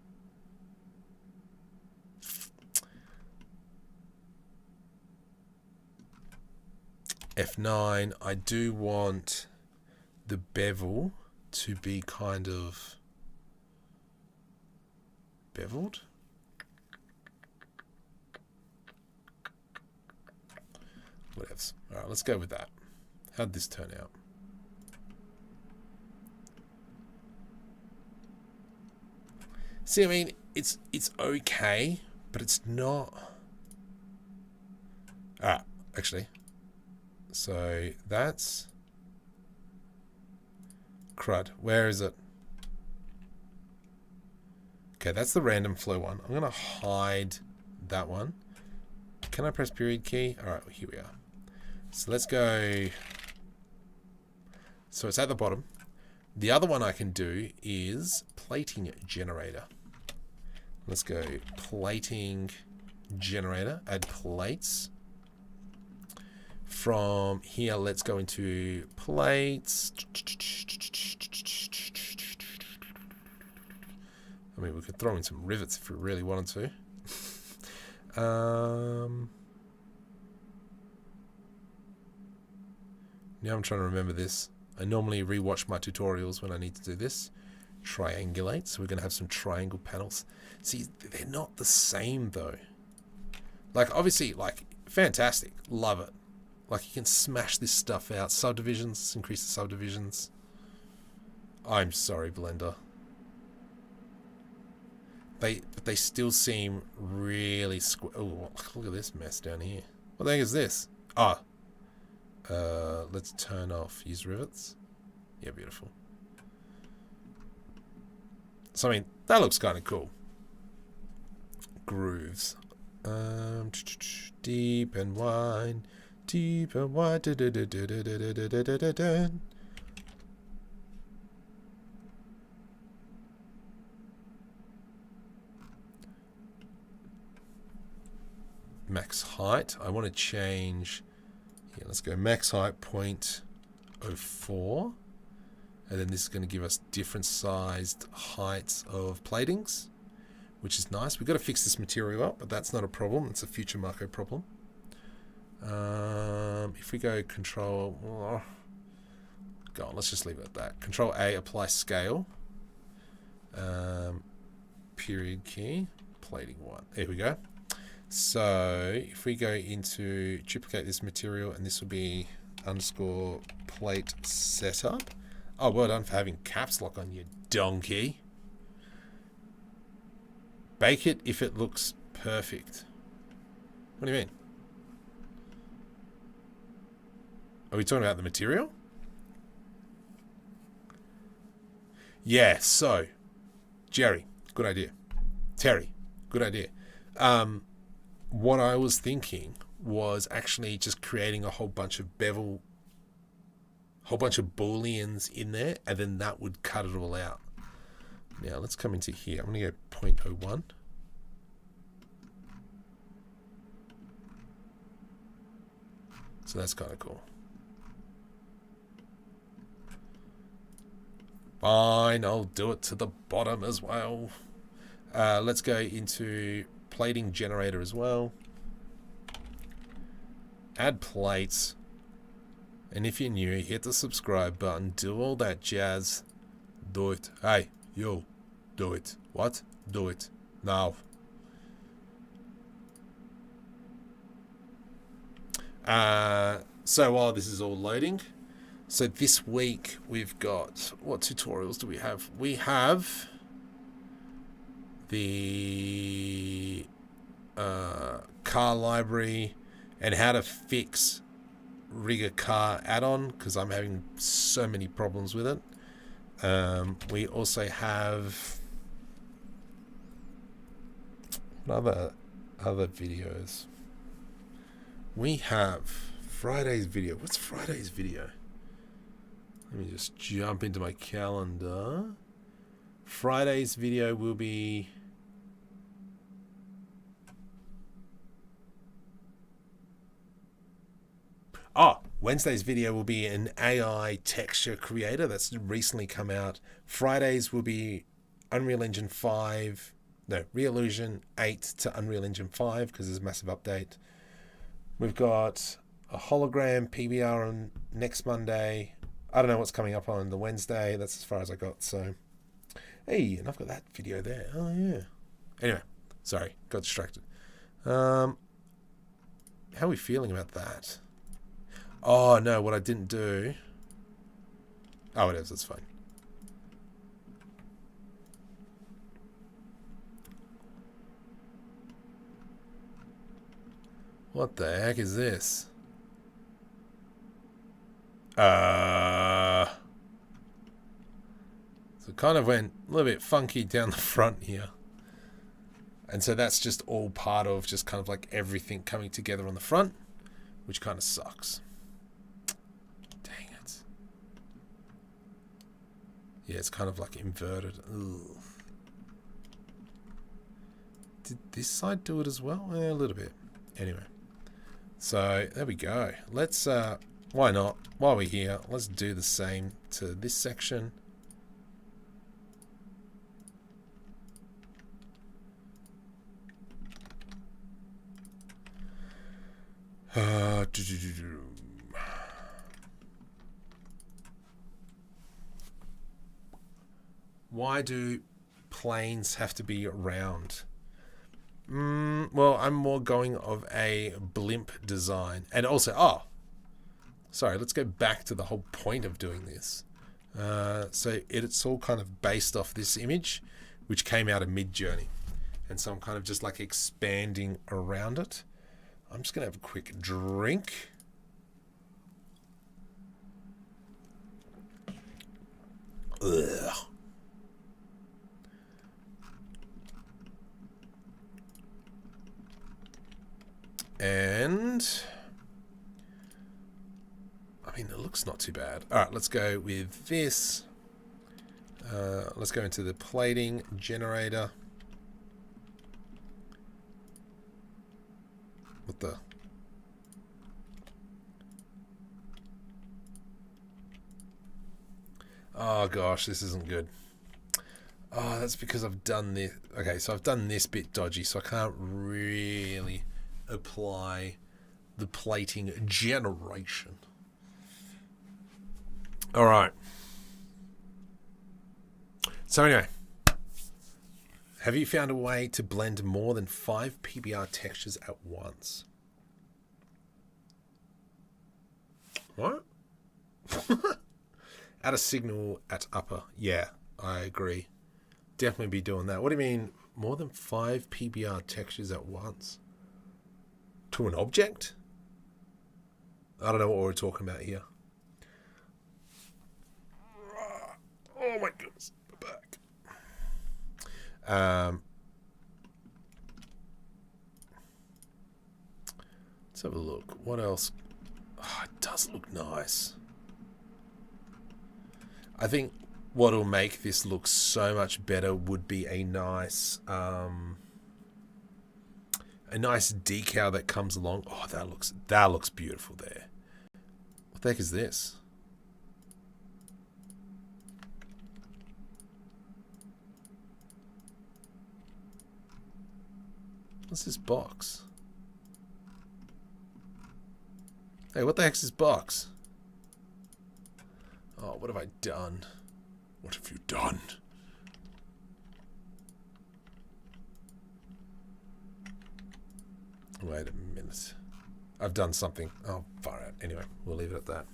F9. I do want the bevel to be kind of beveled. Whatevs. All right, let's go with that. How'd this turn out? See, I mean, it's okay, but it's not. Actually. So that's crud. Where is it? Okay, that's the random flow one. I'm going to hide that one. Can I press period key? All right, here we are. So let's go. So it's at the bottom. The other one I can do is plating generator. Let's go plating generator, add plates. From here, let's go into plates. I mean, we could throw in some rivets if we really wanted to. Now I'm trying to remember this. I normally rewatch my tutorials when I need to do this. Triangulate. So we're going to have some triangle panels. See, they're not the same though. Like, obviously, like, fantastic. Love it. Like, you can smash this stuff out. Subdivisions. Let's increase the subdivisions. I'm sorry, Blender. But they still seem really square. Oh, look at this mess down here. What the heck is this? Let's turn off use rivets. Yeah, beautiful. So, I mean, that looks kind of cool. Grooves. Deep and wide. Deep and wide. Max height. I want to change. Yeah, let's go max height 0.04. And then this is going to give us different sized heights of platings, which is nice. We've got to fix this material up, but that's not a problem. It's a future Marco problem. If we go control, go on, let's just leave it at that. Control A, apply scale. Period key, plating 1. There we go. So if we go into duplicate this material, and this will be underscore plate setup. Oh, well done for having caps lock on, you donkey. Bake it if it looks perfect. What do you mean? Are we talking about the material? Yeah, so, Jerry, good idea. Terry, good idea. What I was thinking was actually just creating a whole bunch of bevel, whole bunch of booleans in there, and then that would cut it all out. Now, let's come into here. I'm going to go 0.01. So that's kind of cool. Fine, I'll do it to the bottom as well. Let's go into plating generator as well. Add plates. And if you're new, hit the subscribe button. Do all that jazz. Do it. Hey, yo, do it. What? Do it. Now. So while this is all loading, so this week we've got, what tutorials do we have? We have the car library and how to fix rig a car add-on, because I'm having so many problems with it. We also have other videos. We have Friday's video. What's Friday's video? Let me just jump into my calendar. Friday's video will be... Oh, Wednesday's video will be an AI texture creator that's recently come out. Fridays will be Unreal Engine 5, no, Real Engine 8 to Unreal Engine 5, because there's a massive update. We've got a hologram PBR on next Monday. I don't know what's coming up on the Wednesday. That's as far as I got. So, hey, and I've got that video there. Oh, yeah. Anyway, sorry, got distracted. How are we feeling about that? Oh, no, what I didn't do... Oh, it is. That's fine. What the heck is this? So it kind of went a little bit funky down the front here. And so that's just all part of just kind of like everything coming together on the front, which kind of sucks. Dang it. Yeah, it's kind of like inverted. Ugh. Did this side do it as well? A little bit. Anyway. So, there we go. Let's, why not? While we're here, let's do the same to this section. Why do planes have to be round? Well, I'm more going of a blimp design. And also, sorry, let's go back to the whole point of doing this. So it's all kind of based off this image, which came out of Midjourney. And so I'm kind of just like expanding around it. I'm just going to have a quick drink. Ugh. And I mean, it looks not too bad. All right, let's go with this. Let's go into the plating generator. What the? Oh gosh, this isn't good. Oh, that's because I've done this. Okay, so I've done this bit dodgy, so I can't really apply the plating generation. All right. So anyway, have you found a way to blend more than 5 PBR textures at once? What? Add a signal at upper. Yeah, I agree. Definitely be doing that. What do you mean more than 5 PBR textures at once to an object? I don't know what we're talking about here. Oh my goodness, my back. Let's have a look. What else? Oh, it does look nice. I think what will make this look so much better would be a nice decal that comes along. Oh, that looks beautiful there. What the heck is this? What's this box? Hey, what the heck's this box? Oh, what have I done? What have you done? Wait a minute. I've done something. Oh, far out. Anyway, we'll leave it at that.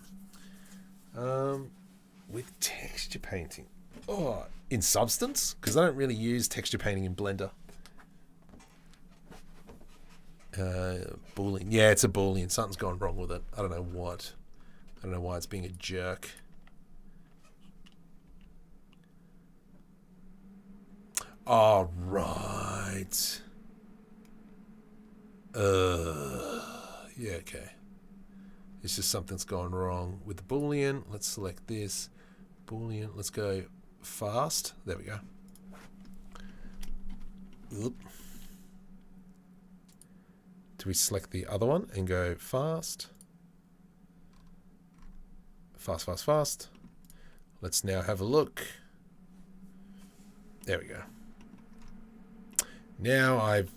With texture painting. Oh, in Substance? Because I don't really use texture painting in Blender. Boolean. Yeah, it's a Boolean. Something's gone wrong with it. I don't know what. I don't know why it's being a jerk. All right. Yeah, okay. It's just something's gone wrong with the Boolean. Let's select this. Boolean. Let's go fast. There we go. Oop. Do we select the other one and go fast? Fast, fast, fast. Let's now have a look. There we go. Now I've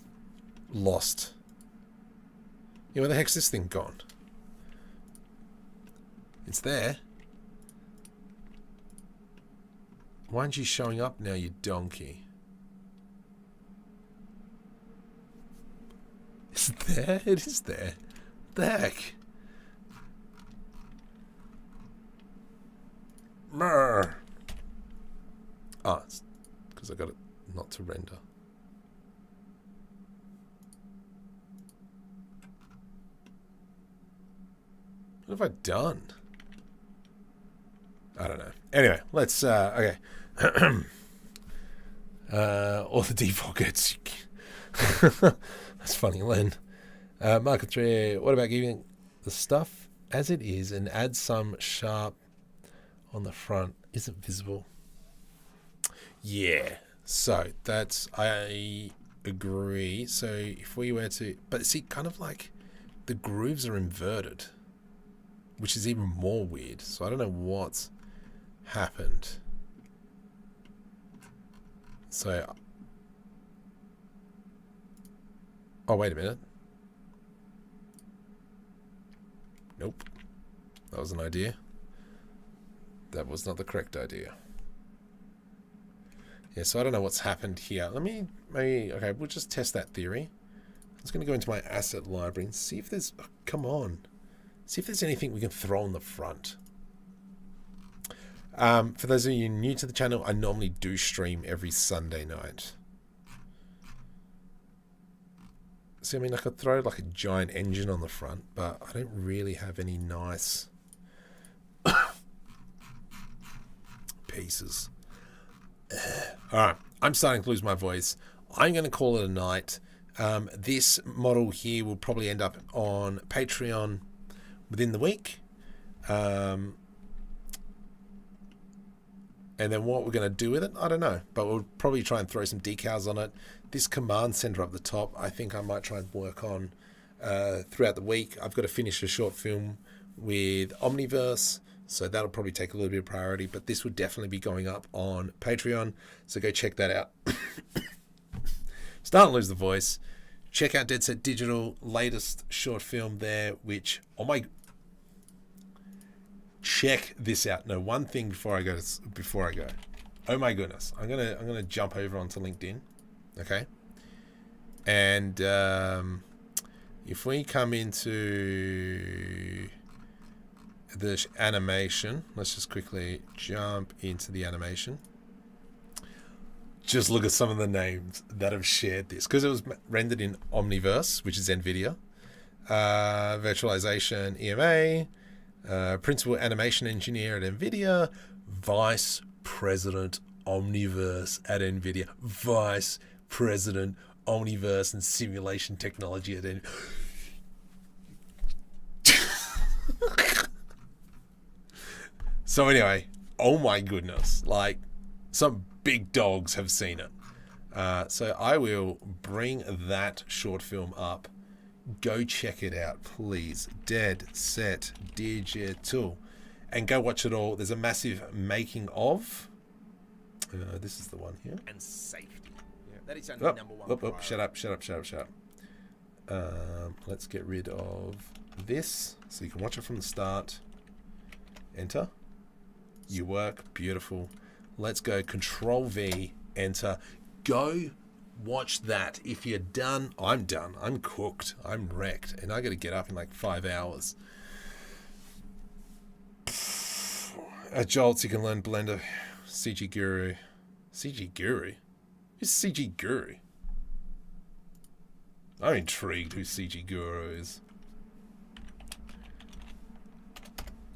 lost. Yeah, where the heck's this thing gone? It's there. Why aren't you showing up now, you donkey? Is it there? It is there. What the heck? Murr. Ah, it's because I got it not to render. What have I done? I don't know. Anyway, let's, okay. All the default gets. That's funny, Len. Market 3, what about giving the stuff as it is and add some sharp on the front? Isn't visible. Yeah, so that's, I agree. So if we were to, but see, kind of like the grooves are inverted, which is even more weird. So I don't know what's happened. So, oh, wait a minute. Nope. That was an idea. That was not the correct idea. Yeah, so I don't know what's happened here. Let me, maybe, okay, we'll just test that theory. I'm just going to go into my asset library and see if there's, oh, come on. See if there's anything we can throw on the front. For those of you new to the channel, I normally do stream every Sunday night. See, I mean, I could throw like a giant engine on the front, but I don't really have any nice pieces. Alright, I'm starting to lose my voice. I'm going to call it a night. This model here will probably end up on Patreon within the week. And then what we're going to do with it, I don't know. But we'll probably try and throw some decals on it. This command center up the top, I think I might try and work on throughout the week. I've got to finish a short film with Omniverse, so that'll probably take a little bit of priority. But this would definitely be going up on Patreon, so go check that out. Starting to lose the voice. Check out Dead Set Digital, latest short film there, which, oh my... Check this out. No, one thing before I go. Oh my goodness, I'm gonna jump over onto LinkedIn, okay? And if we come into the animation, let's just quickly jump into the animation. Just look at some of the names that have shared this, because it was rendered in Omniverse, which is NVIDIA, virtualization EMA, principal animation engineer at NVIDIA, vice president Omniverse at NVIDIA, vice president Omniverse and simulation technology at NVIDIA. So anyway, oh my goodness, like some big dogs have seen it. So I will bring that short film up. Go check it out, please. Dead Set Digital. And go watch it all. There's a massive making of. This is the one here. And safety. Yeah, that is only number one. Shut up. Let's get rid of this so you can watch it from the start. Enter. You work. Beautiful. Let's go. Control V. Enter. Go watch that. If you're done, I'm done. I'm cooked. I'm wrecked. And I got to get up in like 5 hours. At Jolts, you can learn Blender. CG Guru. CG Guru? Who's CG Guru? I'm intrigued who CG Guru is.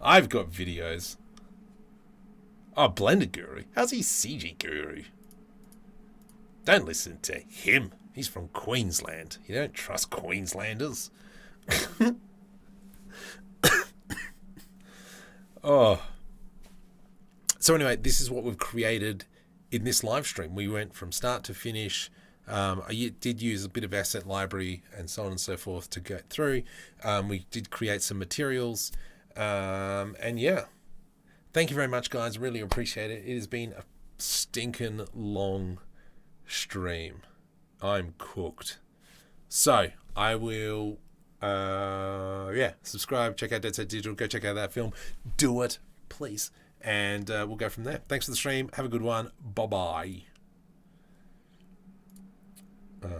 I've got videos. Oh, Blender Guru. How's he CG Guru? Don't listen to him. He's from Queensland. You don't trust Queenslanders. Oh. So anyway, this is what we've created in this live stream. We went from start to finish. I did use a bit of asset library and so on and so forth to get through. We did create some materials. And yeah, thank you very much, guys. Really appreciate it. It has been a stinking long stream. I'm cooked. So I will, subscribe, check out Dead Set Digital, go check out that film. Do it, please. And we'll go from there. Thanks for the stream. Have a good one. Bye-bye.